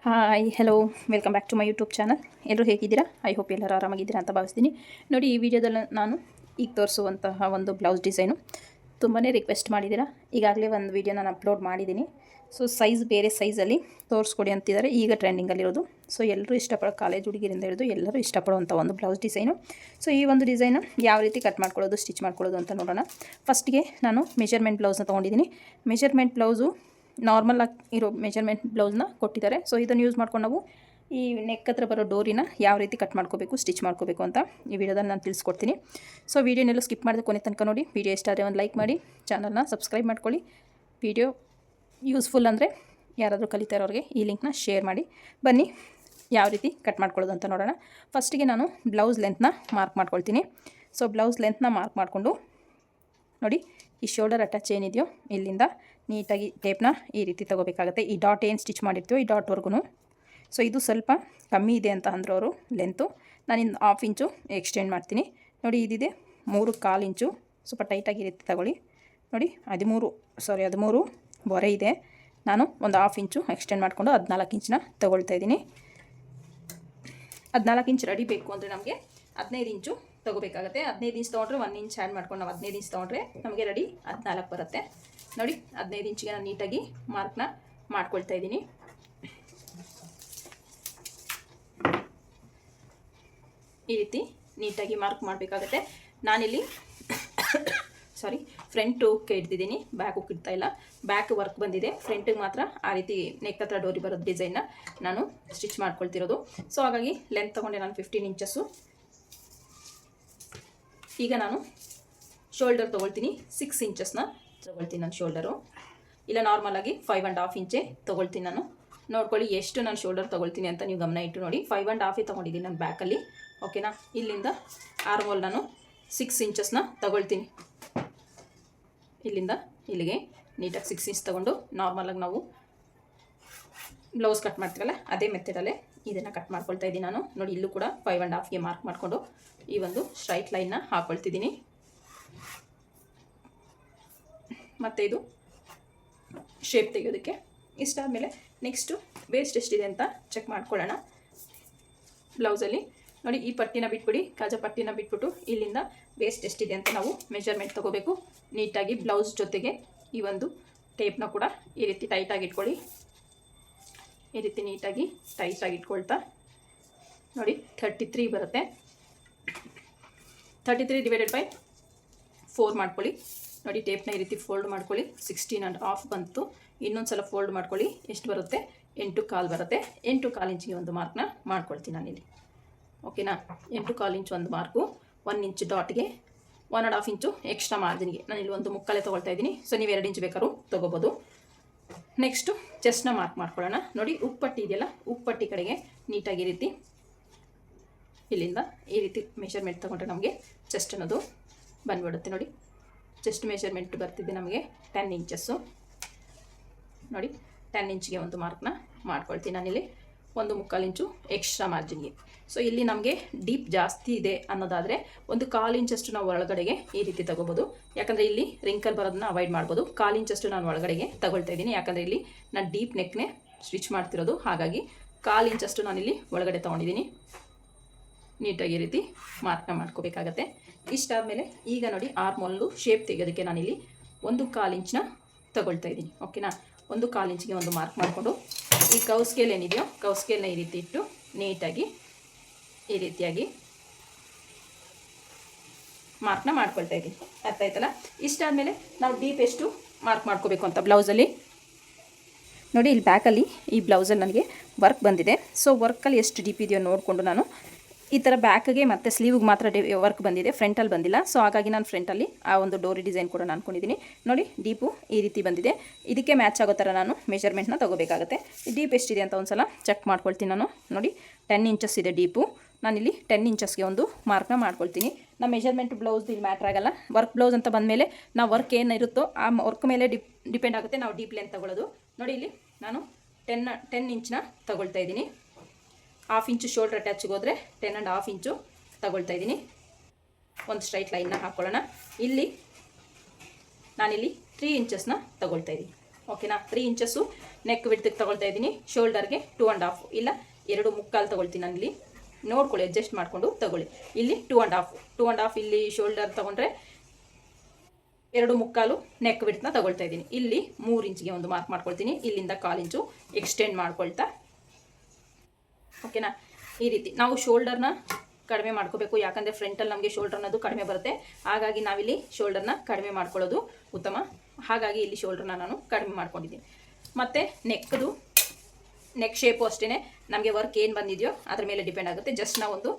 Hi hello welcome back to my YouTube channel. ಎಲ್ಲರೂ ಹೇಗಿದ್ದೀರಾ? I hope ಎಲ್ಲರೂ ಆರಾಮಾಗಿದ್ದೀರಾ ಅಂತ ಭಾವಿಸ್ತೀನಿ. ನೋಡಿ, ಈ ವಿಡಿಯೋದಲ್ಲಿ ನಾನು ಈಗ ತೋರಿಸುವಂತಹ ಒಂದು ಬ್ಲೌಸ್ ಡಿಸೈನು ತುಂಬಾ ರಿಕ್ವೆಸ್ಟ್ ಮಾಡಿದ್ದೀರಾ. ಈಗಾಗಲೇ ಒಂದು ವಿಡಿಯೋ ನಾನು ಅಪ್ಲೋಡ್ ಮಾಡಿದ್ದೀನಿ. ಸೊ ಸೈಜ್ ಬೇರೆ ಸೈಜಲ್ಲಿ ತೋರಿಸ್ಕೊಡಿ ಅಂತಿದ್ದಾರೆ, ಈಗ ಟ್ರೆಂಡಿಂಗಲ್ಲಿರೋದು. ಸೊ ಎಲ್ಲರೂ ಇಷ್ಟಪಡೋ, ಕಾಲೇಜ್ ಹುಡುಗಿರಿಂದ ಹಿಡಿದು ಎಲ್ಲರೂ ಇಷ್ಟಪಡುವಂಥ ಒಂದು ಬ್ಲೌಸ್ ಡಿಸೈನು. ಸೊ ಈ ಒಂದು ಡಿಸೈನು ಯಾವ ರೀತಿ ಕಟ್ ಮಾಡ್ಕೊಳ್ಳೋದು, ಸ್ಟಿಚ್ ಮಾಡ್ಕೊಳ್ಳೋದು ಅಂತ ನೋಡೋಣ. ಫಸ್ಟ್ಗೆ ನಾನು ಮೆಜರ್ಮೆಂಟ್ ಬ್ಲೌಸ್ನ ತೊಗೊಂಡಿದ್ದೀನಿ. ಮೆಜರ್ಮೆಂಟ್ ಬ್ಲೌಸು ನಾರ್ಮಲ್ ಆಗಿ ಇರೋ ಮೆಜರ್ಮೆಂಟ್ ಬ್ಲೌಸ್ನ ಕೊಟ್ಟಿದ್ದಾರೆ. ಸೊ ಇದನ್ನು ಯೂಸ್ ಮಾಡ್ಕೊಂಡು ನಾವು ಈ ನೆಕ್ ಹತ್ರ ಬರೋ ಡೋರಿನ ಯಾವ ರೀತಿ ಕಟ್ ಮಾಡ್ಕೋಬೇಕು, ಸ್ಟಿಚ್ ಮಾಡ್ಕೋಬೇಕು ಅಂತ ಈ ವಿಡಿಯೋದಲ್ಲಿ ನಾನು ತಿಳಿಸ್ಕೊಡ್ತೀನಿ. ಸೊ ವಿಡಿಯೋನೆಲ್ಲ ಸ್ಕಿಪ್ ಮಾಡಿದ್ರೆ ಕೊನೆ ತನಕ ನೋಡಿ. ವಿಡಿಯೋ ಇಷ್ಟ ಆದರೆ ಒಂದು ಲೈಕ್ ಮಾಡಿ, ಚಾನಲ್ನ ಸಬ್ಸ್ಕ್ರೈಬ್ ಮಾಡ್ಕೊಳ್ಳಿ. ವಿಡಿಯೋ ಯೂಸ್ಫುಲ್ ಅಂದರೆ ಯಾರಾದರೂ ಕಲಿತಾ ಇರೋರಿಗೆ ಈ ಲಿಂಕ್ನ ಶೇರ್ ಮಾಡಿ. ಬನ್ನಿ ಯಾವ ರೀತಿ ಕಟ್ ಮಾಡ್ಕೊಳ್ಳೋದು ಅಂತ ನೋಡೋಣ. ಫಸ್ಟಿಗೆ ನಾನು ಬ್ಲೌಸ್ ಲೆಂತ್ನ ಮಾರ್ಕ್ ಮಾಡ್ಕೊಳ್ತೀನಿ. ಸೊ ಬ್ಲೌಸ್ ಲೆಂತ್ನ ಮಾರ್ಕ್ ಮಾಡಿಕೊಂಡು ನೋಡಿ, ಈ ಶೋಲ್ಡರ್ ಅಟ್ಯಾಚ್ ಏನಿದೆಯೋ ಇಲ್ಲಿಂದ ನೀಟಾಗಿ ಟೇಪ್ನ ಈ ರೀತಿ ತೊಗೋಬೇಕಾಗುತ್ತೆ. ಈ ಡಾಟ್ ಏನು ಸ್ಟಿಚ್ ಮಾಡಿರ್ತೀವೋ ಈ ಡಾಟ್ವರೆಗೂ. ಸೊ ಇದು ಸ್ವಲ್ಪ ಕಮ್ಮಿ ಇದೆ ಅಂತ ಅಂದ್ರೆ ಅವರು ಲೆಂತು, ನಾನಿನ್ನು 1/2 ಇಂಚು ಎಕ್ಸ್ಟೆಂಡ್ ಮಾಡ್ತೀನಿ. ನೋಡಿ, ಇದಿದೆ 3/4 ಇಂಚು. ಸ್ವಲ್ಪ ಟೈಟಾಗಿ ಈ ರೀತಿ ತಗೊಳ್ಳಿ. ನೋಡಿ 13 ಬೊರೆ ಇದೆ. ನಾನು ಒಂದು 1/2 ಇಂಚು ಎಕ್ಸ್ಟೆಂಡ್ ಮಾಡಿಕೊಂಡು 14 ಇಂಚನ್ನ ತೊಗೊಳ್ತಾ ಇದ್ದೀನಿ. 14 ಇಂಚ್ ರೆಡಿ ಬೇಕು ಅಂದರೆ ನಮಗೆ 15 ಇಂಚು ತೊಗೋಬೇಕಾಗುತ್ತೆ. 15 ಇಂಚ್ ತೊಗೊಂಡ್ರೆ 1 ಇಂಚ್ ಆ್ಯಡ್ ಮಾಡ್ಕೊಂಡು ನಾವು 15 ಇಂಚ್ ತೊಗೊಂಡ್ರೆ ನಮಗೆ ರೆಡಿ 14 ಬರುತ್ತೆ. ನೋಡಿ, 15 ಇಂಚಿಗೆ ನಾನು ನೀಟಾಗಿ ಮಾರ್ಕ್ನ ಮಾಡ್ಕೊಳ್ತಾ ಇದ್ದೀನಿ. ಈ ರೀತಿ ನೀಟಾಗಿ ಮಾರ್ಕ್ ಮಾಡಬೇಕಾಗತ್ತೆ. ನಾನಿಲ್ಲಿ ಫ್ರಂಟ್ ಹುಕ್ ಇಡ್ತಿದ್ದೀನಿ, ಬ್ಯಾಕ್ ಹುಕ್ ಇಡ್ತಾ ಇಲ್ಲ. ಬ್ಯಾಕ್ ವರ್ಕ್ ಬಂದಿದೆ, ಫ್ರಂಟಿಗೆ ಮಾತ್ರ ಆ ರೀತಿ ನೆಕ್ ಹತ್ರ ಡೋರಿ ಬರೋದು ಡಿಸೈನ್ನ ನಾನು ಸ್ಟಿಚ್ ಮಾಡ್ಕೊಳ್ತಿರೋದು. ಸೊ ಹಾಗಾಗಿ ಲೆಂತ್ ತೊಗೊಂಡೆ ನಾನು 15 ಇಂಚಸ್ಸು. ಈಗ ನಾನು ಶೋಲ್ಡರ್ ತೊಗೊಳ್ತೀನಿ. 6 ಇಂಚಸ್ನ ತೊಗೊಳ್ತೀನಿ ನಾನು ಶೋಲ್ಡರು. ಇಲ್ಲ ನಾರ್ಮಲಾಗಿ 5.5 ಇಂಚೇ ತೊಗೊಳ್ತೀನಿ ನಾನು. ನೋಡ್ಕೊಳ್ಳಿ ಎಷ್ಟು ನಾನು ಶೋಲ್ಡರ್ ತೊಗೊಳ್ತೀನಿ ಅಂತ ನೀವು ಗಮನ ಇಟ್ಟು ನೋಡಿ. 5.5 ತೊಗೊಂಡಿದ್ದೀನಿ ನಾನು ಬ್ಯಾಕಲ್ಲಿ. ಓಕೆನಾ? ಇಲ್ಲಿಂದ ಆರ್ಮೋಲ್ ನಾನು 6 ಇಂಚಸ್ನ ತೊಗೊಳ್ತೀನಿ. ಇಲ್ಲಿಂದ ಇಲ್ಲಿಗೆ ನೀಟಾಗಿ 6 ಇಂಚ್ ತೊಗೊಂಡು ನಾರ್ಮಲಾಗಿ ನಾವು ಬ್ಲೌಸ್ ಕಟ್ ಮಾಡ್ತೀವಲ್ಲ ಅದೇ ಮೆಥಡಲ್ಲೇ ಇದನ್ನು ಕಟ್ ಮಾಡ್ಕೊಳ್ತಾ ಇದ್ದೀನಿ ನಾನು. ನೋಡಿ, ಇಲ್ಲೂ ಕೂಡ 5.5ಗೆ ಮಾರ್ಕ್ ಮಾಡಿಕೊಂಡು ಈ ಒಂದು ಸ್ಟ್ರೈಟ್ ಲೈನ್ನ ಹಾಕ್ಕೊಳ್ತಿದ್ದೀನಿ. ಮತ್ತು ಇದು ಶೇಪ್ ತೆಗೆಯೋದಕ್ಕೆ ಇಷ್ಟಾದಮೇಲೆ ನೆಕ್ಸ್ಟು ವೇಸ್ಟ್ ಎಷ್ಟಿದೆ ಅಂತ ಚೆಕ್ ಮಾಡ್ಕೊಳ್ಳೋಣ. ಬ್ಲೌಸಲ್ಲಿ ನೋಡಿ, ಈ ಪಟ್ಟಿನ ಬಿಟ್ಬಿಡಿ, ಕಾಜಾ ಪಟ್ಟಿನ ಬಿಟ್ಬಿಟ್ಟು ಇಲ್ಲಿಂದ ವೇಸ್ಟ್ ಎಷ್ಟಿದೆ ಅಂತ ನಾವು ಮೆಜರ್ಮೆಂಟ್ ತೊಗೋಬೇಕು. ನೀಟಾಗಿ ಬ್ಲೌಸ್ ಜೊತೆಗೆ ಈ ಒಂದು ಟೇಪ್ನ ಕೂಡ ಈ ರೀತಿ ಟೈಟಾಗಿ ಇಟ್ಕೊಳ್ಳಿ. ಈ ರೀತಿ ನೀಟಾಗಿ ಟೈಟಾಗಿ ಇಟ್ಕೊಳ್ತಾ ನೋಡಿ 33 ಬರುತ್ತೆ. 33 ಡಿವೈಡೆಡ್ ಬೈ 4 ಮಾಡ್ಕೊಳ್ಳಿ. ನೋಡಿ, ಟೇಪ್ನ ಈ ರೀತಿ ಫೋಲ್ಡ್ ಮಾಡ್ಕೊಳ್ಳಿ. 16.5 ಬಂತು. ಇನ್ನೊಂದು ಸಲ ಫೋಲ್ಡ್ ಮಾಡ್ಕೊಳ್ಳಿ. ಎಷ್ಟು ಬರುತ್ತೆ? 8.25 ಬರುತ್ತೆ. 8.25 ಇಂಚಿಗೆ ಒಂದು ಮಾರ್ಕ್ನ ಮಾಡ್ಕೊಳ್ತೀನಿ ನಾನಿಲ್ಲಿ. ಓಕೆನಾ? 8.25 ಇಂಚ್ ಒಂದು ಮಾರ್ಕು. 1 ಇಂಚ್ ಡಾಟ್ಗೆ 1.5 ಇಂಚು ಎಕ್ಸ್ಟ್ರಾ ಮಾರ್ಜಿನ್ಗೆ ನಾನಿಲ್ಲಿ 1 ತೊಗೊಳ್ತಾ ಇದ್ದೀನಿ. ಸೊ ನೀವು 2 ಇಂಚ್ ಬೇಕಾದ್ರೂ ತೊಗೋಬೋದು. ನೆಕ್ಸ್ಟು ಚೆಸ್ಟ್ನ ಮಾರ್ಕ್ ಮಾಡ್ಕೊಳ್ಳೋಣ. ನೋಡಿ, ಉಪ್ಪಟ್ಟಿ ಇದೆಯಲ್ಲ, ಉಪ್ಪಟ್ಟಿ ಕಡೆಗೆ ನೀಟಾಗಿ ಈ ರೀತಿ ಇಲ್ಲಿಂದ ಈ ರೀತಿ ಮೆಷರ್ಮೆಂಟ್ ತೊಗೊಂಡ್ರೆ ನಮಗೆ ಚೆಸ್ಟ್ ಅನ್ನೋದು ಬಂದ್ಬಿಡುತ್ತೆ. ನೋಡಿ, ಚೆಸ್ಟ್ ಮೆಷರ್ಮೆಂಟ್ ಬರ್ತಿದೆ ನಮಗೆ 10 ಇಂಚಸ್ಸು. ನೋಡಿ, 10 ಇಂಚ್ಗೆ ಒಂದು ಮಾರ್ಕ್ನ ಮಾಡ್ಕೊಳ್ತೀನಿ ನಾನಿಲ್ಲಿ. 1.25 ಇಂಚು ಎಕ್ಸ್ಟ್ರಾ ಮಾರ್ಜಿನ್ಗೆ. ಸೊ ಇಲ್ಲಿ ನಮಗೆ ಡೀಪ್ ಜಾಸ್ತಿ ಇದೆ ಅನ್ನೋದಾದರೆ 1/4 ಇಂಚಷ್ಟು ನಾವು ಒಳಗಡೆಗೆ ಈ ರೀತಿ ತೊಗೋಬೋದು. ಯಾಕಂದರೆ ಇಲ್ಲಿ ರಿಂಕಲ್ ಬರೋದನ್ನ ಅವಾಯ್ಡ್ ಮಾಡ್ಬೋದು. 1/4 ಇಂಚಷ್ಟು ನಾನು ಒಳಗಡೆಗೆ ತಗೊಳ್ತಾ ಇದ್ದೀನಿ. ಯಾಕಂದರೆ ಇಲ್ಲಿ ನಾನು ಡೀಪ್ ನೆಕ್ನೇ ಸ್ಟಿಚ್ ಮಾಡ್ತಿರೋದು, ಹಾಗಾಗಿ 1/4 ಇಂಚಷ್ಟು ನಾನಿಲ್ಲಿ ಒಳಗಡೆ ತೊಗೊಂಡಿದ್ದೀನಿ. ನೀಟಾಗಿ ಈ ರೀತಿ ಮಾರ್ಕ್ನ ಮಾಡ್ಕೋಬೇಕಾಗತ್ತೆ. ಇಷ್ಟಾದಮೇಲೆ ಈಗ ನೋಡಿ, ಆರ್ಮೋಲ್ಲು ಶೇಪ್ ತೆಗೆಯೋದಕ್ಕೆ ನಾನಿಲ್ಲಿ 1/4 ಇಂಚನ್ನ ತಗೊಳ್ತಾ ಇದ್ದೀನಿ. ಓಕೆನಾ? 1/4 ಇಂಚಿಗೆ ಒಂದು ಮಾರ್ಕ್ ಮಾಡಿಕೊಂಡು ಈ ಕವ್ ಸ್ಕೇಲ್ ಏನಿದೆಯೋ ಕವ್ ಸ್ಕೇಲ್ನ ಈ ರೀತಿ ಇಟ್ಟು ನೀಟಾಗಿ ಈ ರೀತಿಯಾಗಿ ಮಾರ್ಕ್ನ ಮಾಡ್ಕೊಳ್ತಾ ಇದ್ದೀನಿ. ಅರ್ಥ ಆಯ್ತಲ್ಲ? ಇಷ್ಟಾದಮೇಲೆ ನಾವು ಡೀಪ್ ಎಷ್ಟು ಮಾರ್ಕ್ ಮಾಡ್ಕೋಬೇಕು ಅಂತ ಬ್ಲೌಸಲ್ಲಿ ನೋಡಿ. ಇಲ್ಲಿ ಬ್ಯಾಕಲ್ಲಿ ಈ ಬ್ಲೌಸಲ್ಲಿ ನನಗೆ ವರ್ಕ್ ಬಂದಿದೆ. ಸೊ ವರ್ಕಲ್ಲಿ ಎಷ್ಟು ಡೀಪ್ ಇದೆಯೋ ನೋಡಿಕೊಂಡು ನಾನು ಈ ಥರ ಬ್ಯಾಕ್ಗೆ ಮತ್ತು ಸ್ಲೀವ್ಗೆ ಮಾತ್ರ ವರ್ಕ್ ಬಂದಿದೆ, ಫ್ರಂಟಲ್ಲಿ ಬಂದಿಲ್ಲ. ಸೊ ಹಾಗಾಗಿ ನಾನು ಫ್ರಂಟಲ್ಲಿ ಆ ಒಂದು ಡೋರಿ ಡಿಸೈನ್ ಕೂಡ ನಾನು ಅಂದ್ಕೊಂಡಿದ್ದೀನಿ. ನೋಡಿ, ಡೀಪು ಈ ರೀತಿ ಬಂದಿದೆ. ಇದಕ್ಕೆ ಮ್ಯಾಚ್ ಆಗೋ ಥರ ನಾನು ಮೆಷರ್ಮೆಂಟ್ನ ತೊಗೋಬೇಕಾಗುತ್ತೆ. ಡೀಪ್ ಎಷ್ಟಿದೆ ಅಂತ ಒಂದು ಸಲ ಚೆಕ್ ಮಾಡ್ಕೊಳ್ತೀನಿ ನಾನು. ನೋಡಿ, 10 ಇಂಚಸ್ ಇದೆ ಡೀಪು. ನಾನಿಲ್ಲಿ 10 ಇಂಚಸ್ಗೆ ಒಂದು ಮಾರ್ಕ್ನ ಮಾಡ್ಕೊಳ್ತೀನಿ. ನಮ್ಮ ಮೆಷರ್ಮೆಂಟ್ ಬ್ಲೌಸ್ ಇಲ್ಲಿ ಮ್ಯಾಟ್ರ್ ಆಗಲ್ಲ. ವರ್ಕ್ ಬ್ಲೌಸ್ ಅಂತ ಬಂದಮೇಲೆ ನಾವು ವರ್ಕ್ ಏನಿರುತ್ತೋ ಆ ವರ್ಕ್ ಮೇಲೆ ಡಿಪೆಂಡ್ ಆಗುತ್ತೆ ನಾವು ಡೀಪ್ ಲೆಂತ್ ತೊಗೊಳ್ಳೋದು. ನೋಡಿ, ಇಲ್ಲಿ ನಾನು 10 ಇಂಚನ್ನ ತೊಗೊಳ್ತಾ ಇದ್ದೀನಿ. 1/2 ಇಂಚು ಶೋಲ್ಡರ್ ಅಟ್ಯಾಚ್ಗೆ ಹೋದರೆ 10.5 ಇಂಚು ತಗೊಳ್ತಾ ಇದ್ದೀನಿ. ಒಂದು ಸ್ಟ್ರೈಟ್ ಲೈನ್ನ ಹಾಕ್ಕೊಳ್ಳೋಣ. ಇಲ್ಲಿ ನಾನಿಲ್ಲಿ 3 ಇಂಚಸ್ನ ತಗೊಳ್ತಾ ಇದ್ದೀನಿ. ಓಕೆನಾ. 3 ಇಂಚಸ್ಸು ನೆಕ್ ವಿಡ್ತಿಗೆ ತೊಗೊಳ್ತಾ ಇದ್ದೀನಿ. ಶೋಲ್ಡರ್ಗೆ 2.5 ಇಲ್ಲ 2.25 ತೊಗೊಳ್ತೀನಿ ನಾನು. ಇಲ್ಲಿ ನೋಡ್ಕೊಳ್ಳಿ, ಅಡ್ಜಸ್ಟ್ ಮಾಡಿಕೊಂಡು ತೊಗೊಳ್ಳಿ. ಇಲ್ಲಿ 2.5 ಇಲ್ಲಿ ಶೋಲ್ಡರ್ ತೊಗೊಂಡ್ರೆ 2.25 ನೆಕ್ ವಿಡ್ತನ್ನ ತೊಗೊಳ್ತಾ ಇದ್ದೀನಿ. ಇಲ್ಲಿ 3 ಇಂಚಿಗೆ ಒಂದು ಮಾರ್ಕ್ ಮಾಡ್ಕೊಳ್ತೀನಿ. ಇಲ್ಲಿಂದ 1/4 ಇಂಚು ಎಕ್ಸ್ಟೆಂಡ್ ಮಾಡ್ಕೊಳ್ತಾ, ಓಕೆನಾ. ಈ ರೀತಿ ನಾವು ಶೋಲ್ಡರ್ನ ಕಡಿಮೆ ಮಾಡ್ಕೋಬೇಕು, ಯಾಕಂದರೆ ಫ್ರಂಟಲ್ಲಿ ನಮಗೆ ಶೋಲ್ಡರ್ ಅನ್ನೋದು ಕಡಿಮೆ ಬರುತ್ತೆ. ಹಾಗಾಗಿ ನಾವಿಲ್ಲಿ ಶೋಲ್ಡರ್ನ ಕಡಿಮೆ ಮಾಡ್ಕೊಳ್ಳೋದು ಉತ್ತಮ. ಹಾಗಾಗಿ ಇಲ್ಲಿ ಶೋಲ್ಡರ್ನ ನಾನು ಕಡಿಮೆ ಮಾಡ್ಕೊಂಡಿದ್ದೀನಿ. ಮತ್ತು ನೆಕ್ ಶೇಪು ಅಷ್ಟೇ, ನಮಗೆ ವರ್ಕ್ ಏನು ಬಂದಿದೆಯೋ ಅದ್ರ ಮೇಲೆ ಡಿಪೆಂಡ್ ಆಗುತ್ತೆ. ಜಸ್ಟ್ ನಾವು ಒಂದು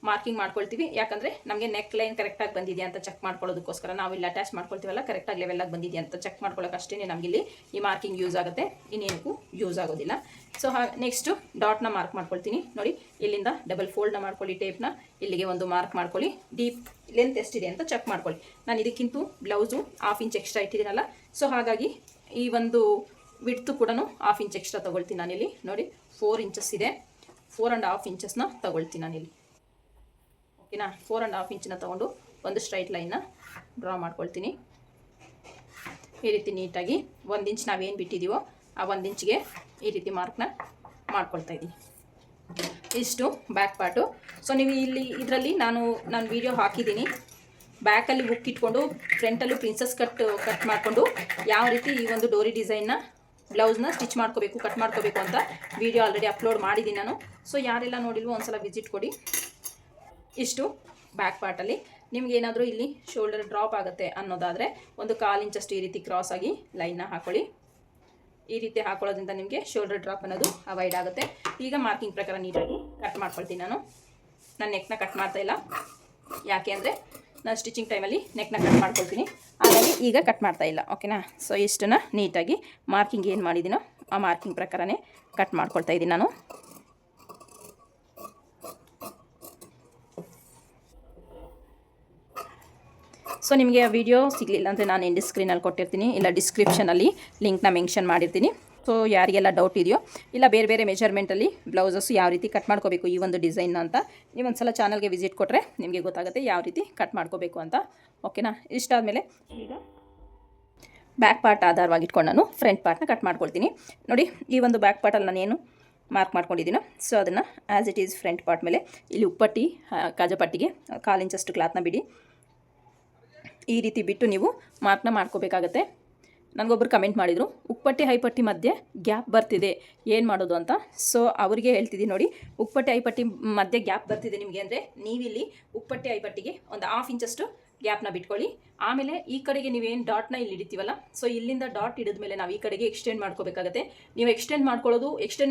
ಮಾರ್ಕಿಂಗ್ ಮಾಡ್ಕೊಳ್ತೀವಿ, ಯಾಕಂದರೆ ನಮಗೆ ನೆಕ್ ಲೈನ್ ಕರೆಕ್ಟಾಗಿ ಬಂದಿದೆಯಾ ಅಂತ ಚೆಕ್ ಮಾಡ್ಕೊಳ್ಳೋದಕ್ಕೋಸ್ಕರ ನಾವು ಇಲ್ಲಿ ಅಟ್ಯಾಚ್ ಮಾಡ್ಕೊಳ್ತೀವಲ್ಲ, ಕರೆಕ್ಟಾಗಿ ಲೆವೆಲಾಗಿ ಬಂದಿದೆಯಾ ಅಂತ ಚೆಕ್ ಮಾಡ್ಕೊಳ್ಳೋಕೆ ಅಷ್ಟೇ ನಮಗಿಲ್ಲಿ ಈ ಮಾರ್ಕಿಂಗ್ ಯೂಸ್ ಆಗುತ್ತೆ, ಇನ್ನೇನಕ್ಕೂ ಯೂಸ್ ಆಗೋದಿಲ್ಲ. ಸೊ ನೆಕ್ಸ್ಟು ಡಾಟ್ನ ಮಾರ್ಕ್ ಮಾಡ್ಕೊಳ್ತೀನಿ. ನೋಡಿ, ಇಲ್ಲಿಂದ ಡಬಲ್ ಫೋಲ್ಡ್ನ ಮಾಡ್ಕೊಳ್ಳಿ, ಟೇಪ್ನ ಇಲ್ಲಿಗೆ ಒಂದು ಮಾರ್ಕ್ ಮಾಡ್ಕೊಳ್ಳಿ. ಡೀಪ್ ಲೆಂತ್ ಎಷ್ಟಿದೆ ಅಂತ ಚೆಕ್ ಮಾಡ್ಕೊಳ್ಳಿ. ನಾನು ಇದಕ್ಕಿಂತ ಬ್ಲೌಸು 1/2 ಇಂಚ್ ಎಕ್ಸ್ಟ್ರಾ ಇಟ್ಟಿದ್ದೀನಲ್ಲ, ಸೊ ಹಾಗಾಗಿ ಈ ಒಂದು ವಿಡ್ತು ಕೂಡ 1/2 ಇಂಚ್ ಎಕ್ಸ್ಟ್ರಾ ತೊಗೊಳ್ತೀನಿ ನಾನಿಲ್ಲಿ. ನೋಡಿ, 4 ಇಂಚಸ್ ಇದೆ, 4.5 ಇಂಚಸ್ನ ತೊಗೊಳ್ತೀನಿ ನಾನಿಲ್ಲಿ, ಓಕೆನಾ. 4.5 ಇಂಚನ್ನ ತೊಗೊಂಡು ಒಂದು ಸ್ಟ್ರೈಟ್ ಲೈನ್ನ ಡ್ರಾ ಮಾಡ್ಕೊಳ್ತೀನಿ. ಈ ರೀತಿ ನೀಟಾಗಿ 1 ಇಂಚ್ ನಾವೇನು ಬಿಟ್ಟಿದ್ದೀವೋ ಆ 1 ಇಂಚ್ಗೆ ಈ ರೀತಿ ಮಾರ್ಕ್ನ ಮಾಡ್ಕೊಳ್ತಾ ಇದ್ದೀನಿ. ಇಷ್ಟು ಬ್ಯಾಕ್ ಪಾರ್ಟು. ಸೊ ನೀವು ಇಲ್ಲಿ ಇದರಲ್ಲಿ ನಾನು ವೀಡಿಯೋ ಹಾಕಿದ್ದೀನಿ. ಬ್ಯಾಕಲ್ಲಿ ಬುಕ್ ಇಟ್ಕೊಂಡು ಫ್ರಂಟಲ್ಲೂ ಪ್ರಿನ್ಸಸ್ ಕಟ್ ಮಾಡಿಕೊಂಡು ಯಾವ ರೀತಿ ಈ ಒಂದು ಡೋರಿ ಡಿಸೈನ್ನ ಬ್ಲೌಸ್ನ ಸ್ಟಿಚ್ ಮಾಡ್ಕೋಬೇಕು, ಕಟ್ ಮಾಡ್ಕೋಬೇಕು ಅಂತ ವೀಡಿಯೋ ಆಲ್ರೆಡಿ ಅಪ್ಲೋಡ್ ಮಾಡಿದ್ದೀನಿ ನಾನು. ಸೊ ಯಾರೆಲ್ಲ ನೋಡಿಲ್ವೋ ಒಂದ್ಸಲ ವಿಸಿಟ್ ಕೊಡಿ. ಇಷ್ಟು ಬ್ಯಾಕ್ ಪಾರ್ಟಲ್ಲಿ. ನಿಮ್ಗೆ ಏನಾದರೂ ಇಲ್ಲಿ ಶೋಲ್ಡರ್ ಡ್ರಾಪ್ ಆಗುತ್ತೆ ಅನ್ನೋದಾದರೆ ಒಂದು 1/4 ಇಂಚಷ್ಟು ಈ ರೀತಿ ಕ್ರಾಸ್ ಆಗಿ ಲೈನ್ನ ಹಾಕೊಳ್ಳಿ. ಈ ರೀತಿ ಹಾಕೊಳ್ಳೋದ್ರಿಂದ ನಿಮಗೆ ಶೋಲ್ಡರ್ ಡ್ರಾಪ್ ಅನ್ನೋದು ಅವಾಯ್ಡ್ ಆಗುತ್ತೆ. ಈಗ ಮಾರ್ಕಿಂಗ್ ಪ್ರಕಾರ ನೀಟಾಗಿ ಕಟ್ ಮಾಡ್ಕೊಳ್ತೀನಿ ನಾನು ನೆಕ್ನ ಕಟ್ ಮಾಡ್ತಾ ಇಲ್ಲ, ಯಾಕೆ ಅಂದರೆ ನಾನು ಸ್ಟಿಚಿಂಗ್ ಟೈಮಲ್ಲಿ ನೆಕ್ನ ಕಟ್ ಮಾಡ್ಕೊಳ್ತೀನಿ, ಹಾಗಾಗಿ ಈಗ ಕಟ್ ಮಾಡ್ತಾ ಇಲ್ಲ, ಓಕೆನಾ. ಸೊ ಇಷ್ಟನ್ನು ನೀಟಾಗಿ ಮಾರ್ಕಿಂಗ್ ಏನು ಮಾಡಿದ್ದೀನೋ ಆ ಮಾರ್ಕಿಂಗ್ ಪ್ರಕಾರನೇ ಕಟ್ ಮಾಡ್ಕೊಳ್ತಾ ಇದ್ದೀನಿ ನಾನು. ಸೊ ನಿಮಗೆ ಆ ವಿಡಿಯೋ ಸಿಗಲಿಲ್ಲ ಅಂದರೆ ನಾನು ಎಂಡ್ ಸ್ಕ್ರೀನಲ್ಲಿ ಕೊಟ್ಟಿರ್ತೀನಿ, ಇಲ್ಲ ಡಿಸ್ಕ್ರಿಪ್ಷನಲ್ಲಿ ಲಿಂಕ್ನ ಮೆನ್ಷನ್ ಮಾಡಿರ್ತೀನಿ. ಸೊ ಯಾರಿಗೆಲ್ಲ ಡೌಟ್ ಇದೆಯೋ ಇಲ್ಲ ಬೇರೆ ಬೇರೆ ಮೆಜರ್ಮೆಂಟಲ್ಲಿ ಬ್ಲೌಸಸ್ ಯಾವ ರೀತಿ ಕಟ್ ಮಾಡ್ಕೋಬೇಕು ಈ ಒಂದು ಡಿಸೈನ್ನ ಅಂತ, ನೀವು ಒಂದು ಸಲ ಚಾನಲ್ಗೆ ವಿಸಿಟ್ ಕೊಟ್ಟರೆ ನಿಮಗೆ ಗೊತ್ತಾಗುತ್ತೆ ಯಾವ ರೀತಿ ಕಟ್ ಮಾಡ್ಕೋಬೇಕು ಅಂತ, ಓಕೆನಾ. ಇಷ್ಟಾದಮೇಲೆ ಈಗ ಬ್ಯಾಕ್ ಪಾರ್ಟ್ ಆಧಾರವಾಗಿ ಇಟ್ಕೊಂಡು ನಾನು ಫ್ರಂಟ್ ಪಾರ್ಟ್ನ ಕಟ್ ಮಾಡ್ಕೊಳ್ತೀನಿ. ನೋಡಿ, ಈ ಒಂದು ಬ್ಯಾಕ್ ಪಾರ್ಟಲ್ಲಿ ನಾನೇನು ಮಾರ್ಕ್ ಮಾಡ್ಕೊಂಡಿದ್ದೀನೋ ಸೊ ಅದನ್ನು as it is front part ಮೇಲೆ ಇಲ್ಲಿ ಉಪ್ಪಟ್ಟಿ ಕಾಜಪಟ್ಟಿಗೆ 1/4 ಇಂಚಷ್ಟು ಕ್ಲಾತ್ನ ಬಿಡಿ. ಈ ರೀತಿ ಬಿಟ್ಟು ನೀವು ಮಾರ್ಕ್ನ ಮಾಡ್ಕೋಬೇಕಾಗತ್ತೆ. ನನಗೊಬ್ಬರು ಕಮೆಂಟ್ ಮಾಡಿದರು, ಉಪ್ಪಟ್ಟಿ ಹೈಪಟ್ಟಿ ಮಧ್ಯೆ ಗ್ಯಾಪ್ ಬರ್ತಿದೆ, ಏನು ಮಾಡೋದು ಅಂತ. ಸೊ ಅವರಿಗೆ ಹೇಳ್ತಿದ್ದೀನಿ, ನೋಡಿ, ಉಪ್ಪಟ್ಟಿ ಹೈಪಟ್ಟಿ ಮಧ್ಯೆ ಗ್ಯಾಪ್ ಬರ್ತಿದೆ ನಿಮಗೆ ಅಂದರೆ ನೀವಿಲ್ಲಿ ಉಪ್ಪಟ್ಟಿ ಹೈಪಟ್ಟಿಗೆ ಒಂದು 1/2 ಇಂಚಷ್ಟು ಗ್ಯಾಪ್ನ ಬಿಟ್ಕೊಳ್ಳಿ. ಆಮೇಲೆ ಈ ಕಡೆಗೆ ನೀವೇನು ಡಾಟ್ನ ಇಲ್ಲಿ ಹಿಡಿತೀವಲ್ಲ, ಸೊ ಇಲ್ಲಿಂದ ಡಾಟ್ ಹಿಡಿದ ಮೇಲೆ ನಾವು ಈ ಕಡೆಗೆ ಎಕ್ಸ್ಟೆಂಡ್ ಮಾಡ್ಕೋಬೇಕಾಗತ್ತೆ. ನೀವು ಎಕ್ಸ್ಟೆಂಡ್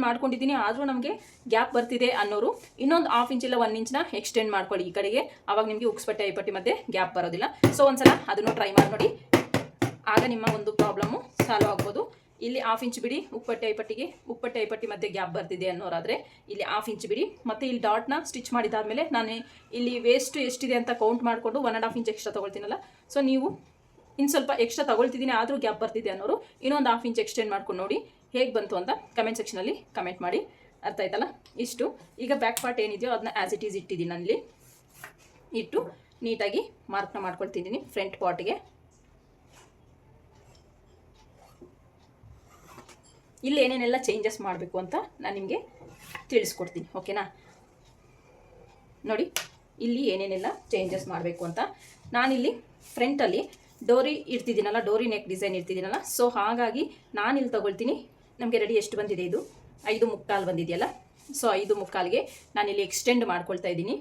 ಮಾಡ್ಕೊಂಡಿದ್ದೀನಿ ಆದರೂ ನಮಗೆ ಗ್ಯಾಪ್ ಬರ್ತಿದೆ ಅನ್ನೋರು ಇನ್ನೊಂದು 1/2 ಇಂಚ್ ಇಲ್ಲ 1 ಇಂಚ್ನ ಎಕ್ಸ್ಟೆಂಡ್ ಮಾಡ್ಕೊಳ್ಳಿ ಈ ಕಡೆಗೆ. ಆವಾಗ ನಿಮಗೆ ಉಕ್ಸ್ಪಟ್ಟಿ ಹೈಪಟ್ಟಿ ಮಧ್ಯೆ ಗ್ಯಾಪ್ ಬರೋದಿಲ್ಲ. ಸೊ ಒಂದ್ಸಲ ಅದನ್ನು ಟ್ರೈ ಮಾಡಿ ನೋಡಿ, ಆಗ ನಿಮ್ಮ ಒಂದು ಪ್ರಾಬ್ಲಮ್ಮು ಸಾಲ್ವ್ ಆಗ್ಬೋದು. ಇಲ್ಲಿ 1/2 ಇಂಚ್ ಬಿಡಿ, ಉಪ್ಪಟ್ಟಿ ಹೈಪಟ್ಟಿ ಮಧ್ಯೆ ಗ್ಯಾಪ್ ಬರ್ತಿದೆ ಅನ್ನೋರಾದರೆ ಇಲ್ಲಿ 1/2 ಇಂಚ್ ಬಿಡಿ. ಮತ್ತು ಇಲ್ಲಿ ಡಾಟ್ನ ಸ್ಟಿಚ್ ಮಾಡಿದಾದಮೇಲೆ ನಾನು ಇಲ್ಲಿ ವೇಸ್ಟ್ ಎಷ್ಟಿದೆ ಅಂತ ಕೌಂಟ್ ಮಾಡಿಕೊಂಡು 1.5 ಇಂಚ್ ಎಕ್ಸ್ಟ್ರಾ ತೊಗೊಳ್ತೀನಲ್ಲ, ಸೊ ನೀವು ಇನ್ನು ಸ್ವಲ್ಪ ಎಕ್ಸ್ಟ್ರಾ ತೊಗೊಳ್ತಿದ್ದೀನಿ ಆದರೂ ಗ್ಯಾಪ್ ಬರ್ತಿದೆ ಅನ್ನೋರು ಇನ್ನೊಂದು 1/2 ಇಂಚ್ ಎಕ್ಸ್ಟೆಂಡ್ ಮಾಡ್ಕೊಂಡು ನೋಡಿ ಹೇಗೆ ಬಂತು ಅಂತ ಕಮೆಂಟ್ ಸೆಕ್ಷನಲ್ಲಿ ಕಮೆಂಟ್ ಮಾಡಿ. ಅರ್ಥ ಆಯ್ತಲ್ಲ. ಇಷ್ಟು ಈಗ ಬ್ಯಾಕ್ ಪಾರ್ಟ್ ಏನಿದೆಯೋ ಅದನ್ನ ಆ್ಯಸ್ ಇಟ್ ಈಸ್ ಇಟ್ಟಿದ್ದೀನಿ ನಾನಿಲ್ಲಿ. ಇಟ್ಟು ನೀಟಾಗಿ ಮಾರ್ಕ್ನ ಮಾಡ್ಕೊಳ್ತಿದ್ದೀನಿ ಫ್ರಂಟ್ ಪಾರ್ಟ್ಗೆ. ಇಲ್ಲಿ ಏನೇನೆಲ್ಲ ಚೇಂಜಸ್ ಮಾಡಬೇಕು ಅಂತ ನಾನು ನಿಮಗೆ ತಿಳಿಸ್ಕೊಡ್ತೀನಿ, ಓಕೆನಾ. ನೋಡಿ, ಇಲ್ಲಿ ಏನೇನೆಲ್ಲ ಚೇಂಜಸ್ ಮಾಡಬೇಕು ಅಂತ. ನಾನಿಲ್ಲಿ ಫ್ರಂಟಲ್ಲಿ ಡೋರಿ ಇಡ್ತಿದ್ದೀನಲ್ಲ, ಡೋರಿ ನೆಕ್ ಡಿಸೈನ್ ಇಡ್ತಿದ್ದೀನಲ್ಲ, ಸೊ ಹಾಗಾಗಿ ನಾನಿಲ್ಲಿ ತೊಗೊಳ್ತೀನಿ. ನಮಗೆ ರೆಡಿ ಎಷ್ಟು ಬಂದಿದೆ, ಇದು 5.25 ಬಂದಿದೆಯಲ್ಲ, ಸೊ 5.25ಗೆ ನಾನಿಲ್ಲಿ ಎಕ್ಸ್ಟೆಂಡ್ ಮಾಡ್ಕೊಳ್ತಾ ಇದ್ದೀನಿ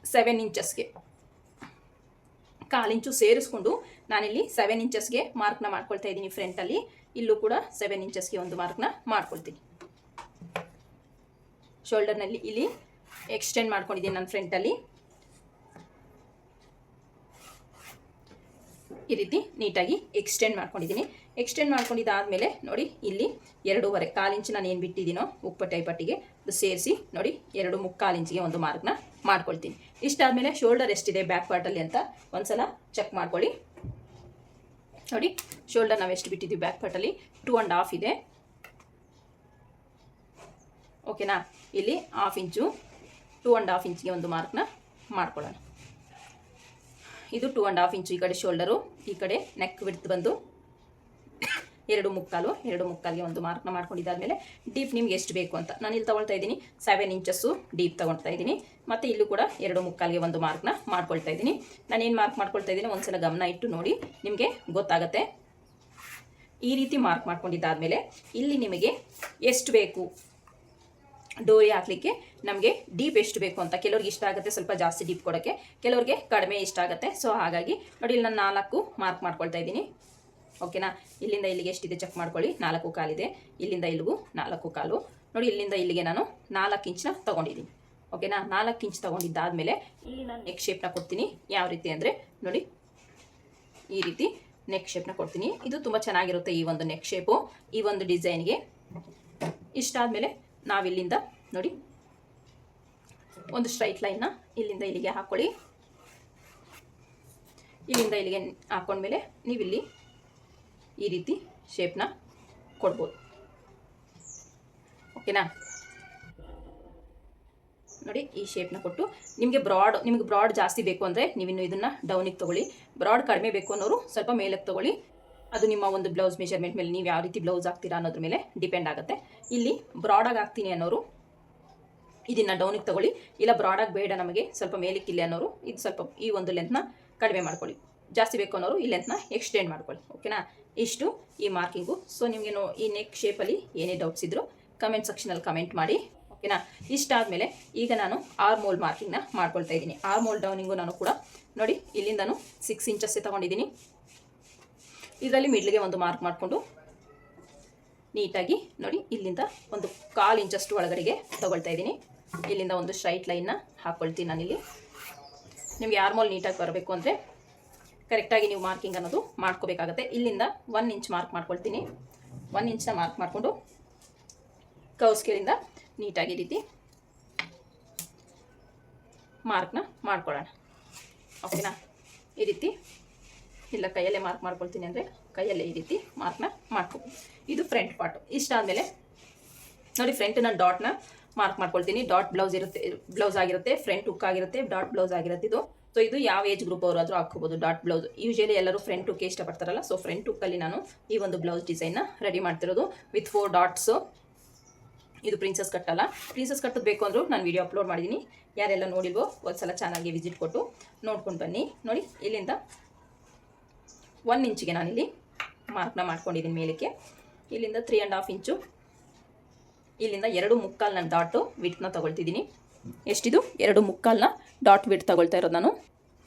7 ಇಂಚಸ್ಗೆ. 1/4 ಇಂಚು ಸೇರಿಸ್ಕೊಂಡು ನಾನಿಲ್ಲಿ 7 ಇಂಚಸ್ಗೆ ಮಾರ್ಕ್ನ ಮಾಡ್ಕೊಳ್ತಾ ಇದ್ದೀನಿ ಫ್ರಂಟಲ್ಲಿ. ಇಲ್ಲೂ ಕೂಡ 7 ಇಂಚಸ್ಗೆ ಒಂದು ಮಾರ್ಕ್ನ ಮಾಡ್ಕೊಳ್ತೀನಿ. ಶೋಲ್ಡರ್ನಲ್ಲಿ ಇಲ್ಲಿ ಎಕ್ಸ್ಟೆಂಡ್ ಮಾಡ್ಕೊಂಡಿದ್ದೀನಿ ನಾನು ಫ್ರಂಟಲ್ಲಿ. ಈ ರೀತಿ ನೀಟಾಗಿ ಎಕ್ಸ್ಟೆಂಡ್ ಮಾಡ್ಕೊಂಡಿದ್ದೀನಿ. ಎಕ್ಸ್ಟೆಂಡ್ ಮಾಡ್ಕೊಂಡಿದ್ದಾದಮೇಲೆ ನೋಡಿ, ಇಲ್ಲಿ 2.25 1/4 ಇಂಚ್ ನಾನು ಏನು ಬಿಟ್ಟಿದ್ದೀನೋ ಉಪ್ಪಟ್ಟಿ ಹೈಪಟ್ಟಿಗೆ ಅದು ಸೇರಿಸಿ ನೋಡಿ 2.25 ಇಂಚಿಗೆ ಒಂದು ಮಾರ್ಕ್ನ ಮಾಡ್ಕೊಳ್ತೀನಿ. ಇಷ್ಟಾದಮೇಲೆ ಶೋಲ್ಡರ್ ಎಷ್ಟಿದೆ ಬ್ಯಾಕ್ ಪಾರ್ಟಲ್ಲಿ ಅಂತ ಒಂದ್ಸಲ ಚೆಕ್ ಮಾಡ್ಕೊಳ್ಳಿ. ನೋಡಿ, ಶೋಲ್ಡರ್ ನಾವು ಎಷ್ಟು ಬಿಟ್ಟಿದ್ದೀವಿ ಬ್ಯಾಕ್ ಪಾರ್ಟಲ್ಲಿ 2.5 ಇದೆ, ಓಕೆನಾ. ಇಲ್ಲಿ 1/2 ಇಂಚು 2.5 ಇಂಚಿಗೆ ಒಂದು ಮಾರ್ಕ್ನ ಮಾಡ್ಕೊಳ್ಳೋಣ. ಇದು 2.5 ಇಂಚು ಈ ಕಡೆ ಶೋಲ್ಡರು, ಈ ಕಡೆ ನೆಕ್ ವಿಡ್ತ್ ಬಂದು 2.25ಗೆ ಒಂದು ಮಾರ್ಕ್ನ ಮಾಡ್ಕೊಂಡಿದ್ದಾದಮೇಲೆ ಡೀಪ್ ನಿಮ್ಗೆ ಎಷ್ಟು ಬೇಕು ಅಂತ ನಾನು ಇಲ್ಲಿ ತೊಗೊಳ್ತಾ ಇದ್ದೀನಿ 7 ಇಂಚಸ್ಸು ಡೀಪ್ ತೊಗೊಳ್ತಾ ಇದ್ದೀನಿ. ಮತ್ತು ಇಲ್ಲೂ ಕೂಡ 2.25ಗೆ ಒಂದು ಮಾರ್ಕ್ನ ಮಾಡ್ಕೊಳ್ತಾ ಇದ್ದೀನಿ. ನಾನೇನು ಮಾರ್ಕ್ ಮಾಡ್ಕೊಳ್ತಾ ಇದ್ದೀನಿ ಒಂದ್ಸಲ ಗಮನ ಇಟ್ಟು ನೋಡಿ, ನಿಮಗೆ ಗೊತ್ತಾಗುತ್ತೆ. ಈ ರೀತಿ ಮಾರ್ಕ್ ಮಾಡ್ಕೊಂಡಿದ್ದಾದಮೇಲೆ ಇಲ್ಲಿ ನಿಮಗೆ ಎಷ್ಟು ಬೇಕು ಡೋರಿ ಹಾಕಲಿಕ್ಕೆ, ನಮಗೆ ಡೀಪ್ ಎಷ್ಟು ಬೇಕು ಅಂತ ಕೆಲವ್ರಿಗೆ ಇಷ್ಟ ಆಗುತ್ತೆ ಸ್ವಲ್ಪ ಜಾಸ್ತಿ ಡೀಪ್ ಕೊಡೋಕ್ಕೆ, ಕೆಲವ್ರಿಗೆ ಕಡಿಮೆ ಇಷ್ಟ ಆಗುತ್ತೆ. ಸೊ ಹಾಗಾಗಿ ನೋಡಿ ಇಲ್ಲಿ ನಾನು 4 ಮಾರ್ಕ್ ಮಾಡ್ಕೊಳ್ತಾ ಇದ್ದೀನಿ. ಓಕೆನಾ, ಇಲ್ಲಿಂದ ಇಲ್ಲಿಗೆ ಎಷ್ಟಿದೆ ಚೆಕ್ ಮಾಡ್ಕೊಳ್ಳಿ. 4 ಕಾಲಿದೆ, ಇಲ್ಲಿಂದ ಇಲ್ಲಿಗೂ 4 ಕಾಲು. ನೋಡಿ ಇಲ್ಲಿಂದ ಇಲ್ಲಿಗೆ ನಾನು 4 ಇಂಚ್ನ ತೊಗೊಂಡಿದ್ದೀನಿ. ಓಕೆನಾ, 4 ಇಂಚ್ ತೊಗೊಂಡಿದ್ದಾದಮೇಲೆ ಇಲ್ಲಿ ನಾನು ನೆಕ್ ಶೇಪ್ನ ಕೊಡ್ತೀನಿ. ಯಾವ ರೀತಿ ಅಂದರೆ ನೋಡಿ ಈ ರೀತಿ ನೆಕ್ ಶೇಪ್ನ ಕೊಡ್ತೀನಿ. ಇದು ತುಂಬ ಚೆನ್ನಾಗಿರುತ್ತೆ ಈ ಒಂದು ನೆಕ್ ಶೇಪು, ಈ ಒಂದು ಡಿಸೈನ್ಗೆ. ಇಷ್ಟ ಆದಮೇಲೆ ನಾವಿಲ್ಲಿಂದ ನೋಡಿ ಒಂದು ಸ್ಟ್ರೈಟ್ ಲೈನ್ನ ಇಲ್ಲಿಂದ ಇಲ್ಲಿಗೆ ಹಾಕ್ಕೊಳ್ಳಿ. ಇಲ್ಲಿಂದ ಇಲ್ಲಿಗೆ ಹಾಕೊಂಡ್ಮೇಲೆ ನೀವಿಲ್ಲಿ ಈ ರೀತಿ ಶೇಪ್ನ ಕೊಡ್ಬೋದು. ಓಕೆನಾ, ನೋಡಿ ಈ ಶೇಪ್ನ ಕೊಟ್ಟು ನಿಮಗೆ ಬ್ರಾಡ್ ಜಾಸ್ತಿ ಬೇಕು ಅಂದರೆ ನೀವಿನ್ನು ಇದನ್ನು ಡೌನಿಗೆ ತೊಗೊಳ್ಳಿ. ಬ್ರಾಡ್ ಕಡಿಮೆ ಬೇಕು ಅನ್ನೋರು ಸ್ವಲ್ಪ ಮೇಲಕ್ಕೆ ತೊಗೊಳ್ಳಿ. ಅದು ನಿಮ್ಮ ಒಂದು ಬ್ಲೌಸ್ ಮೆಜರ್ಮೆಂಟ್ ಮೇಲೆ, ನೀವು ಯಾವ ರೀತಿ ಬ್ಲೌಸ್ ಹಾಕ್ತೀರಾ ಅನ್ನೋದ್ರ ಮೇಲೆ ಡಿಪೆಂಡ್ ಆಗುತ್ತೆ. ಇಲ್ಲಿ ಬ್ರಾಡಾಗಿ ಹಾಕ್ತೀನಿ ಅನ್ನೋರು ಇದನ್ನು ಡೌನಿಗೆ ತೊಗೊಳ್ಳಿ. ಇಲ್ಲ ಬ್ರಾಡಾಗಿ ಬೇಡ ನಮಗೆ ಸ್ವಲ್ಪ ಮೇಲಕ್ಕಿಲ್ಲ ಅನ್ನೋರು ಇದು ಸ್ವಲ್ಪ ಈ ಒಂದು ಲೆಂತ್ನ ಕಡಿಮೆ ಮಾಡ್ಕೊಳ್ಳಿ. ಜಾಸ್ತಿ ಬೇಕು ಅನ್ನೋರು ಈ ಲೆಂತ್ನ ಎಕ್ಸ್ಟೆಂಡ್ ಮಾಡ್ಕೊಳ್ಳಿ. ಓಕೆನಾ, ಇಷ್ಟು ಈ ಮಾರ್ಕಿಂಗು. ಸೊ ನಿಮಗೆ ಈ ನೆಕ್ ಶೇಪಲ್ಲಿ ಏನೇ ಡೌಟ್ಸ್ ಇದ್ದರೂ ಕಮೆಂಟ್ ಸೆಕ್ಷನಲ್ಲಿ ಕಮೆಂಟ್ ಮಾಡಿ. ಓಕೆನಾ, ಇಷ್ಟ ಆದಮೇಲೆ ಈಗ ನಾನು ಆರ್ಮ್ ಹೋಲ್ ಮಾರ್ಕಿಂಗ್ನ ಮಾಡ್ಕೊಳ್ತಾ ಇದ್ದೀನಿ. ಆರ್ಮ್ ಹೋಲ್ ಡೌನಿಂಗು ನಾನು ಕೂಡ ನೋಡಿ ಇಲ್ಲಿಂದನೂ 6 ಇಂಚಸ್ಸೇ ತೊಗೊಂಡಿದ್ದೀನಿ. ಇದರಲ್ಲಿ ಮಿಡ್ಲಿಗೆ ಒಂದು ಮಾರ್ಕ್ ಮಾಡಿಕೊಂಡು ನೀಟಾಗಿ ನೋಡಿ ಇಲ್ಲಿಂದ ಒಂದು 1/4 ಇಂಚಷ್ಟು ಒಳಗಡೆಗೆ ತೊಗೊಳ್ತಾ ಇದ್ದೀನಿ. ಇಲ್ಲಿಂದ ಒಂದು ಸ್ಟ್ರೈಟ್ ಲೈನ್ನ ಹಾಕ್ಕೊಳ್ತೀನಿ ನಾನಿಲ್ಲಿ. ನಿಮಗೆ ಆರ್ಮೋಲ್ ನೀಟಾಗಿ ಬರಬೇಕು ಅಂದರೆ ಕರೆಕ್ಟಾಗಿ ನೀವು ಮಾರ್ಕಿಂಗ್ ಅನ್ನೋದು ಮಾಡ್ಕೋಬೇಕಾಗತ್ತೆ. ಇಲ್ಲಿಂದ 1 ಇಂಚ್ ಮಾರ್ಕ್ ಮಾಡ್ಕೊಳ್ತೀನಿ. 1 ಇಂಚ್ನ ಮಾರ್ಕ್ ಮಾಡಿಕೊಂಡು ಕೌಸ್ಕೆಲಿಂದ ನೀಟಾಗಿ ರೀತಿ ಮಾರ್ಕ್ನ ಮಾಡ್ಕೊಳ್ಳೋಣ. ಓಕೆನಾ, ಈ ರೀತಿ ಇಲ್ಲ ಕೈಯಲ್ಲೇ ಮಾರ್ಕ್ ಮಾಡ್ಕೊಳ್ತೀನಿ ಅಂದರೆ ಕೈಯಲ್ಲೇ ಈ ರೀತಿ ಮಾರ್ಕ್ನ ಮಾಡ್ಕೊಬೋದು. ಇದು ಫ್ರಂಟ್ ಪಾರ್ಟು. ಇಷ್ಟ ಆದಮೇಲೆ ನೋಡಿ ಫ್ರಂಟ್ ನಾನು ಡಾಟ್ನ ಮಾರ್ಕ್ ಮಾಡ್ಕೊಳ್ತೀನಿ. ಡಾಟ್ ಬ್ಲೌಸ್ ಆಗಿರುತ್ತೆ, ಫ್ರಂಟ್ ಹುಕ್ ಆಗಿರುತ್ತೆ, ಡಾಟ್ ಬ್ಲೌಸ್ ಆಗಿರುತ್ತೆ ಇದು. ಸೊ ಇದು ಯಾವ ಏಜ್ ಗ್ರೂಪ್ ಅವರು ಆದರೂ ಹಾಕ್ಕೋಬೋದು ಡಾಟ್ ಬ್ಲೌಸ್. ಯೂಶಲಿ ಎಲ್ಲರೂ ಫ್ರಂಟ್ ಹುಕ್ಕೆ ಇಷ್ಟಪಡ್ತಾರಲ್ಲ, ಸೊ ಫ್ರಂಟ್ ಹುಕ್ಕಲ್ಲಿ ನಾನು ಈ ಒಂದು ಬ್ಲೌಸ್ ಡಿಸೈನ್ನ ರೆಡಿ ಮಾಡ್ತಿರೋದು ವಿತ್ 4 ಡಾಟ್ಸು. ಇದು ಪ್ರಿನ್ಸಸ್ ಕಟ್ಟಲ್ಲ. ಪ್ರಿನ್ಸಸ್ ಕಟ್ಟೋದು ಬೇಕು ಅಂದರೂ ನಾನು ವೀಡಿಯೋ ಅಪ್ಲೋಡ್ ಮಾಡಿದ್ದೀನಿ. ಯಾರೆಲ್ಲ ನೋಡಿಲ್ವೋ ಒಂದ್ಸಲ ಚಾನಲ್ಗೆ ವಿಸಿಟ್ ಕೊಟ್ಟು ನೋಡ್ಕೊಂಡು ಬನ್ನಿ. ನೋಡಿ ಇಲ್ಲಿಂದ 1 ಇಂಚಿಗೆ ನಾನಿಲ್ಲಿ ಮಾರ್ಕ್ನ ಮಾಡ್ಕೊಂಡಿದ್ದೀನಿ ಮೇಲಕ್ಕೆ. ಇಲ್ಲಿಂದ 3.5 ಇಂಚು, ಇಲ್ಲಿಂದ 2.25 ನಾನು ಡಾಟು ವಿಡ್ತ್ನ ತೊಗೊಳ್ತಿದ್ದೀನಿ. ಎಷ್ಟಿದು 2.25 ಡಾಟ್ ವಿಡ್ತ್ ತೊಗೊಳ್ತಾ ಇರೋದು ನಾನು.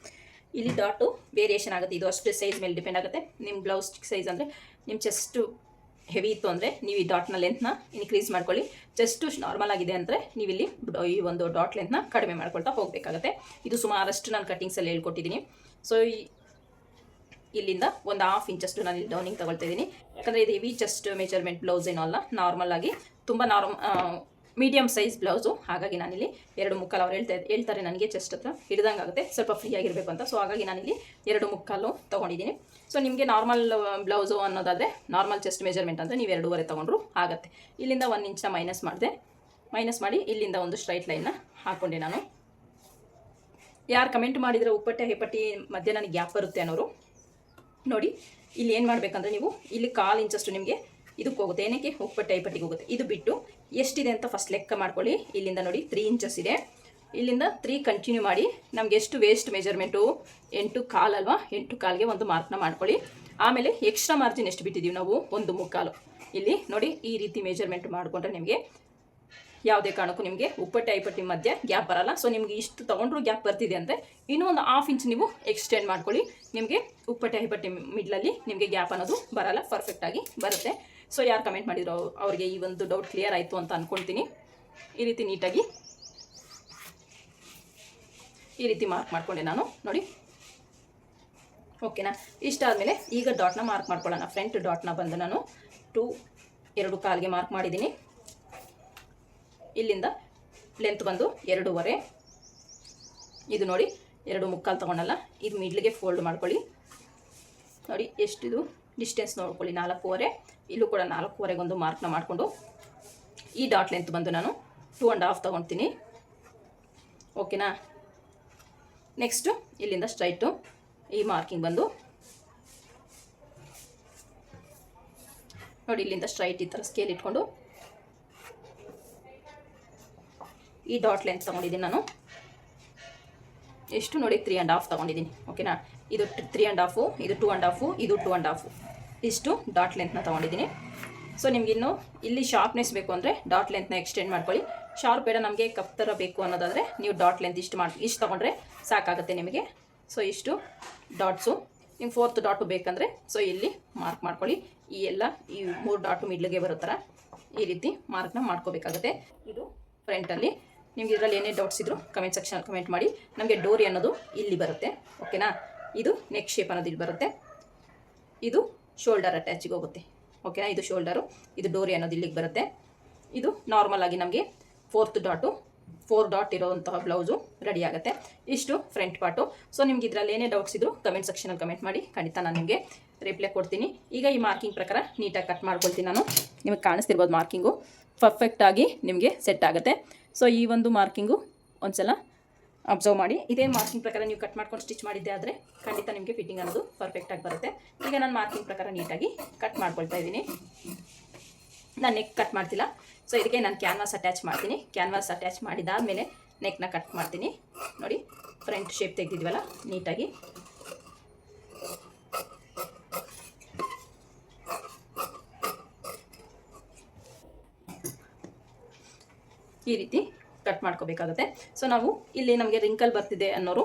ಇಲ್ಲಿ ಡಾಟು ವೇರಿಯೇಷನ್ ಆಗುತ್ತೆ, ಇದು ಅಷ್ಟೇ ಸೈಜ್ ಮೇಲೆ ಡಿಪೆಂಡ್ ಆಗುತ್ತೆ. ನಿಮ್ಮ ಬ್ಲೌಸ್ ಸೈಜ್ ಅಂದರೆ ನಿಮ್ಮ ಚೆಸ್ಟು ಹೆವಿ ಇತ್ತು ಅಂದರೆ ನೀವು ಈ ಡಾಟ್ನ ಲೆಂತ್ನ ಇನ್ಕ್ರೀಸ್ ಮಾಡ್ಕೊಳ್ಳಿ. ಚೆಸ್ಟು ನಾರ್ಮಲ್ ಆಗಿದೆ ಅಂದರೆ ನೀವಿಲ್ಲಿ ಈ ಒಂದು ಡಾಟ್ ಲೆಂತ್ನ ಕಡಿಮೆ ಮಾಡ್ಕೊಳ್ತಾ ಹೋಗಬೇಕಾಗುತ್ತೆ. ಇದು ಸುಮಾರಷ್ಟು ನಾನು ಕಟ್ಟಿಂಗ್ಸಲ್ಲಿ ಹೇಳ್ಕೊಟ್ಟಿದ್ದೀನಿ. ಸೊ ಇಲ್ಲಿಂದ ಒಂದು 1/2 ಇಂಚಷ್ಟು ನಾನು ಇಲ್ಲಿ ಡೌನಿಂಗ್ ತೊಗೊಳ್ತಾ ಇದ್ದೀನಿ. ಯಾಕಂದರೆ ಇದು ಹೆವಿ ಚೆಸ್ಟ್ ಮೆಜರ್ಮೆಂಟ್ ಬ್ಲೌಸ್ ಏನೋ ಅಲ್ಲ, ನಾರ್ಮಲ್ ಆಗಿ ತುಂಬ ಮೀಡಿಯಮ್ ಸೈಜ್ ಬ್ಲೌಸು. ಹಾಗಾಗಿ ನಾನಿಲ್ಲಿ 2.25 ಅವ್ರು ಹೇಳ್ತಾರೆ ನನಗೆ ಚೆಸ್ಟ್ ಹತ್ರ ಹಿಡ್ದಂಗೆ ಆಗುತ್ತೆ, ಸ್ವಲ್ಪ ಫ್ರೀ ಆಗಿರಬೇಕು ಅಂತ. ಸೊ ಹಾಗಾಗಿ ನಾನಿಲ್ಲಿ 2.25 ತೊಗೊಂಡಿದ್ದೀನಿ. ಸೊ ನಿಮಗೆ ನಾರ್ಮಲ್ ಬ್ಲೌಸು ಅನ್ನೋದಾದರೆ ನಾರ್ಮಲ್ ಚೆಸ್ಟ್ ಮೆಜರ್ಮೆಂಟ್ ಅಂದರೆ ನೀವು 2.5 ತೊಗೊಂಡ್ರು ಆಗುತ್ತೆ. ಇಲ್ಲಿಂದ 1 ಇಂಚನ್ನ ಮೈನಸ್ ಮಾಡಿ ಇಲ್ಲಿಂದ ಒಂದು ಸ್ಟ್ರೈಟ್ ಲೈನ್ನ ಹಾಕ್ಕೊಂಡೆ ನಾನು. ಯಾರು ಕಮೆಂಟ್ ಮಾಡಿದರೆ ಉಪ್ಪಟ್ಟೆ ಹೆಪ್ಪಟ್ಟಿ ಮಧ್ಯೆ ನನಗೆ ಗ್ಯಾಪ್ ಬರುತ್ತೆ ಅನ್ನೋರು ನೋಡಿ ಇಲ್ಲಿ ಏನು ಮಾಡಬೇಕಂದ್ರೆ ನೀವು ಇಲ್ಲಿ 1/4 ಇಂಚಷ್ಟು ನಿಮಗೆ ಇದಕ್ಕೆ ಹೋಗುತ್ತೆ. ಏನಕ್ಕೆ ಉಪ್ಪಟ್ಟೆ ಹೆಪ್ಪಟ್ಟಿಗೆ ಹೋಗುತ್ತೆ. ಇದು ಬಿಟ್ಟು ಎಷ್ಟಿದೆ ಅಂತ ಫಸ್ಟ್ ಲೆಕ್ಕ ಮಾಡ್ಕೊಳ್ಳಿ. ಇಲ್ಲಿಂದ ನೋಡಿ 3 ಇಂಚಸ್ ಇದೆ, ಇಲ್ಲಿಂದ 3 ಕಂಟಿನ್ಯೂ ಮಾಡಿ ನಮಗೆ ಎಷ್ಟು ವೇಸ್ಟ್ ಮೆಜರ್ಮೆಂಟು 8.25 ಅಲ್ವಾ, 8.25ಗೆ ಒಂದು ಮಾರ್ಕ್ನ ಮಾಡ್ಕೊಳ್ಳಿ. ಆಮೇಲೆ ಎಕ್ಸ್ಟ್ರಾ ಮಾರ್ಜಿನ್ ಎಷ್ಟು ಬಿಟ್ಟಿದ್ದೀವಿ ನಾವು 1.25. ಇಲ್ಲಿ ನೋಡಿ ಈ ರೀತಿ ಮೆಜರ್ಮೆಂಟ್ ಮಾಡಿಕೊಂಡ್ರೆ ನಿಮಗೆ ಯಾವುದೇ ಕಾರಣಕ್ಕೂ ನಿಮಗೆ ಉಪ್ಪಟ್ಟೆ ಐಪಟ್ಟಿ ಮಧ್ಯೆ ಗ್ಯಾಪ್ ಬರಲ್ಲ. ಸೊ ನಿಮಗೆ ಇಷ್ಟು ತೊಗೊಂಡ್ರೂ ಗ್ಯಾಪ್ ಬರ್ತಿದೆ ಅಂದರೆ ಇನ್ನೂ ಒಂದು 1/2 ಇಂಚ್ ನೀವು ಎಕ್ಸ್ಟೆಂಡ್ ಮಾಡ್ಕೊಳ್ಳಿ. ನಿಮಗೆ ಉಪ್ಪಟ್ಟೆ ಐಪಟ್ಟಿ ಮಿಡ್ಲಲ್ಲಿ ನಿಮಗೆ ಗ್ಯಾಪ್ ಅನ್ನೋದು ಬರಲ್ಲ, ಪರ್ಫೆಕ್ಟಾಗಿ ಬರುತ್ತೆ. ಸೊ ಯಾರು ಕಮೆಂಟ್ ಮಾಡಿದ್ರು ಅವರಿಗೆ ಈ ಒಂದು ಡೌಟ್ ಕ್ಲಿಯರ್ ಆಯಿತು ಅಂತ ಅಂದ್ಕೊಳ್ತೀನಿ. ಈ ರೀತಿ ನೀಟಾಗಿ ಈ ರೀತಿ ಮಾರ್ಕ್ ಮಾಡಿಕೊಂಡೆ ನಾನು ನೋಡಿ. ಓಕೆನಾ, ಇಷ್ಟ ಆದಮೇಲೆ ಈಗ ಡಾಟ್ನ ಮಾರ್ಕ್ ಮಾಡ್ಕೊಳ್ಳೋಣ. ಫ್ರಂಟ್ ಡಾಟ್ನ ಬಂದು ನಾನು 2.25ಗೆ ಮಾರ್ಕ್ ಮಾಡಿದ್ದೀನಿ. ಇಲ್ಲಿಂದ ಲೆಂತ್ ಬಂದು 2.5. ಇದು ನೋಡಿ 2.25 ತೊಗೊಳಲ್ಲ, ಇದು ಮಿಡ್ಲಿಗೆ ಫೋಲ್ಡ್ ಮಾಡ್ಕೊಳ್ಳಿ. ನೋಡಿ ಎಷ್ಟಿದು ಡಿಸ್ಟೆನ್ಸ್ ನೋಡ್ಕೊಳ್ಳಿ, 4.5. ಇಲ್ಲೂ ಕೂಡ 4.5ಗೆ ಒಂದು ಮಾರ್ಕ್ನ ಮಾಡಿಕೊಂಡು ಈ ಡಾಟ್ ಲೆಂತ್ ಬಂದು ನಾನು 2.5 ತೊಗೊಳ್ತೀನಿ. ಓಕೆನಾ, ನೆಕ್ಸ್ಟು ಇಲ್ಲಿಂದ ಸ್ಟ್ರೈಟು ಈ ಮಾರ್ಕಿಂಗ್ ಬಂದು ನೋಡಿ ಇಲ್ಲಿಂದ ಸ್ಟ್ರೈಟ್ ಈ ಥರ ಸ್ಕೇಲ್ ಇಟ್ಕೊಂಡು ಈ ಡಾಟ್ ಲೆಂತ್ ತೊಗೊಂಡಿದ್ದೀನಿ ನಾನು. ಎಷ್ಟು ನೋಡಿ 3.5 ತೊಗೊಂಡಿದ್ದೀನಿ. ಓಕೆನಾ, ಇದು 3.5, ಇದು 2.5, ಇದು 2.5 ಇಷ್ಟು ಡಾಟ್ ಲೆಂತ್ನ ತೊಗೊಂಡಿದ್ದೀನಿ. ಸೊ ನಿಮಗಿನ್ನು ಇಲ್ಲಿ ಶಾರ್ಪ್ನೆಸ್ ಬೇಕು ಅಂದರೆ ಡಾಟ್ ಲೆಂತ್ನ ಎಕ್ಸ್ಟೆಂಡ್ ಮಾಡ್ಕೊಳ್ಳಿ. ಶಾರ್ಪ್ ಬೇಡ ನಮಗೆ ಕಪ್ ಥರ ಬೇಕು ಅನ್ನೋದಾದರೆ ನೀವು ಡಾಟ್ ಲೆಂತ್ ಇಷ್ಟು ತೊಗೊಂಡ್ರೆ ಸಾಕಾಗುತ್ತೆ ನಿಮಗೆ. ಸೊ ಇಷ್ಟು ಡಾಟ್ಸು. ನಿಮ್ಗೆ 4th ಡಾಟು ಬೇಕಂದರೆ ಸೊ ಇಲ್ಲಿ ಮಾರ್ಕ್ ಮಾಡ್ಕೊಳ್ಳಿ. ಈ 3 ಡಾಟು ಮಿಡ್ಲಿಗೆ ಬರೋ ಥರ ಈ ರೀತಿ ಮಾರ್ಕ್ನ ಮಾಡ್ಕೋಬೇಕಾಗುತ್ತೆ. ಇದು ಫ್ರಂಟಲ್ಲಿ. ನಿಮ್ಗೆ ಇದರಲ್ಲಿ ಏನೇ ಡೌಟ್ಸ್ ಇದ್ದರೂ ಕಮೆಂಟ್ ಸೆಕ್ಷನ್ ಕಮೆಂಟ್ ಮಾಡಿ. ನಮಗೆ ಡೋರಿ ಅನ್ನೋದು ಇಲ್ಲಿ ಬರುತ್ತೆ. ಓಕೆನಾ, ಇದು ನೆಕ್ ಶೇಪ್ ಅನ್ನೋದು ಇಲ್ಲಿ ಬರುತ್ತೆ. ಇದು ಶೋಲ್ಡರ್ ಅಟ್ಯಾಚಿಗೆ ಹೋಗುತ್ತೆ. ಓಕೆನಾ, ಇದು ಶೋಲ್ಡರು, ಇದು ಡೋರಿ ಅನ್ನೋದು ಇಲ್ಲಿಗೆ ಬರುತ್ತೆ. ಇದು ನಾರ್ಮಲ್ ಆಗಿ ನಮಗೆ 4th ಡಾಟು 4 ಡಾಟ್ ಇರೋವಂತಹ ಬ್ಲೌಸು ರೆಡಿ ಆಗುತ್ತೆ. ಇಷ್ಟು ಫ್ರಂಟ್ ಪಾರ್ಟು. ಸೊ ನಿಮ್ಗೆ ಇದರಲ್ಲಿ ಏನೇ ಡೌಟ್ಸ್ ಇದ್ದರೂ ಕಮೆಂಟ್ ಸೆಕ್ಷನಲ್ಲಿ ಕಮೆಂಟ್ ಮಾಡಿ, ಖಂಡಿತ ನಾನು ನಿಮಗೆ ರಿಪ್ಲೈ ಕೊಡ್ತೀನಿ. ಈಗ ಈ ಮಾರ್ಕಿಂಗ್ ಪ್ರಕಾರ ನೀಟಾಗಿ ಕಟ್ ಮಾಡ್ಕೊಳ್ತೀನಿ ನಾನು. ನಿಮಗೆ ಕಾಣಿಸ್ತಿರ್ಬೋದು ಮಾರ್ಕಿಂಗು ಪರ್ಫೆಕ್ಟಾಗಿ ನಿಮಗೆ ಸೆಟ್ ಆಗುತ್ತೆ. ಸೊ ಈ ಒಂದು ಮಾರ್ಕಿಂಗು ಒಂದ್ಸಲ ಅಬ್ಸರ್ವ್ ಮಾಡಿ. ಇದೇ ಮಾರ್ಕಿಂಗ್ ಪ್ರಕಾರ ನೀವು ಕಟ್ ಮಾಡ್ಕೊಂಡು ಸ್ಟಿಚ್ ಮಾಡಿದ್ದೆ ಆದರೆ ಖಂಡಿತ ನಿಮಗೆ ಫಿಟ್ಟಿಂಗ್ ಅನ್ನೋದು ಪರ್ಫೆಕ್ಟಾಗಿ ಬರುತ್ತೆ. ಈಗ ನಾನು ಮಾರ್ಕಿಂಗ್ ಪ್ರಕಾರ ನೀಟಾಗಿ ಕಟ್ ಮಾಡ್ಕೊಳ್ತಾ ಇದ್ದೀನಿ. ನಾನು ನೆಕ್ ಕಟ್ ಮಾಡ್ತಿಲ್ಲ. ಸೊ ಇದಕ್ಕೆ ನಾನು ಕ್ಯಾನ್ವಾಸ್ ಅಟ್ಯಾಚ್ ಮಾಡ್ತೀನಿ. ಕ್ಯಾನ್ವಾಸ್ ಅಟ್ಯಾಚ್ ಮಾಡಿದಾದಮೇಲೆ ನೆಕ್ನ ಕಟ್ ಮಾಡ್ತೀನಿ. ನೋಡಿ ಫ್ರಂಟ್ ಶೇಪ್ ತೆಗೆದಿದ್ವಲ್ಲ ನೀಟಾಗಿ ಈ ರೀತಿ ಕಟ್ ಮಾಡ್ಕೋಬೇಕಾಗುತ್ತೆ. ಸೊ ನಾವು ಇಲ್ಲಿ ನಮಗೆ ರಿಂಕಲ್ ಬರ್ತಿದೆ ಅನ್ನೋರು,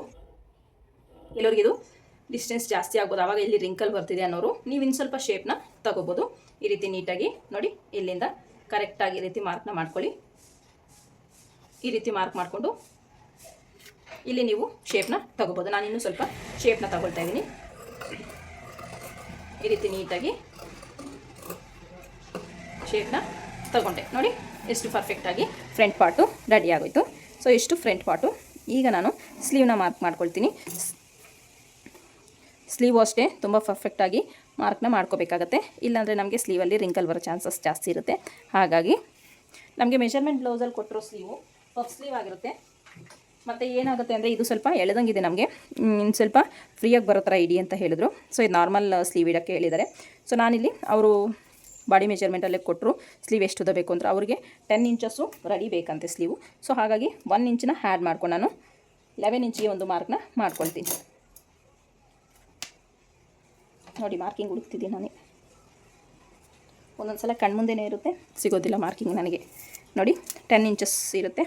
ಎಲ್ಲರಿಗಿದು ಡಿಸ್ಟೆನ್ಸ್ ಜಾಸ್ತಿ ಆಗ್ಬೋದು, ಆವಾಗ ಇಲ್ಲಿ ರಿಂಕಲ್ ಬರ್ತಿದೆ ಅನ್ನೋರು ನೀವು ಇನ್ನು ಸ್ವಲ್ಪ ಶೇಪ್ನ ತಗೋಬೋದು. ಈ ರೀತಿ ನೀಟಾಗಿ ನೋಡಿ ಇಲ್ಲಿಂದ ಕರೆಕ್ಟಾಗಿ ಈ ರೀತಿ ಮಾರ್ಕ್ನ ಮಾಡ್ಕೊಳ್ಳಿ. ಈ ರೀತಿ ಮಾರ್ಕ್ ಮಾಡಿಕೊಂಡು ಇಲ್ಲಿ ನೀವು ಶೇಪ್ನ ತಗೋಬೋದು. ನಾನು ಇನ್ನೂ ಸ್ವಲ್ಪ ಶೇಪ್ನ ತಗೊಳ್ತಾ ಇದ್ದೀನಿ. ಈ ರೀತಿ ನೀಟಾಗಿ ಶೇಪ್ನ ತಗೊಂಡೆ. ನೋಡಿ ಎಷ್ಟು ಪರ್ಫೆಕ್ಟಾಗಿ ಫ್ರಂಟ್ ಪಾರ್ಟು ರೆಡಿ ಆಗೋಯ್ತು. ಸೊ ಇಷ್ಟು ಫ್ರಂಟ್ ಪಾರ್ಟು. ಈಗ ನಾನು ಸ್ಲೀವ್ನ ಮಾರ್ಕ್ ಮಾಡ್ಕೊಳ್ತೀನಿ. ಸ್ಲೀವ್ ಅಷ್ಟೇ ತುಂಬ ಪರ್ಫೆಕ್ಟಾಗಿ ಮಾರ್ಕ್ನ ಮಾಡ್ಕೋಬೇಕಾಗತ್ತೆ. ಇಲ್ಲಾಂದರೆ ನಮಗೆ ಸ್ಲೀವಲ್ಲಿ ರಿಂಕಲ್ ಬರೋ ಚಾನ್ಸಸ್ ಜಾಸ್ತಿ ಇರುತ್ತೆ. ಹಾಗಾಗಿ ನಮಗೆ ಮೆಷರ್ಮೆಂಟ್ ಬ್ಲೌಸಲ್ಲಿ ಕೊಟ್ಟಿರೋ ಸ್ಲೀವು ಪಫ್ ಸ್ಲೀವ್ ಆಗಿರುತ್ತೆ. ಮತ್ತು ಏನಾಗುತ್ತೆ ಅಂದರೆ ಇದು ಸ್ವಲ್ಪ ಎಳೆದಂಗಿದೆ, ನಮಗೆ ಇನ್ನು ಸ್ವಲ್ಪ ಫ್ರೀಯಾಗಿ ಬರೋ ಥರ ಇಡಿ ಅಂತ ಹೇಳಿದ್ರು. ಸೊ ಇದು ನಾರ್ಮಲ್ ಸ್ಲೀವ್ ಇಡೋಕ್ಕೆ ಹೇಳಿದ್ದಾರೆ. ಸೊ ನಾನಿಲ್ಲಿ ಅವರು ಬಾಡಿ ಮೆಜರ್ಮೆಂಟಲ್ಲೇ ಕೊಟ್ಟರು ಸ್ಲೀವ್ ಎಷ್ಟು ಉದ್ದ ಬೇಕು ಅಂದರೆ ಅವರಿಗೆ 10 ಇಂಚಸ್ಸು ರೆಡಿ ಬೇಕಂತೆ ಸ್ಲೀವು. ಸೊ ಹಾಗಾಗಿ 1 ಇಂಚನ್ನ ಹ್ಯಾಡ್ ಮಾಡ್ಕೊಂಡು ನಾನು 11 ಇಂಚಿಗೆ ಒಂದು ಮಾರ್ಕ್ನ ಮಾಡ್ಕೊಳ್ತೀನಿ. ನೋಡಿ ಮಾರ್ಕಿಂಗ್ ಹುಡುಕ್ತಿದ್ದೀನಿ ನಾನು. ಒಂದೊಂದು ಸಲ ಕಣ್ಮುಂದೆನೇ ಇರುತ್ತೆ, ಸಿಗೋದಿಲ್ಲ ಮಾರ್ಕಿಂಗ್ ನನಗೆ. ನೋಡಿ 10 ಇಂಚಸ್ ಇರುತ್ತೆ.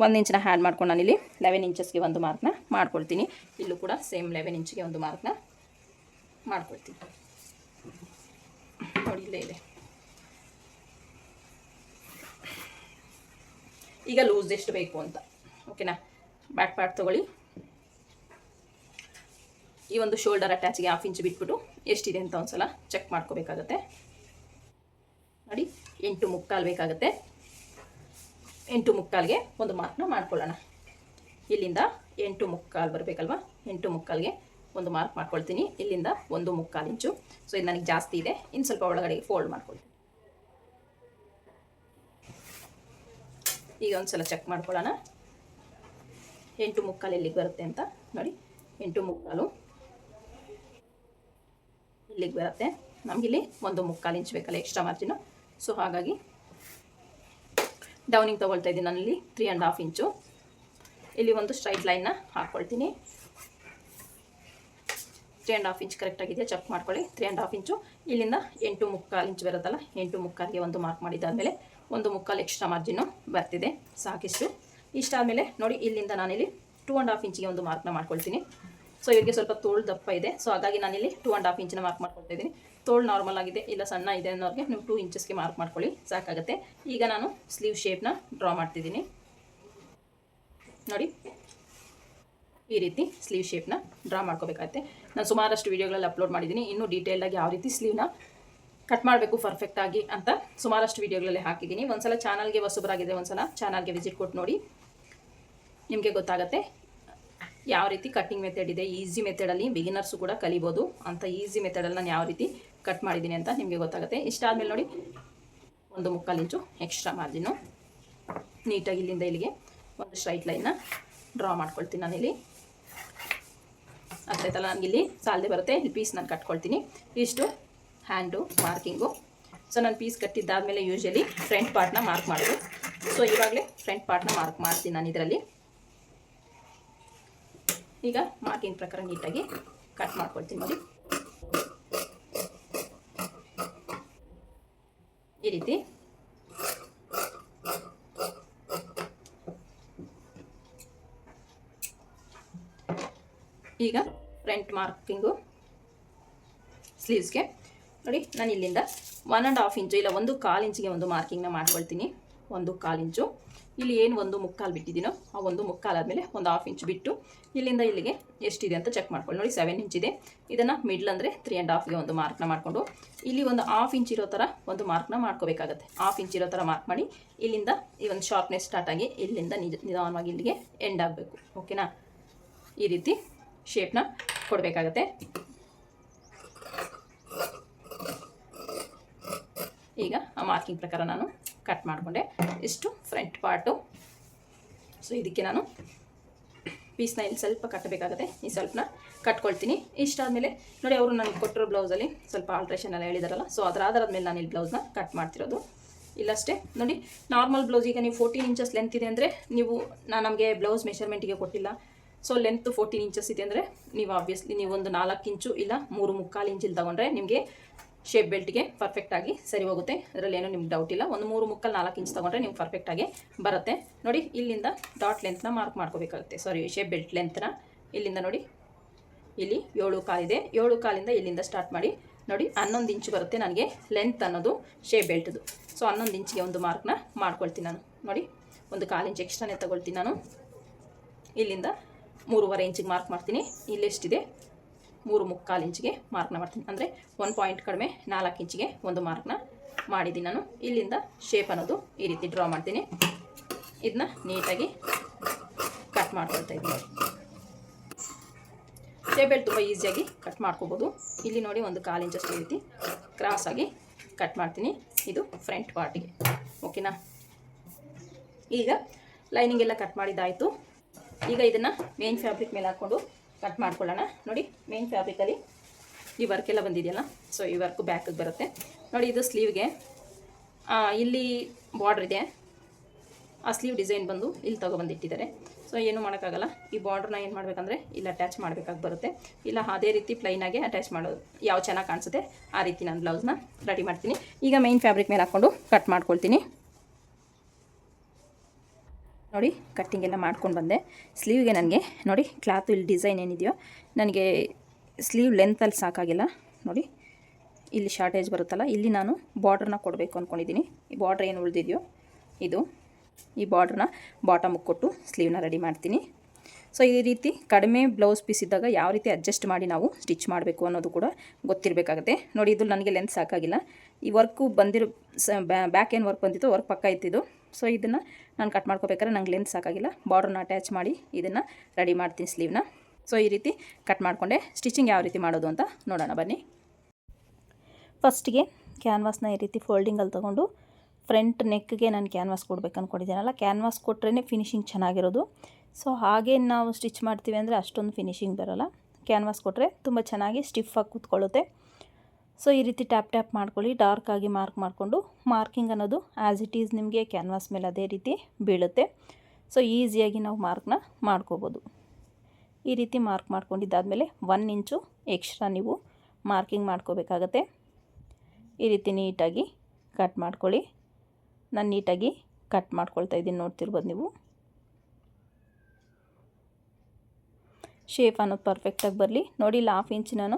1 ಇಂಚನ್ನ ಹ್ಯಾಡ್ ಮಾಡ್ಕೊಂಡು ನಾನಿಲ್ಲಿ 11 ಇಂಚಸ್ಗೆ ಒಂದು ಮಾರ್ಕ್ನ ಮಾಡ್ಕೊಳ್ತೀನಿ. ಇಲ್ಲೂ ಕೂಡ ಸೇಮ್ 11 ಇಂಚಿಗೆ ಒಂದು ಮಾರ್ಕ್ನ ಮಾಡ್ಕೊಳ್ತೀನಿ. ನೋಡಿ ಇಲ್ಲೇ ಇದೆ. ಈಗ ಲೂಸ್ ಎಷ್ಟು ಬೇಕು ಅಂತ. ಓಕೆನಾ, ಬ್ಯಾಕ್ ಪಾರ್ಟ್ ತೊಗೊಳ್ಳಿ. ಈ ಒಂದು ಶೋಲ್ಡರ್ ಅಟ್ಯಾಚ್ಗೆ 1/2 ಇಂಚ್ ಬಿಟ್ಬಿಟ್ಟು ಎಷ್ಟಿದೆ ಅಂತ ಒಂದು ಸಲ ಚೆಕ್ ಮಾಡ್ಕೋಬೇಕಾಗತ್ತೆ. ನೋಡಿ 8.75 ಬೇಕಾಗುತ್ತೆ. 8.75ಗೆ ಒಂದು ಮಾರ್ಕ್ನ ಮಾಡ್ಕೊಳ್ಳೋಣ. ಇಲ್ಲಿಂದ 8.75 ಬರಬೇಕಲ್ವಾ, 8.75ಗೆ ಒಂದು ಮಾರ್ಕ್ ಮಾಡ್ಕೊಳ್ತೀನಿ. ಇಲ್ಲಿಂದ 1.25 ಇಂಚು. ಸೊ ಇದು ನನಗೆ ಜಾಸ್ತಿ ಇದೆ, ಇನ್ನು ಸ್ವಲ್ಪ ಒಳಗಡೆ ಫೋಲ್ಡ್ ಮಾಡ್ಕೊಳ್ತೀನಿ. ಈಗ ಒಂದು ಸಲ ಚೆಕ್ ಮಾಡ್ಕೊಳ್ಳೋಣ 8.75 ಎಲ್ಲಿಗೆ ಬರುತ್ತೆ ಅಂತ. ನೋಡಿ 8.75 ಇಲ್ಲಿಗೆ ಬರುತ್ತೆ. ನಮಗಿಲ್ಲಿ 1.25 ಇಂಚ್ ಬೇಕಲ್ಲ ಎಕ್ಸ್ಟ್ರಾ ಮಾರ್ಜಿನು. ಸೊ ಹಾಗಾಗಿ ಡೌನಿಂಗ್ ತೊಗೊಳ್ತಾ ಇದ್ದೀನಿ ನಾನಿಲ್ಲಿ 3.5 ಇಂಚು. ಇಲ್ಲಿ ಒಂದು ಸ್ಟ್ರೈಟ್ ಲೈನ್ನ ಹಾಕ್ಕೊಳ್ತೀನಿ. 3.5 ಇಂಚ್ ಕರೆಕ್ಟಾಗಿದೆಯಾ ಚೆಕ್ ಮಾಡ್ಕೊಳ್ಳಿ. 3.5 ಇಂಚು. ಇಲ್ಲಿಂದ 8.75 ಇಂಚ್ ಬರುತ್ತಲ್ಲ, 8.75ಗೆ ಒಂದು ಮಾರ್ಕ್ ಮಾಡಿದ್ದಾದಮೇಲೆ 1.25 ಎಕ್ಸ್ಟ್ರಾ ಮಾರ್ಜಿನ್ನು ಬರ್ತಿದೆ. ಸಾಕಿಷ್ಟು. ಇಷ್ಟಾದಮೇಲೆ ನೋಡಿ ಇಲ್ಲಿಂದ ನಾನಿಲ್ಲಿ 2.5 ಇಂಚಿಗೆ ಒಂದು ಮಾರ್ಕ್ನ ಮಾಡ್ಕೊಳ್ತೀನಿ. ಸೊ ಇವರಿಗೆ ಸ್ವಲ್ಪ ತೋಳು ದಪ್ಪ ಇದೆ, ಸೊ ಹಾಗಾಗಿ ನಾನಿಲ್ಲಿ 2.5 ಇಂಚನ್ನ ಮಾರ್ಕ್ ಮಾಡ್ಕೊಳ್ತಾ ಇದ್ದೀನಿ. ತೋಳು ನಾರ್ಮಲ್ ಆಗಿದೆ ಇಲ್ಲ ಸಣ್ಣ ಇದೆ ಅನ್ನೋರಿಗೆ ನೀವು 2 ಇಂಚಸ್ಗೆ ಮಾರ್ಕ್ ಮಾಡ್ಕೊಳ್ಳಿ, ಸಾಕಾಗುತ್ತೆ. ಈಗ ನಾನು ಸ್ಲೀವ್ ಶೇಪ್ನ ಡ್ರಾ ಮಾಡ್ತಿದ್ದೀನಿ. ನೋಡಿ ಈ ರೀತಿ ಸ್ಲೀವ್ ಶೇಪ್ನ ಡ್ರಾ ಮಾಡ್ಕೋಬೇಕಾಗುತ್ತೆ. ನಾನು ಸುಮಾರಷ್ಟು ವೀಡಿಯೋಗಳಲ್ಲಿ ಅಪ್ಲೋಡ್ ಮಾಡಿದ್ದೀನಿ. ಇನ್ನೂ ಡೀಟೇಲ್ಡಾಗಿ ಯಾವ ರೀತಿ ಸ್ಲೀವ್ನ ಕಟ್ ಮಾಡಬೇಕು ಪರ್ಫೆಕ್ಟಾಗಿ ಅಂತ ಸುಮಾರಷ್ಟು ವೀಡಿಯೋಗಳಲ್ಲಿ ಹಾಕಿದ್ದೀನಿ. ಒಂದ್ಸಲ ಚಾನಲ್ಗೆ ಹೊಸಬರಾಗಿದೆ, ಒಂದ್ಸಲ ಚಾನಲ್ಗೆ ವಿಸಿಟ್ ಕೊಟ್ಟು ನೋಡಿ, ನಿಮಗೆ ಗೊತ್ತಾಗುತ್ತೆ ಯಾವ ರೀತಿ ಕಟ್ಟಿಂಗ್ ಮೆಥಡ್ ಇದೆ. ಈಸಿ ಮೆಥಡಲ್ಲಿ ಬಿಗಿನರ್ಸು ಕೂಡ ಕಲಿಬೋದು ಅಂತ ಈಸಿ ಮೆಥಡಲ್ಲಿ ನಾನು ಯಾವ ರೀತಿ ಕಟ್ ಮಾಡಿದ್ದೀನಿ ಅಂತ ನಿಮಗೆ ಗೊತ್ತಾಗುತ್ತೆ. ಇಷ್ಟಾದಮೇಲೆ ನೋಡಿ 1.25 ಇಂಚು ಎಕ್ಸ್ಟ್ರಾ ಮಾರ್ಜಿನ್ನು ನೀಟಾಗಿ ಇಲ್ಲಿಂದ ಇಲ್ಲಿಗೆ ಒಂದು ಸ್ಟ್ರೈಟ್ ಲೈನ್ನ ಡ್ರಾ ಮಾಡ್ಕೊಳ್ತೀನಿ ನಾನಿಲ್ಲಿ. ಅರ್ಥಾಯ್ತಲ್ಲ, ನನಗಿಲ್ಲಿ ಸಾಲದೆ ಬರುತ್ತೆ. ಇಲ್ಲಿ ಪೀಸ್ ನಾನು ಕಟ್ಕೊಳ್ತೀನಿ. ಇಷ್ಟು ಹ್ಯಾಂಡು ಮಾರ್ಕಿಂಗು. ಸೊ ನಾನು ಪೀಸ್ ಕಟ್ಟಿದ್ದಾದಮೇಲೆ ಯೂಶಲಿ ಫ್ರಂಟ್ ಪಾರ್ಟ್ನ ಮಾರ್ಕ್ ಮಾಡೋದು. ಸೊ ಇವಾಗಲೇ ಫ್ರಂಟ್ ಪಾರ್ಟ್ನ ಮಾರ್ಕ್ ಮಾಡ್ತೀನಿ ನಾನು ಇದರಲ್ಲಿ. ಈಗ ಮಾರ್ಕಿಂಗ್ ಪ್ರಕಾರ ನೀಟಾಗಿ ಕಟ್ ಮಾಡ್ಕೊಳ್ತೀನಿ ನೋಡಿ. ಈ ರೀತಿ ಈಗ ಫ್ರಂಟ್ ಮಾರ್ಕಿಂಗು ಸ್ಲೀವ್ಸ್ಗೆ ನೋಡಿ, ನಾನು ಇಲ್ಲಿಂದ 1.5 ಇಂಚು ಇಲ್ಲ 1/4 ಇಂಚಿಗೆ ಒಂದು ಮಾರ್ಕಿಂಗ್ನ ಮಾಡ್ಕೊಳ್ತೀನಿ. 1/4 ಇಂಚು ಇಲ್ಲಿ ಏನು 1/4 ಬಿಟ್ಟಿದ್ದೀನೋ ಆ 1/4 ಆದಮೇಲೆ 1/2 ಇಂಚು ಬಿಟ್ಟು ಇಲ್ಲಿಂದ ಇಲ್ಲಿಗೆ ಎಷ್ಟಿದೆ ಅಂತ ಚೆಕ್ ಮಾಡ್ಕೊಳ್ಳಿ. ನೋಡಿ 7 ಇಂಚಿದೆ. ಇದನ್ನು ಮಿಡ್ಲ್ ಅಂದರೆ 3.5ಗೆ ಒಂದು ಮಾರ್ಕ್ನ ಮಾಡಿಕೊಂಡು ಇಲ್ಲಿ ಒಂದು 1/2 ಇಂಚ್ ಇರೋ ಥರ ಒಂದು ಮಾರ್ಕ್ನ ಮಾಡ್ಕೋಬೇಕಾಗತ್ತೆ. 1/2 ಇಂಚ್ ಇರೋ ಥರ ಮಾರ್ಕ್ ಮಾಡಿ ಇಲ್ಲಿಂದ ಈ ಒಂದು ಶಾರ್ಪ್ನೆಸ್ ಸ್ಟಾರ್ಟ್ ಆಗಿ ಇಲ್ಲಿಂದ ನಿಧಾನವಾಗಿ ಇಲ್ಲಿಗೆ ಎಂಡ್ ಆಗಬೇಕು. ಓಕೆನಾ? ಈ ರೀತಿ ಶೇಪ್ನ ಕೊಡಬೇಕಾಗತ್ತೆ. ಈಗ ಆ ಮಾರ್ಕಿಂಗ್ ಪ್ರಕಾರ ನಾನು ಕಟ್ ಮಾಡಿಕೊಂಡೆ. ಇಷ್ಟು ಫ್ರಂಟ್ ಪಾರ್ಟು. ಸೊ ಇದಕ್ಕೆ ನಾನು ಪೀಸ್ನ ಇಲ್ಲಿ ಸ್ವಲ್ಪ ಕಟ್ಟಬೇಕಾಗುತ್ತೆ. ಈ ಸ್ವಲ್ಪನ ಕಟ್ಕೊಳ್ತೀನಿ. ಇಷ್ಟಾದಮೇಲೆ ನೋಡಿ, ಅವರು ನನಗೆ ಕೊಟ್ಟಿರೋ ಬ್ಲೌಸಲ್ಲಿ ಸ್ವಲ್ಪ ಆಲ್ಟ್ರೇಷನ್ ಎಲ್ಲ ಹೇಳಿದಾರಲ್ಲ, ಸೊ ಅದರ ಆಧಾರದ ಮೇಲೆ ನಾನು ಇಲ್ಲಿ ಬ್ಲೌಸ್ನ ಕಟ್ ಮಾಡ್ತಿರೋದು. ಇಲ್ಲಷ್ಟೇ ನೋಡಿ, ನಾರ್ಮಲ್ ಬ್ಲೌಸ್ ಈಗ ನೀವು 14 ಇಂಚಸ್ ಲೆಂತ್ ಇದೆ ಅಂದರೆ ನೀವು ನಮಗೆ ಬ್ಲೌಸ್ ಮೆಷರ್ಮೆಂಟಿಗೆ ಕೊಟ್ಟಿಲ್ಲ. ಸೊ ಲೆಂತ್ 14 ಇಂಚಸ್ ಇದೆ ಅಂದರೆ ನೀವು ಆಬ್ವಿಯಸ್ಲಿ ನೀವು ಒಂದು 4 ಇಂಚು ಇಲ್ಲ 3/4 ಇಂಚಲ್ಲಿ ತೊಗೊಂಡ್ರೆ ನಿಮಗೆ ಶೇಪ್ ಬೆಲ್ಟ್ಗೆ ಪರ್ಫೆಕ್ಟಾಗಿ ಸರಿ ಹೋಗುತ್ತೆ. ಅದರಲ್ಲಿ ಏನೂ ನಿಮ್ಗೆ ಡೌಟ್ ಇಲ್ಲ. ಒಂದು 3/4 ಇಂಚ್ ತೊಗೊಂಡ್ರೆ ನಿಮ್ಗೆ ಪರ್ಫೆಕ್ಟಾಗಿ ಬರುತ್ತೆ. ನೋಡಿ, ಇಲ್ಲಿಂದ ಡಾಟ್ ಲೆಂತ್ನ ಮಾರ್ಕ್ ಮಾಡ್ಕೋಬೇಕಾಗುತ್ತೆ. ಸಾರಿ, ಶೇಪ್ ಬೆಲ್ಟ್ ಲೆಂತ್ನ ಇಲ್ಲಿಂದ ನೋಡಿ, ಇಲ್ಲಿ 7/4 ಇದೆ. 7/4ಇಂದ ಇಲ್ಲಿಂದ ಸ್ಟಾರ್ಟ್ ಮಾಡಿ ನೋಡಿ 11 ಇಂಚು ಬರುತ್ತೆ ನನಗೆ ಲೆಂತ್ ಅನ್ನೋದು ಶೇಪ್ ಬೆಲ್ಟ್ದು. ಸೊ 11 ಇಂಚಿಗೆ ಒಂದು ಮಾರ್ಕ್ನ ಮಾಡ್ಕೊಳ್ತೀನಿ ನಾನು. ನೋಡಿ, ಒಂದು 1/4 ಇಂಚ್ ಎಕ್ಸ್ಟ್ರಾನೇ ತೊಗೊಳ್ತೀನಿ ನಾನು. ಇಲ್ಲಿಂದ 3.5 ಇಂಚಿಗೆ ಮಾರ್ಕ್ ಮಾಡ್ತೀನಿ. ಇಲ್ಲೆಷ್ಟಿದೆ 3/4 ಇಂಚಿಗೆ ಮಾರ್ಕ್ನ ಮಾಡ್ತೀನಿ. ಅಂದರೆ 1 ಪಾಯಿಂಟ್ ಕಡಿಮೆ 4 ಇಂಚಿಗೆ ಒಂದು ಮಾರ್ಕ್ನ ಮಾಡಿದ್ದೀನಿ ನಾನು. ಇಲ್ಲಿಂದ ಶೇಪ್ ಅನ್ನೋದು ಈ ರೀತಿ ಡ್ರಾ ಮಾಡ್ತೀನಿ. ಇದನ್ನ ನೀಟಾಗಿ ಕಟ್ ಮಾಡ್ಕೊಳ್ತಾ ಇದ್ದೀನಿ. ಶೇಪ್ ಬೆಲ್ಟ್ ತುಂಬ ಈಸಿಯಾಗಿ ಕಟ್ ಮಾಡ್ಕೋಬೋದು. ಇಲ್ಲಿ ನೋಡಿ, ಒಂದು 1/4 ಇಂಚಷ್ಟು ಈ ರೀತಿ ಕ್ರಾಸಾಗಿ ಕಟ್ ಮಾಡ್ತೀನಿ. ಇದು ಫ್ರಂಟ್ ಪಾರ್ಟಿಗೆ. ಓಕೆನಾ? ಈಗ ಲೈನಿಂಗ್ ಎಲ್ಲ ಕಟ್ ಮಾಡಿದ್ದಾಯಿತು. ಈಗ ಇದನ್ನು ಮೇನ್ ಫ್ಯಾಬ್ರಿಕ್ ಮೇಲೆ ಹಾಕ್ಕೊಂಡು ಕಟ್ ಮಾಡ್ಕೊಳ್ಳೋಣ. ನೋಡಿ, ಮೇನ್ ಫ್ಯಾಬ್ರಿಕಲ್ಲಿ ಈ ವರ್ಕ್ ಎಲ್ಲ ಬಂದಿದೆಯಲ್ಲ, ಸೊ ಈ ವರ್ಕು ಬ್ಯಾಕಿಗೆ ಬರುತ್ತೆ ನೋಡಿ. ಇದು ಸ್ಲೀವ್ಗೆ ಇಲ್ಲಿ ಬಾರ್ಡ್ರ್ ಇದೆ. ಆ ಸ್ಲೀವ್ ಡಿಸೈನ್ ಬಂದು ಇಲ್ಲಿ ತೊಗೊಬಂದಿಟ್ಟಿದ್ದಾರೆ. ಸೊ ಏನೂ ಮಾಡೋಕ್ಕಾಗಲ್ಲ. ಈ ಬಾರ್ಡ್ರನ್ನ ಏನು ಮಾಡಬೇಕಂದ್ರೆ ಇಲ್ಲಿ ಅಟ್ಯಾಚ್ ಮಾಡಬೇಕಾಗಿ ಬರುತ್ತೆ. ಇಲ್ಲ ಅದೇ ರೀತಿ ಪ್ಲೈನಾಗೆ ಅಟ್ಯಾಚ್ ಮಾಡೋದು ಯಾವ ಚೆನ್ನಾಗಿ ಕಾಣಿಸುತ್ತೆ ಆ ರೀತಿ ನಾನು ಬ್ಲೌಸ್ನ ರೆಡಿ ಮಾಡ್ತೀನಿ. ಈಗ ಮೇನ್ ಫ್ಯಾಬ್ರಿಕ್ ಮೇಲೆ ಹಾಕ್ಕೊಂಡು ಕಟ್ ಮಾಡ್ಕೊಳ್ತೀನಿ. ನೋಡಿ, ಕಟ್ಟಿಂಗ್ ಎಲ್ಲ ಮಾಡ್ಕೊಂಡು ಬಂದೆ. ಸ್ಲೀವ್ಗೆ ನನಗೆ ನೋಡಿ ಕ್ಲಾತು ಇಲ್ಲಿ ಡಿಸೈನ್ ಏನಿದೆಯೋ ನನಗೆ ಸ್ಲೀವ್ ಲೆಂತಲ್ಲಿ ಸಾಕಾಗಿಲ್ಲ. ನೋಡಿ, ಇಲ್ಲಿ ಶಾರ್ಟೇಜ್ ಬರುತ್ತಲ್ಲ, ಇಲ್ಲಿ ನಾನು ಬಾರ್ಡ್ರನ್ನ ಕೊಡಬೇಕು ಅಂದ್ಕೊಂಡಿದ್ದೀನಿ. ಈ ಬಾರ್ಡ್ರ್ ಏನು ಉಳಿದಿದೆಯೋ ಇದು, ಈ ಬಾರ್ಡ್ರನ್ನ ಬಾಟಮಿಗೆ ಕೊಟ್ಟು ಸ್ಲೀವ್ನ ರೆಡಿ ಮಾಡ್ತೀನಿ. ಸೊ ಈ ರೀತಿ ಕಡಿಮೆ ಬ್ಲೌಸ್ ಪೀಸ್ ಇದ್ದಾಗ ಯಾವ ರೀತಿ ಅಡ್ಜಸ್ಟ್ ಮಾಡಿ ನಾವು ಸ್ಟಿಚ್ ಮಾಡಬೇಕು ಅನ್ನೋದು ಕೂಡ ಗೊತ್ತಿರಬೇಕಾಗುತ್ತೆ. ನೋಡಿ, ಇದು ನನಗೆ ಲೆಂತ್ ಸಾಕಾಗಿಲ್ಲ. ಈ ವರ್ಕು ಬಂದಿರೋ ಬ್ಯಾಕ್ ಏನು ವರ್ಕ್ ಬಂದಿತ್ತು ವರ್ಕ್ ಪಕ್ಕ ಇತ್ತಿದ್ದು. ಸೊ ಇದನ್ನು ನಾನು ಕಟ್ ಮಾಡ್ಕೋಬೇಕಾದ್ರೆ ನಂಗೆ ಲೆಂತ್ ಸಾಕಾಗಿಲ್ಲ. ಬಾರ್ಡ್ರನ್ನ ಅಟ್ಯಾಚ್ ಮಾಡಿ ಇದನ್ನು ರೆಡಿ ಮಾಡ್ತೀನಿ ಸ್ಲೀವ್ನ. ಸೊ ಈ ರೀತಿ ಕಟ್ ಮಾಡಿಕೊಂಡೆ. ಸ್ಟಿಚಿಂಗ್ ಯಾವ ರೀತಿ ಮಾಡೋದು ಅಂತ ನೋಡೋಣ ಬನ್ನಿ. ಫಸ್ಟಿಗೆ ಕ್ಯಾನ್ವಾಸ್ನ ಈ ರೀತಿ ಫೋಲ್ಡಿಂಗಲ್ಲಿ ತೊಗೊಂಡು ಫ್ರಂಟ್ ನೆಕ್ಗೆ ನಾನು ಕ್ಯಾನ್ವಾಸ್ ಕೊಡ್ಬೇಕು ಅಂದ್ಕೊಂಡಿದ್ದೀನಲ್ಲ, ಕ್ಯಾನ್ವಾಸ್ ಕೊಟ್ರೇ ಫಿನಿಶಿಂಗ್ ಚೆನ್ನಾಗಿರೋದು. ಸೊ ಹಾಗೆ ನಾವು ಸ್ಟಿಚ್ ಮಾಡ್ತೀವಿ ಅಂದರೆ ಅಷ್ಟೊಂದು ಫಿನಿಶಿಂಗ್ ಬರೋಲ್ಲ. ಕ್ಯಾನ್ವಾಸ್ ಕೊಟ್ಟರೆ ತುಂಬ ಚೆನ್ನಾಗಿ ಸ್ಟಿಫಾಗಿ ಕೂತ್ಕೊಳ್ಳುತ್ತೆ. ಸೊ ಈ ರೀತಿ ಟ್ಯಾಪ್ ಟ್ಯಾಪ್ ಮಾಡ್ಕೊಳ್ಳಿ. ಡಾರ್ಕಾಗಿ ಮಾರ್ಕ್ ಮಾಡಿಕೊಂಡು ಮಾರ್ಕಿಂಗ್ ಅನ್ನೋದು ಆ್ಯಸ್ ಇಟ್ ಈಸ್ ನಿಮಗೆ ಕ್ಯಾನ್ವಾಸ್ ಮೇಲೆ ಅದೇ ರೀತಿ ಬೀಳುತ್ತೆ. ಸೊ ಈಸಿಯಾಗಿ ನಾವು ಮಾರ್ಕ್ನ ಮಾಡ್ಕೋಬೋದು. ಈ ರೀತಿ ಮಾರ್ಕ್ ಮಾಡ್ಕೊಂಡಿದ್ದಾದಮೇಲೆ 1 ಇಂಚು ಎಕ್ಸ್ಟ್ರಾ ನೀವು ಮಾರ್ಕಿಂಗ್ ಮಾಡ್ಕೋಬೇಕಾಗತ್ತೆ. ಈ ರೀತಿ ನೀಟಾಗಿ ಕಟ್ ಮಾಡ್ಕೊಳ್ಳಿ. ನಾನು ನೀಟಾಗಿ ಕಟ್ ಮಾಡ್ಕೊಳ್ತಾ ಇದ್ದೀನಿ, ನೋಡ್ತಿರ್ಬೋದು ನೀವು. ಶೇಪ್ ಅನ್ನೋದು ಪರ್ಫೆಕ್ಟಾಗಿ ಬರಲಿ. ನೋಡಿ, ಇಲ್ಲಿ 1/2 ಇಂಚ್ ನಾನು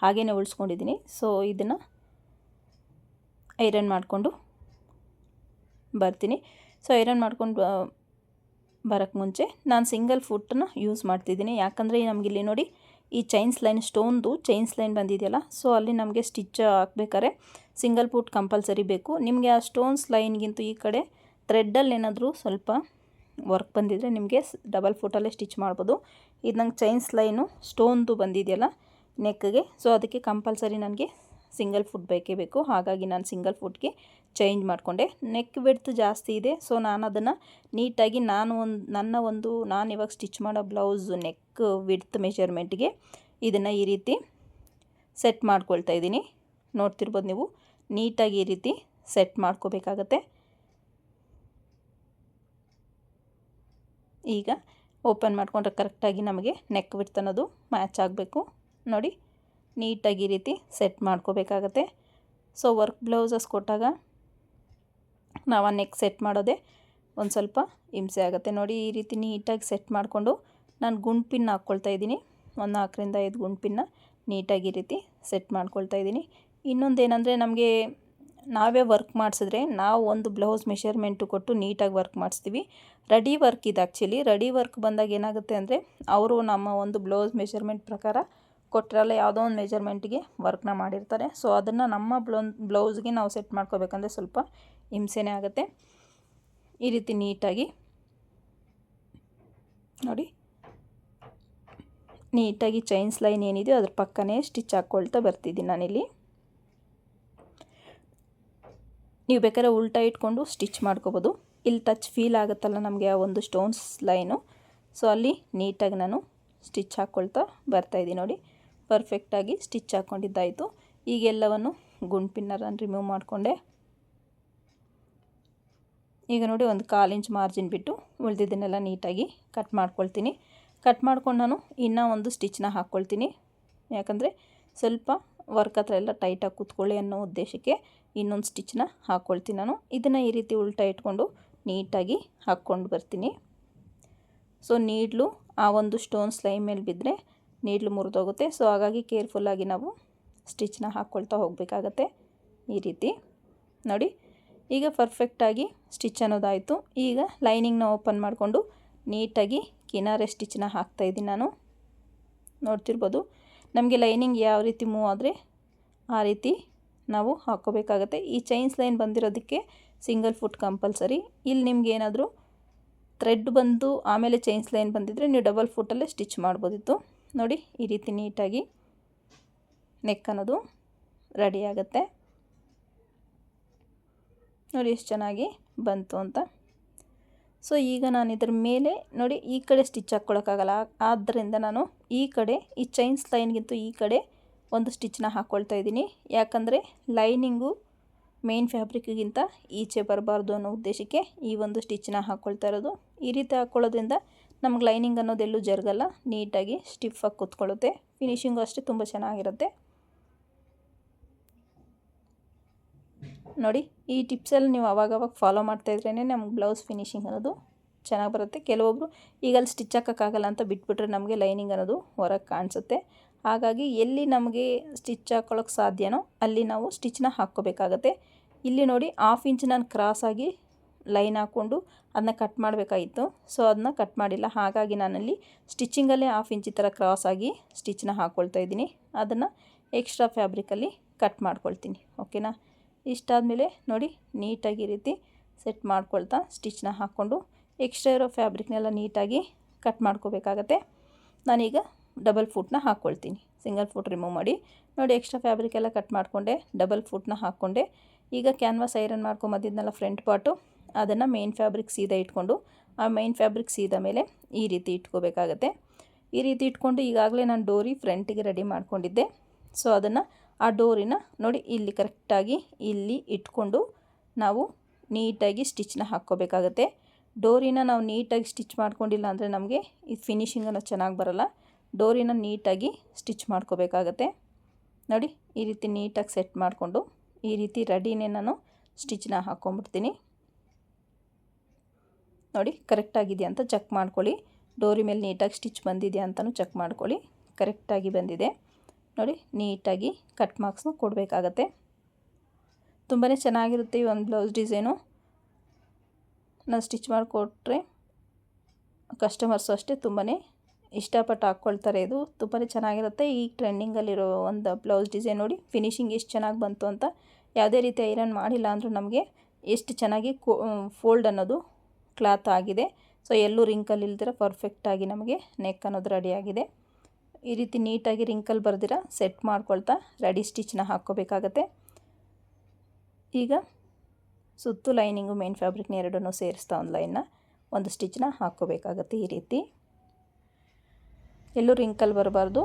ಹಾಗೇ ಉಳಿಸ್ಕೊಂಡಿದ್ದೀನಿ. ಸೊ ಇದನ್ನು ಐರನ್ ಮಾಡಿಕೊಂಡು ಬರ್ತೀನಿ. ಸೊ ಐರನ್ ಮಾಡ್ಕೊಂಡು ಬರೋಕ್ಕೆ ಮುಂಚೆ ನಾನು ಸಿಂಗಲ್ ಫುಟ್ಟನ್ನು ಯೂಸ್ ಮಾಡ್ತಿದ್ದೀನಿ. ಯಾಕಂದರೆ ನಮಗಿಲ್ಲಿ ನೋಡಿ ಈ ಚೈನ್ಸ್ ಲೈನ್ ಸ್ಟೋನ್ದು ಚೈನ್ಸ್ ಲೈನ್ ಬಂದಿದೆಯಲ್ಲ, ಸೊ ಅಲ್ಲಿ ನಮಗೆ ಸ್ಟಿಚ್ ಹಾಕ್ಬೇಕಾದ್ರೆ ಸಿಂಗಲ್ ಫುಟ್ ಕಂಪಲ್ಸರಿ ಬೇಕು. ನಿಮಗೆ ಆ ಸ್ಟೋನ್ಸ್ ಲೈನ್ಗಿಂತ ಈ ಕಡೆ ಥ್ರೆಡ್ಡಲ್ಲಿ ಏನಾದರೂ ಸ್ವಲ್ಪ ವರ್ಕ್ ಬಂದಿದ್ದರೆ ನಿಮಗೆ ಡಬಲ್ ಫುಟಲ್ಲೇ ಸ್ಟಿಚ್ ಮಾಡ್ಬೋದು. ಇದು ನಂಗೆ ಚೈನ್ಸ್ ಲೈನು ಸ್ಟೋನ್ದು ಬಂದಿದೆಯಲ್ಲ ನೆಕ್ಗೆ, ಸೊ ಅದಕ್ಕೆ ಕಂಪಲ್ಸರಿ ನನಗೆ ಸಿಂಗಲ್ ಫುಟ್ ಬೇಕೇ ಬೇಕು. ಹಾಗಾಗಿ ನಾನು ಸಿಂಗಲ್ ಫುಟ್ಗೆ ಚೇಂಜ್ ಮಾಡಿಕೊಂಡೆ. ನೆಕ್ ವಿಡ್ತ್ ಜಾಸ್ತಿ ಇದೆ, ಸೊ ನಾನು ಅದನ್ನು ನೀಟಾಗಿ ನಾನು ಇವಾಗ ಸ್ಟಿಚ್ ಮಾಡೋ ಬ್ಲೌಸ್ ನೆಕ್ ವಿಡ್ತ್ ಮೆಜರ್ಮೆಂಟ್ಗೆ ಇದನ್ನು ಈ ರೀತಿ ಸೆಟ್ ಮಾಡ್ಕೊಳ್ತಾ ಇದ್ದೀನಿ. ನೋಡ್ತಿರ್ಬೋದು ನೀವು. ನೀಟಾಗಿ ಈ ರೀತಿ ಸೆಟ್ ಮಾಡ್ಕೋಬೇಕಾಗತ್ತೆ. ಈಗ ಓಪನ್ ಮಾಡಿಕೊಂಡ್ರೆ ಕರೆಕ್ಟಾಗಿ ನಮಗೆ ನೆಕ್ ವಿಡ್ತ್ ಅನ್ನೋದು ಮ್ಯಾಚ್ ಆಗಬೇಕು. ನೋಡಿ ನೀಟಾಗಿ ಈ ರೀತಿ ಸೆಟ್ ಮಾಡ್ಕೋಬೇಕಾಗತ್ತೆ. ಸೊ ವರ್ಕ್ ಬ್ಲೌಸಸ್ ಕೊಟ್ಟಾಗ ನಾವು ಆ ನೆಕ್ ಸೆಟ್ ಮಾಡೋದೇ ಒಂದು ಸ್ವಲ್ಪ ಹಿಂಸೆ ಆಗುತ್ತೆ. ನೋಡಿ ಈ ರೀತಿ ನೀಟಾಗಿ ಸೆಟ್ ಮಾಡಿಕೊಂಡು ನಾನು ಗುಂಡು ಪಿನ್ ಹಾಕ್ಕೊಳ್ತಾ ಇದ್ದೀನಿ. ಒಂದು 4 ರಿಂದ 5 ಗುಂಡು ಪಿನ್ನ ನೀಟಾಗಿ ಈ ರೀತಿ ಸೆಟ್ ಮಾಡ್ಕೊಳ್ತಾ ಇದ್ದೀನಿ. ಇನ್ನೊಂದೇನೆಂದರೆ ನಮಗೆ ನಾವೇ ವರ್ಕ್ ಮಾಡಿಸಿದ್ರೆ ನಾವು ಒಂದು ಬ್ಲೌಸ್ ಮೆಷರ್ಮೆಂಟು ಕೊಟ್ಟು ನೀಟಾಗಿ ವರ್ಕ್ ಮಾಡಿಸ್ತೀವಿ. ರೆಡಿ ವರ್ಕ್ ಇದು ಆ್ಯಕ್ಚುಲಿ. ರೆಡಿ ವರ್ಕ್ ಬಂದಾಗ ಏನಾಗುತ್ತೆ ಅಂದರೆ ಅವರು ನಮ್ಮ ಒಂದು ಬ್ಲೌಸ್ ಮೆಷರ್ಮೆಂಟ್ ಪ್ರಕಾರ ಕೊಟ್ಟರಲ್ಲ, ಯಾವುದೋ ಒಂದು ಮೆಜರ್ಮೆಂಟಿಗೆ ವರ್ಕ್ನ ಮಾಡಿರ್ತಾರೆ. ಸೊ ಅದನ್ನು ನಮ್ಮ ಬ್ಲೌಸ್ಗೆ ನಾವು ಸೆಟ್ ಮಾಡ್ಕೋಬೇಕಂದ್ರೆ ಸ್ವಲ್ಪ ಹಿಂಸೆನೇ ಆಗುತ್ತೆ. ಈ ರೀತಿ ನೀಟಾಗಿ ನೋಡಿ ನೀಟಾಗಿ ಚೈನ್ಸ್ ಲೈನ್ ಏನಿದೆಯೋ ಅದ್ರ ಪಕ್ಕನೇ ಸ್ಟಿಚ್ ಹಾಕ್ಕೊಳ್ತಾ ಬರ್ತಿದ್ದೀನಿ ನಾನಿಲ್ಲಿ. ನೀವು ಬೇಕಾದ್ರೆ ಉಲ್ಟಾ ಇಟ್ಕೊಂಡು ಸ್ಟಿಚ್ ಮಾಡ್ಕೋಬೋದು. ಇಲ್ಲಿ ಟಚ್ ಫೀಲ್ ಆಗುತ್ತಲ್ಲ ನಮಗೆ ಆ ಒಂದು ಸ್ಟೋನ್ಸ್ ಲೈನು, ಸೊ ಅಲ್ಲಿ ನೀಟಾಗಿ ನಾನು ಸ್ಟಿಚ್ ಹಾಕ್ಕೊಳ್ತಾ ಬರ್ತಾಯಿದ್ದೀನಿ. ನೋಡಿ ಪರ್ಫೆಕ್ಟಾಗಿ ಸ್ಟಿಚ್ ಹಾಕ್ಕೊಂಡಿದ್ದಾಯಿತು. ಈಗೆಲ್ಲವನ್ನು ಗುಂಡು ಪಿನ್ನ ನಾನು ರಿಮೂವ್ ಮಾಡಿಕೊಂಡೆ. ಈಗ ನೋಡಿ ಒಂದು 1/4 ಇಂಚ್ ಮಾರ್ಜಿನ್ ಬಿಟ್ಟು ಉಳಿದಿದ್ದನ್ನೆಲ್ಲ ನೀಟಾಗಿ ಕಟ್ ಮಾಡ್ಕೊಳ್ತೀನಿ. ಕಟ್ ಮಾಡ್ಕೊಂಡು ನಾನು ಇನ್ನೂ ಒಂದು ಸ್ಟಿಚ್ನ ಹಾಕ್ಕೊಳ್ತೀನಿ. ಯಾಕಂದರೆ ಸ್ವಲ್ಪ ವರ್ಕ್ ಹತ್ರ ಎಲ್ಲ ಟೈಟಾಗಿ ಕೂತ್ಕೊಳ್ಳಿ ಅನ್ನೋ ಉದ್ದೇಶಕ್ಕೆ ಇನ್ನೊಂದು ಸ್ಟಿಚ್ನ ಹಾಕ್ಕೊಳ್ತೀನಿ ನಾನು. ಇದನ್ನು ಈ ರೀತಿ ಉಲ್ಟಾ ಇಟ್ಕೊಂಡು ನೀಟಾಗಿ ಹಾಕ್ಕೊಂಡು ಬರ್ತೀನಿ. ಸೊ ನೀಡ್ಲು ಆ ಒಂದು ಸ್ಟೋನ್ಸ್ ಲೈನ್ ಮೇಲೆ ಬಿದ್ದರೆ ನೀಡ್ಲು ಮುರಿದೋಗುತ್ತೆ. ಸೊ ಹಾಗಾಗಿ ಕೇರ್ಫುಲ್ಲಾಗಿ ನಾವು ಸ್ಟಿಚ್ನ ಹಾಕ್ಕೊಳ್ತಾ ಹೋಗಬೇಕಾಗತ್ತೆ ಈ ರೀತಿ. ನೋಡಿ ಈಗ ಪರ್ಫೆಕ್ಟಾಗಿ ಸ್ಟಿಚ್ ಅನ್ನೋದಾಯಿತು. ಈಗ ಲೈನಿಂಗ್ನ ಓಪನ್ ಮಾಡಿಕೊಂಡು ನೀಟಾಗಿ ಕಿನಾರೆ ಸ್ಟಿಚ್ನ ಹಾಕ್ತಾಯಿದ್ದೀನಿ ನಾನು. ನೋಡ್ತಿರ್ಬೋದು ನಮಗೆ ಲೈನಿಂಗ್ ಯಾವ ರೀತಿ ಮೂವ್ ಆದರೆ ಆ ರೀತಿ ನಾವು ಹಾಕ್ಕೋಬೇಕಾಗತ್ತೆ. ಈ ಚೈನ್ಸ್ ಲೈನ್ ಬಂದಿರೋದಕ್ಕೆ ಸಿಂಗಲ್ ಫುಟ್ ಕಂಪಲ್ಸರಿ. ಇಲ್ಲಿ ನಿಮ್ಗೆ ಏನಾದರೂ ಥ್ರೆಡ್ ಬಂದು ಆಮೇಲೆ ಚೈನ್ಸ್ ಲೈನ್ ಬಂದಿದ್ದರೆ ನೀವು ಡಬಲ್ ಫುಟ್ಟಲ್ಲೇ ಸ್ಟಿಚ್ ಮಾಡ್ಬೋದಿತ್ತು. ನೋಡಿ ಈ ರೀತಿ ನೀಟಾಗಿ ನೆಕ್ ಅನ್ನೋದು ರೆಡಿ ಆಗುತ್ತೆ. ನೋಡಿ ಎಷ್ಟು ಚೆನ್ನಾಗಿ ಬಂತು ಅಂತ. ಸೊ ಈಗ ನಾನು ಇದರ ಮೇಲೆ ನೋಡಿ ಈ ಕಡೆ ಸ್ಟಿಚ್ ಹಾಕ್ಕೊಳಕ್ಕಾಗಲ್ಲ, ಆದ್ದರಿಂದ ನಾನು ಈ ಕಡೆ ಈ ಚೈನ್ಸ್ ಲೈನ್ಗಿಂತ ಈ ಕಡೆ ಒಂದು ಸ್ಟಿಚ್ನ ಹಾಕ್ಕೊಳ್ತಾ ಇದ್ದೀನಿ. ಯಾಕಂದರೆ ಲೈನಿಂಗು ಮೇನ್ ಫ್ಯಾಬ್ರಿಕ್ಗಿಂತ ಈಚೆ ಬರಬಾರ್ದು ಅನ್ನೋ ಉದ್ದೇಶಕ್ಕೆ ಈ ಒಂದು ಸ್ಟಿಚ್ನ ಹಾಕ್ಕೊಳ್ತಾ ಇರೋದು. ಈ ರೀತಿ ಹಾಕ್ಕೊಳ್ಳೋದ್ರಿಂದ ನಮ್ಗೆ ಲೈನಿಂಗ್ ಅನ್ನೋದೆಲ್ಲೂ ಜರುಗಲ್ಲ, ನೀಟಾಗಿ ಸ್ಟಿಫಾಗಿ ಕೂತ್ಕೊಳ್ಳುತ್ತೆ. ಫಿನಿಶಿಂಗು ಅಷ್ಟೇ ತುಂಬ ಚೆನ್ನಾಗಿರುತ್ತೆ. ನೋಡಿ ಈ ಟಿಪ್ಸಲ್ಲಿ ನೀವು ಅವಾಗವಾಗ ಫಾಲೋ ಮಾಡ್ತಾಯಿದ್ರೇ ನಮ್ಗೆ ಬ್ಲೌಸ್ ಫಿನಿಶಿಂಗ್ ಅನ್ನೋದು ಚೆನ್ನಾಗಿ ಬರುತ್ತೆ. ಕೆಲವೊಬ್ಬರು ಈಗಲ್ಲಿ ಸ್ಟಿಚ್ ಹಾಕೋಕ್ಕಾಗಲ್ಲ ಅಂತ ಬಿಟ್ಬಿಟ್ರೆ ನಮಗೆ ಲೈನಿಂಗ್ ಅನ್ನೋದು ಹೊರಗೆ ಕಾಣಿಸುತ್ತೆ. ಹಾಗಾಗಿ ಎಲ್ಲಿ ನಮಗೆ ಸ್ಟಿಚ್ ಹಾಕ್ಕೊಳ್ಳೋಕೆ ಸಾಧ್ಯನೋ ಅಲ್ಲಿ ನಾವು ಸ್ಟಿಚ್ನ ಹಾಕ್ಕೋಬೇಕಾಗತ್ತೆ. ಇಲ್ಲಿ ನೋಡಿ 1/2 ಇಂಚ್ ನಾನು ಕ್ರಾಸಾಗಿ ಲೈನ್ ಹಾಕ್ಕೊಂಡು ಅದನ್ನ ಕಟ್ ಮಾಡಬೇಕಾಗಿತ್ತು. ಸೊ ಅದನ್ನ ಕಟ್ ಮಾಡಿಲ್ಲ. ಹಾಗಾಗಿ ನಾನಲ್ಲಿ ಸ್ಟಿಚ್ಚಿಂಗಲ್ಲೇ 1/2 ಇಂಚ್ ಥರ ಕ್ರಾಸಾಗಿ ಸ್ಟಿಚ್ನ ಹಾಕ್ಕೊಳ್ತಾ ಇದ್ದೀನಿ. ಅದನ್ನು ಎಕ್ಸ್ಟ್ರಾ ಫ್ಯಾಬ್ರಿಕಲ್ಲಿ ಕಟ್ ಮಾಡ್ಕೊಳ್ತೀನಿ. ಓಕೆನಾ? ಇಷ್ಟಾದಮೇಲೆ ನೋಡಿ ನೀಟಾಗಿ ಈ ರೀತಿ ಸೆಟ್ ಮಾಡ್ಕೊಳ್ತಾ ಸ್ಟಿಚ್ನ ಹಾಕ್ಕೊಂಡು ಎಕ್ಸ್ಟ್ರಾ ಇರೋ ಫ್ಯಾಬ್ರಿಕ್ನೆಲ್ಲ ನೀಟಾಗಿ ಕಟ್ ಮಾಡ್ಕೋಬೇಕಾಗತ್ತೆ. ನಾನೀಗ ಡಬಲ್ ಫುಟ್ನ ಹಾಕ್ಕೊಳ್ತೀನಿ. ಸಿಂಗಲ್ ಫುಟ್ ರಿಮೂವ್ ಮಾಡಿ ನೋಡಿ ಎಕ್ಸ್ಟ್ರಾ ಫ್ಯಾಬ್ರಿಕ್ ಎಲ್ಲ ಕಟ್ ಮಾಡಿಕೊಂಡೆ, ಡಬಲ್ ಫುಟ್ನ ಹಾಕ್ಕೊಂಡೆ. ಈಗ ಕ್ಯಾನ್ವಾಸ್ ಐರನ್ ಮಾಡ್ಕೊಂಬಂದಿದ್ನಲ್ಲ ಫ್ರಂಟ್ ಪಾರ್ಟು, ಅದನ್ನು ಮೇನ್ ಫ್ಯಾಬ್ರಿಕ್ ಸೀದಾ ಇಟ್ಕೊಂಡು ಆ ಮೇನ್ ಫ್ಯಾಬ್ರಿಕ್ ಸೀದಾ ಮೇಲೆ ಈ ರೀತಿ ಇಟ್ಕೋಬೇಕಾಗತ್ತೆ. ಈ ರೀತಿ ಇಟ್ಕೊಂಡು ಈಗಾಗಲೇ ನಾನು ಡೋರಿ ಫ್ರಂಟಿಗೆ ರೆಡಿ ಮಾಡ್ಕೊಂಡಿದ್ದೆ. ಸೊ ಅದನ್ನು ಆ ಡೋರಿನ ನೋಡಿ ಇಲ್ಲಿ ಕರೆಕ್ಟಾಗಿ ಇಲ್ಲಿ ಇಟ್ಕೊಂಡು ನಾವು ನೀಟಾಗಿ ಸ್ಟಿಚ್ನ ಹಾಕ್ಕೋಬೇಕಾಗತ್ತೆ. ಡೋರಿನ ನಾವು ನೀಟಾಗಿ ಸ್ಟಿಚ್ ಮಾಡ್ಕೊಂಡಿಲ್ಲ ಅಂದರೆ ನಮಗೆ ಈ ಫಿನಿಶಿಂಗ್ ಅನ್ನೋದು ಚೆನ್ನಾಗಿ ಬರೋಲ್ಲ. ಡೋರಿನ ನೀಟಾಗಿ ಸ್ಟಿಚ್ ಮಾಡ್ಕೋಬೇಕಾಗತ್ತೆ. ನೋಡಿ ಈ ರೀತಿ ನೀಟಾಗಿ ಸೆಟ್ ಮಾಡಿಕೊಂಡು ಈ ರೀತಿ ರೆಡಿನೇ ನಾನು ಸ್ಟಿಚ್ನ ಹಾಕ್ಕೊಂಬಿಡ್ತೀನಿ. ನೋಡಿ ಕರೆಕ್ಟಾಗಿದೆಯಾ ಅಂತ ಚೆಕ್ ಮಾಡ್ಕೊಳ್ಳಿ. ಡೋರಿ ಮೇಲೆ ನೀಟಾಗಿ ಸ್ಟಿಚ್ ಬಂದಿದೆಯಾ ಅಂತಲೂ ಚೆಕ್ ಮಾಡ್ಕೊಳ್ಳಿ. ಕರೆಕ್ಟಾಗಿ ಬಂದಿದೆ ನೋಡಿ. ನೀಟಾಗಿ ಕಟ್ ಮಾರ್ಕ್ಸ್ನ ಕೊಡಬೇಕಾಗತ್ತೆ. ತುಂಬಾ ಚೆನ್ನಾಗಿರುತ್ತೆ ಈ ಒಂದು ಬ್ಲೌಸ್ ಡಿಸೈನು. ನಾನು ಸ್ಟಿಚ್ ಮಾಡಿಕೊಟ್ರೆ ಕಸ್ಟಮರ್ಸು ಅಷ್ಟೇ ತುಂಬಾ ಇಷ್ಟಪಟ್ಟು ಹಾಕ್ಕೊಳ್ತಾರೆ. ಇದು ತುಂಬಾ ಚೆನ್ನಾಗಿರುತ್ತೆ. ಈ ಟ್ರೆಂಡಿಂಗಲ್ಲಿರೋ ಒಂದು ಬ್ಲೌಸ್ ಡಿಸೈನ್ ನೋಡಿ ಫಿನಿಶಿಂಗ್ ಎಷ್ಟು ಚೆನ್ನಾಗಿ ಬಂತು ಅಂತ. ಯಾವುದೇ ರೀತಿ ಐರನ್ ಮಾಡಿಲ್ಲ ಅಂದರೂ ನಮಗೆ ಎಷ್ಟು ಚೆನ್ನಾಗಿ ಫೋಲ್ಡ್ ಅನ್ನೋದು ಕ್ಲಾತ್ ಆಗಿದೆ. ಸೊ ಎಲ್ಲೂ ರಿಂಕಲ್ ಇಲ್ದಿರ ಪರ್ಫೆಕ್ಟಾಗಿ ನಮಗೆ ನೆಕ್ ಅನ್ನೋದು ರೆಡಿಯಾಗಿದೆ. ಈ ರೀತಿ ನೀಟಾಗಿ ರಿಂಕಲ್ ಬರ್ದಿರ ಸೆಟ್ ಮಾಡ್ಕೊಳ್ತಾ ರೆಡಿ ಸ್ಟಿಚ್ನ ಹಾಕ್ಕೋಬೇಕಾಗತ್ತೆ. ಈಗ ಸುತ್ತು ಲೈನಿಂಗು ಮೇನ್ ಫ್ಯಾಬ್ರಿಕ್ನ ಎರಡನ್ನೂ ಸೇರಿಸ್ತಾ ಒಂದು ಲೈನ್ನ ಒಂದು ಸ್ಟಿಚ್ನ ಹಾಕ್ಕೋಬೇಕಾಗತ್ತೆ. ಈ ರೀತಿ ಎಲ್ಲೂ ರಿಂಕಲ್ ಬರಬಾರ್ದು,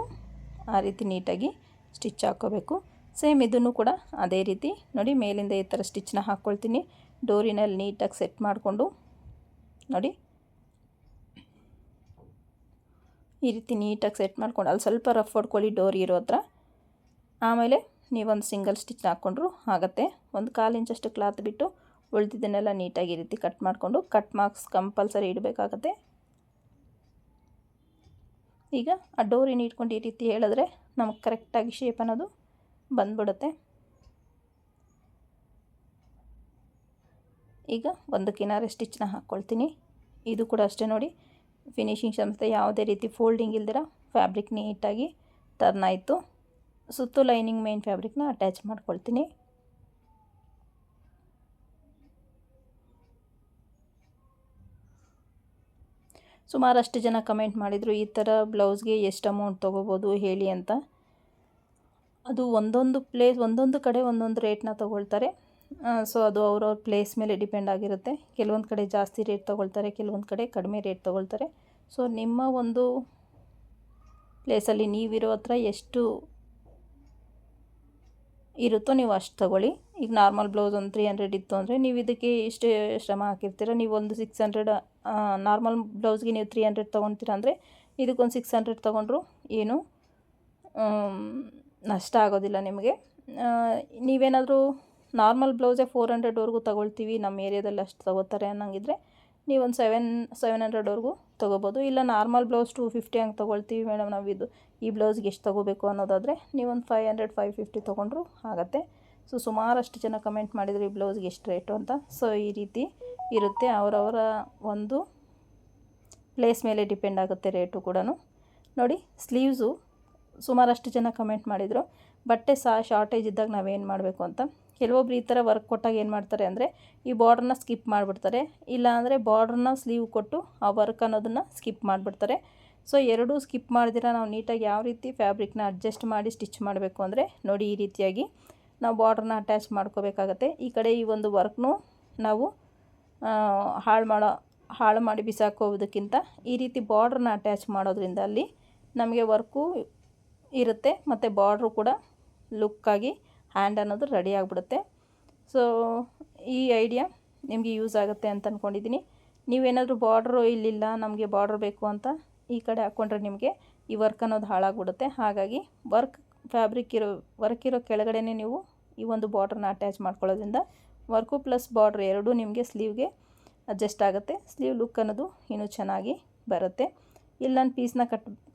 ಆ ರೀತಿ ನೀಟಾಗಿ ಸ್ಟಿಚ್ ಹಾಕ್ಕೋಬೇಕು. ಸೇಮ್ ಇದನ್ನು ಕೂಡ ಅದೇ ರೀತಿ ನೋಡಿ ಮೇಲಿಂದ ಈ ಥರ ಸ್ಟಿಚ್ನ ಹಾಕ್ಕೊಳ್ತೀನಿ. ಡೋರಿನಲ್ಲಿ ನೀಟಾಗಿ ಸೆಟ್ ಮಾಡಿಕೊಂಡು ನೋಡಿ ಈ ರೀತಿ ನೀಟಾಗಿ ಸೆಟ್ ಮಾಡ್ಕೊಂಡು ಅಲ್ಲಿ ಸ್ವಲ್ಪ ರಫ್ ಹೊಡ್ಕೊಳ್ಳಿ ಡೋರಿ ಇರೋ ಹತ್ರ. ಆಮೇಲೆ ನೀವೊಂದು ಸಿಂಗಲ್ ಸ್ಟಿಚ್ ಹಾಕ್ಕೊಂಡ್ರು ಆಗುತ್ತೆ. ಒಂದು 1/4 ಇಂಚಷ್ಟು ಕ್ಲಾತ್ ಬಿಟ್ಟು ಉಳಿದಿದ್ದನ್ನೆಲ್ಲ ನೀಟಾಗಿ ಈ ರೀತಿ ಕಟ್ ಮಾಡಿಕೊಂಡು ಕಟ್ ಮಾರ್ಕ್ಸ್ ಕಂಪಲ್ಸರಿ ಇಡಬೇಕಾಗತ್ತೆ. ಈಗ ಆ ಡೋರಿನ ಇಟ್ಕೊಂಡು ಈ ರೀತಿ ಹೇಳಿದ್ರೆ ನಮಗೆ ಕರೆಕ್ಟಾಗಿ ಶೇಪ್ ಅನ್ನೋದು ಬಂದ್ಬಿಡುತ್ತೆ. ಈಗ ಒಂದು ಕಿನಾರೆ ಸ್ಟಿಚ್ನ ಹಾಕ್ಕೊಳ್ತೀನಿ. ಇದು ಕೂಡ ಅಷ್ಟೇ ನೋಡಿ, ಫಿನಿಶಿಂಗ್ ಸಮೇತ ಯಾವುದೇ ರೀತಿ ಫೋಲ್ಡಿಂಗ್ ಇಲ್ದಿರ ಫ್ಯಾಬ್ರಿಕ್ ನೀಟಾಗಿ ಟರ್ನ್ ಆಯಿತು. ಸುತ್ತು ಲೈನಿಂಗ್ ಮೇನ್ ಫ್ಯಾಬ್ರಿಕ್ನ ಅಟ್ಯಾಚ್ ಮಾಡ್ಕೊಳ್ತೀನಿ. ಸುಮಾರಷ್ಟು ಜನ ಕಮೆಂಟ್ ಮಾಡಿದರು ಈ ಥರ ಬ್ಲೌಸ್ಗೆ ಎಷ್ಟು ಅಮೌಂಟ್ ತೊಗೋಬೋದು ಹೇಳಿ ಅಂತ. ಅದು ಒಂದೊಂದು ಕಡೆ ಒಂದೊಂದು ರೇಟ್ನ ತೊಗೊಳ್ತಾರೆ. ಸೊ ಅದು ಅವ್ರವ್ರ ಪ್ಲೇಸ್ ಮೇಲೆ ಡಿಪೆಂಡ್ ಆಗಿರುತ್ತೆ. ಕೆಲವೊಂದು ಕಡೆ ಜಾಸ್ತಿ ರೇಟ್ ತೊಗೊಳ್ತಾರೆ, ಕೆಲವೊಂದು ಕಡೆ ಕಡಿಮೆ ರೇಟ್ ತೊಗೊಳ್ತಾರೆ. ಸೊ ನಿಮ್ಮ ಒಂದು ಪ್ಲೇಸಲ್ಲಿ ನೀವಿರೋ ಹತ್ರ ಎಷ್ಟು ಇರುತ್ತೋ ನೀವು ಅಷ್ಟು ತೊಗೊಳ್ಳಿ. ಈಗ ನಾರ್ಮಲ್ ಬ್ಲೌಸ್ ಒಂದು 300 ಇತ್ತು ಅಂದರೆ ನೀವು ಇದಕ್ಕೆ ಇಷ್ಟೇ ಶ್ರಮ ಹಾಕಿರ್ತೀರ. ನೀವು ಒಂದು 600 ನಾರ್ಮಲ್ ಬ್ಲೌಸ್ಗೆ ನೀವು 300 ತೊಗೊತೀರ ಅಂದರೆ ಇದಕ್ಕೊಂದು 600 ತೊಗೊಂಡ್ರು ಏನು ನಷ್ಟ ಆಗೋದಿಲ್ಲ ನಿಮಗೆ. ನೀವೇನಾದರೂ ನಾರ್ಮಲ್ ಬ್ಲೌಸೇ 400ವರೆಗೂ ತೊಗೊಳ್ತೀವಿ, ನಮ್ಮ ಏರಿಯಾದಲ್ಲಿ ಅಷ್ಟು ತೊಗೋತಾರೆ ಅನ್ನೋಂಗಿದ್ರೆ ನೀವೊಂದು 700ವರೆಗೂ ತೊಗೋಬೋದು. ಇಲ್ಲ ನಾರ್ಮಲ್ ಬ್ಲೌಸ್ 250 ಹಂಗೆ ತೊಗೊಳ್ತೀವಿ ಮೇಡಮ್ ನಾವು ಈ ಬ್ಲೌಸ್ಗೆ ಎಷ್ಟು ತೊಗೋಬೇಕು ಅನ್ನೋದಾದರೆ ನೀವೊಂದು 500-550 ತೊಗೊಂಡ್ರು ಆಗುತ್ತೆ. ಸೊ ಸುಮಾರಷ್ಟು ಜನ ಕಮೆಂಟ್ ಮಾಡಿದ್ರು ಈ ಬ್ಲೌಸ್ಗೆ ಎಷ್ಟು ರೇಟು ಅಂತ. ಸೊ ಈ ರೀತಿ ಇರುತ್ತೆ, ಅವರವರ ಒಂದು ಪ್ಲೇಸ್ ಮೇಲೆ ಡಿಪೆಂಡ್ ಆಗುತ್ತೆ ರೇಟು ಕೂಡ. ನೋಡಿ ಸ್ಲೀವ್ಸು ಸುಮಾರಷ್ಟು ಜನ ಕಮೆಂಟ್ ಮಾಡಿದರು ಬಟ್ಟೆ ಶಾರ್ಟೇಜ್ ಇದ್ದಾಗ ನಾವೇನು ಮಾಡಬೇಕು ಅಂತ. ಕೆಲವೊಬ್ರು ಈ ಥರ ವರ್ಕ್ ಕೊಟ್ಟಾಗ ಏನು ಮಾಡ್ತಾರೆ ಅಂದರೆ ಈ ಬಾರ್ಡ್ರನ್ನ ಸ್ಕಿಪ್ ಮಾಡಿಬಿಡ್ತಾರೆ, ಇಲ್ಲ ಅಂದರೆ ಬಾರ್ಡ್ರನ್ನ ಸ್ಲೀವ್ ಕೊಟ್ಟು ಆ ವರ್ಕ್ ಅನ್ನೋದನ್ನು ಸ್ಕಿಪ್ ಮಾಡಿಬಿಡ್ತಾರೆ. ಸೊ ಎರಡೂ ಸ್ಕಿಪ್ ಮಾಡಿದಿರ ನಾವು ನೀಟಾಗಿ ಯಾವ ರೀತಿ ಫ್ಯಾಬ್ರಿಕ್ನ ಅಡ್ಜಸ್ಟ್ ಮಾಡಿ ಸ್ಟಿಚ್ ಮಾಡಬೇಕು ಅಂದರೆ ನೋಡಿ ಈ ರೀತಿಯಾಗಿ ನಾವು ಬಾರ್ಡ್ರನ್ನ ಅಟ್ಯಾಚ್ ಮಾಡ್ಕೋಬೇಕಾಗತ್ತೆ. ಈ ಕಡೆ ಈ ಒಂದು ವರ್ಕ್ನು ನಾವು ಹಾಳು ಮಾಡಿ ಬಿಸಾಕೋದಕ್ಕಿಂತ ಈ ರೀತಿ ಬಾರ್ಡ್ರನ್ನ ಅಟ್ಯಾಚ್ ಮಾಡೋದ್ರಿಂದ ಅಲ್ಲಿ ನಮಗೆ ವರ್ಕು ಇರುತ್ತೆ ಮತ್ತು ಬಾರ್ಡ್ರು ಕೂಡ ಲುಕ್ಕಾಗಿ ಹ್ಯಾಂಡ್ ಅನ್ನೋದು ರೆಡಿ ಆಗಿಬಿಡುತ್ತೆ. ಸೊ ಈ ಐಡಿಯಾ ನಿಮಗೆ ಯೂಸ್ ಆಗುತ್ತೆ ಅಂತ ಅಂದ್ಕೊಂಡಿದ್ದೀನಿ. ನೀವೇನಾದರೂ ಬಾರ್ಡ್ರು ಇಲ್ಲಿಲ್ಲ ನಮಗೆ ಬಾರ್ಡ್ರ್ ಬೇಕು ಅಂತ ಈ ಕಡೆ ಹಾಕ್ಕೊಂಡ್ರೆ ನಿಮಗೆ ಈ ವರ್ಕ್ ಅನ್ನೋದು ಹಾಳಾಗ್ಬಿಡುತ್ತೆ. ಹಾಗಾಗಿ ವರ್ಕ್ ಇರೋ ಕೆಳಗಡೆ ನೀವು ಈ ಒಂದು ಬಾರ್ಡ್ರನ್ನ ಅಟ್ಯಾಚ್ ಮಾಡ್ಕೊಳ್ಳೋದ್ರಿಂದ ವರ್ಕು ಪ್ಲಸ್ ಬಾರ್ಡ್ರ್ ಎರಡೂ ನಿಮಗೆ ಸ್ಲೀವ್ಗೆ ಅಡ್ಜಸ್ಟ್ ಆಗುತ್ತೆ. ಸ್ಲೀವ್ ಲುಕ್ ಅನ್ನೋದು ಇನ್ನೂ ಚೆನ್ನಾಗಿ ಬರುತ್ತೆ. ಇಲ್ಲಿ ನಾನು ಪೀಸ್ನ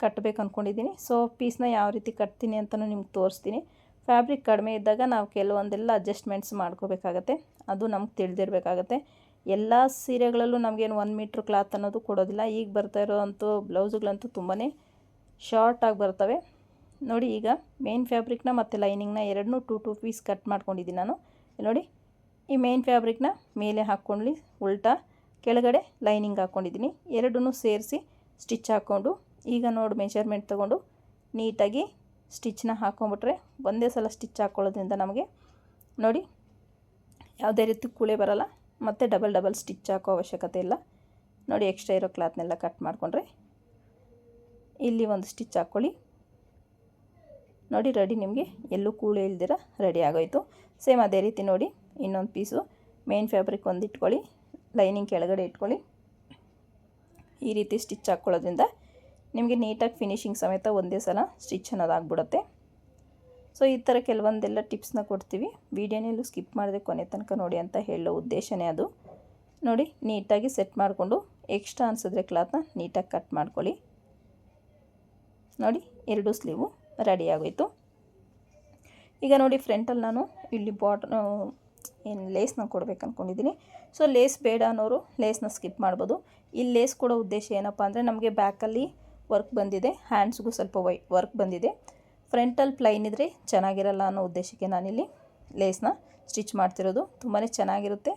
ಕಟ್ಟಬೇಕು ಅಂದ್ಕೊಂಡಿದ್ದೀನಿ. ಸೊ ಪೀಸ್ನ ಯಾವ ರೀತಿ ಕಟ್ತೀನಿ ಅಂತಲೂ ನಿಮ್ಗೆ ತೋರಿಸ್ತೀನಿ. ಫ್ಯಾಬ್ರಿಕ್ ಕಡಿಮೆ ಇದ್ದಾಗ ನಾವು ಕೆಲವೊಂದೆಲ್ಲ ಅಡ್ಜಸ್ಟ್ಮೆಂಟ್ಸ್ ಮಾಡ್ಕೋಬೇಕಾಗತ್ತೆ, ಅದು ನಮ್ಗೆ ತಿಳಿದಿರಬೇಕಾಗತ್ತೆ. ಎಲ್ಲ ಸೀರೆಗಳಲ್ಲೂ ನಮಗೇನು 1 ಮೀಟ್ರ್ ಕ್ಲಾತ್ ಅನ್ನೋದು ಕೊಡೋದಿಲ್ಲ. ಈಗ ಬರ್ತಾ ಇರೋವಂಥ ಬ್ಲೌಸುಗಳಂತೂ ತುಂಬಾ ಶಾರ್ಟಾಗಿ ಬರ್ತವೆ. ನೋಡಿ ಈಗ ಮೇನ್ ಫ್ಯಾಬ್ರಿಕ್ನ ಮತ್ತು ಲೈನಿಂಗ್ನ ಎರಡನ್ನೂ 2 ಪೀಸ್ ಕಟ್ ಮಾಡ್ಕೊಂಡಿದ್ದೀನಿ ನಾನು. ನೋಡಿ ಈ ಮೇನ್ ಫ್ಯಾಬ್ರಿಕ್ನ ಮೇಲೆ ಹಾಕ್ಕೊಂಡು ಉಲ್ಟಾ ಕೆಳಗಡೆ ಲೈನಿಂಗ್ ಹಾಕ್ಕೊಂಡಿದ್ದೀನಿ. ಎರಡನ್ನೂ ಸೇರಿಸಿ ಸ್ಟಿಚ್ ಹಾಕ್ಕೊಂಡು ಈಗ ನೋಡಿ ಮೆಜರ್ಮೆಂಟ್ ತೊಗೊಂಡು ನೀಟಾಗಿ ಸ್ಟಿಚ್ನ ಹಾಕ್ಕೊಂಬಿಟ್ರೆ ಒಂದೇ ಸಲ ಸ್ಟಿಚ್ ಹಾಕ್ಕೊಳ್ಳೋದ್ರಿಂದ ನಮಗೆ ನೋಡಿ ಯಾವುದೇ ರೀತಿ ಕೂಳೆ ಬರಲ್ಲ ಮತ್ತು ಡಬಲ್ ಸ್ಟಿಚ್ ಹಾಕೋ ಅವಶ್ಯಕತೆ ಇಲ್ಲ. ನೋಡಿ ಎಕ್ಸ್ಟ್ರಾ ಇರೋ ಕ್ಲಾತ್ನೆಲ್ಲ ಕಟ್ ಮಾಡಿಕೊಂಡ್ರೆ ಇಲ್ಲಿ ಒಂದು ಸ್ಟಿಚ್ ಹಾಕ್ಕೊಳ್ಳಿ. ನೋಡಿ ರೆಡಿ, ನಿಮಗೆ ಎಲ್ಲೂ ಕೂಳೆ ಇಲ್ದಿರ ರೆಡಿ ಆಗೋಯಿತು. ಸೇಮ್ ಅದೇ ರೀತಿ ನೋಡಿ ಇನ್ನೊಂದು ಪೀಸು ಮೇನ್ ಫ್ಯಾಬ್ರಿಕ್ ಒಂದು ಇಟ್ಕೊಳ್ಳಿ, ಲೈನಿಂಗ್ ಕೆಳಗಡೆ ಇಟ್ಕೊಳ್ಳಿ. ಈ ರೀತಿ ಸ್ಟಿಚ್ ಹಾಕ್ಕೊಳ್ಳೋದ್ರಿಂದ ನಿಮಗೆ ನೀಟಾಗಿ ಫಿನಿಶಿಂಗ್ ಸಮೇತ ಒಂದೇ ಸಲ ಸ್ಟಿಚ್ ಅನ್ನೋದಾಗ್ಬಿಡುತ್ತೆ. ಸೊ ಈ ಥರ ಕೆಲವೊಂದೆಲ್ಲ ಟಿಪ್ಸ್ನ ಕೊಡ್ತೀವಿ, ವೀಡಿಯೋನೆಲ್ಲೂ ಸ್ಕಿಪ್ ಮಾಡದೆ ಕೊನೆ ತನಕ ನೋಡಿ ಅಂತ ಹೇಳೋ ಉದ್ದೇಶನೇ ಅದು. ನೋಡಿ ನೀಟಾಗಿ ಸೆಟ್ ಮಾಡಿಕೊಂಡು ಎಕ್ಸ್ಟ್ರಾ ಅನಿಸಿದ್ರೆ ಕ್ಲಾತ್ನ ನೀಟಾಗಿ ಕಟ್ ಮಾಡ್ಕೊಳ್ಳಿ. ನೋಡಿ ಎರಡು ಸ್ಲೀವು ರೆಡಿ ಆಗೋಯಿತು. ಈಗ ನೋಡಿ ಫ್ರಂಟಲ್ಲಿ ನಾನು ಇಲ್ಲಿ ಏನು ಲೇಸ್ನ ಕೊಡ್ಬೇಕು ಅಂದ್ಕೊಂಡಿದ್ದೀನಿ. ಸೊ ಲೇಸ್ ಬೇಡ ಅನ್ನೋರು ಲೇಸ್ನ ಸ್ಕಿಪ್ ಮಾಡ್ಬೋದು. ಇಲ್ಲಿ ಲೇಸ್ ಕೊಡೋ ಉದ್ದೇಶ ಏನಪ್ಪ ಅಂದರೆ ನಮಗೆ ಬ್ಯಾಕಲ್ಲಿ ವರ್ಕ್ ಬಂದಿದೆ, ಹ್ಯಾಂಡ್ಸ್ಗೂ ಸ್ವಲ್ಪ ವರ್ಕ್ ಬಂದಿದೆ, ಫ್ರಂಟಲ್ಲಿ ಪ್ಲೈನ್ ಇದ್ದರೆ ಚೆನ್ನಾಗಿರಲ್ಲ ಅನ್ನೋ ಉದ್ದೇಶಕ್ಕೆ ನಾನಿಲ್ಲಿ ಲೇಸ್ನ ಸ್ಟಿಚ್ ಮಾಡ್ತಿರೋದು. ತುಂಬಾ ಚೆನ್ನಾಗಿರುತ್ತೆ.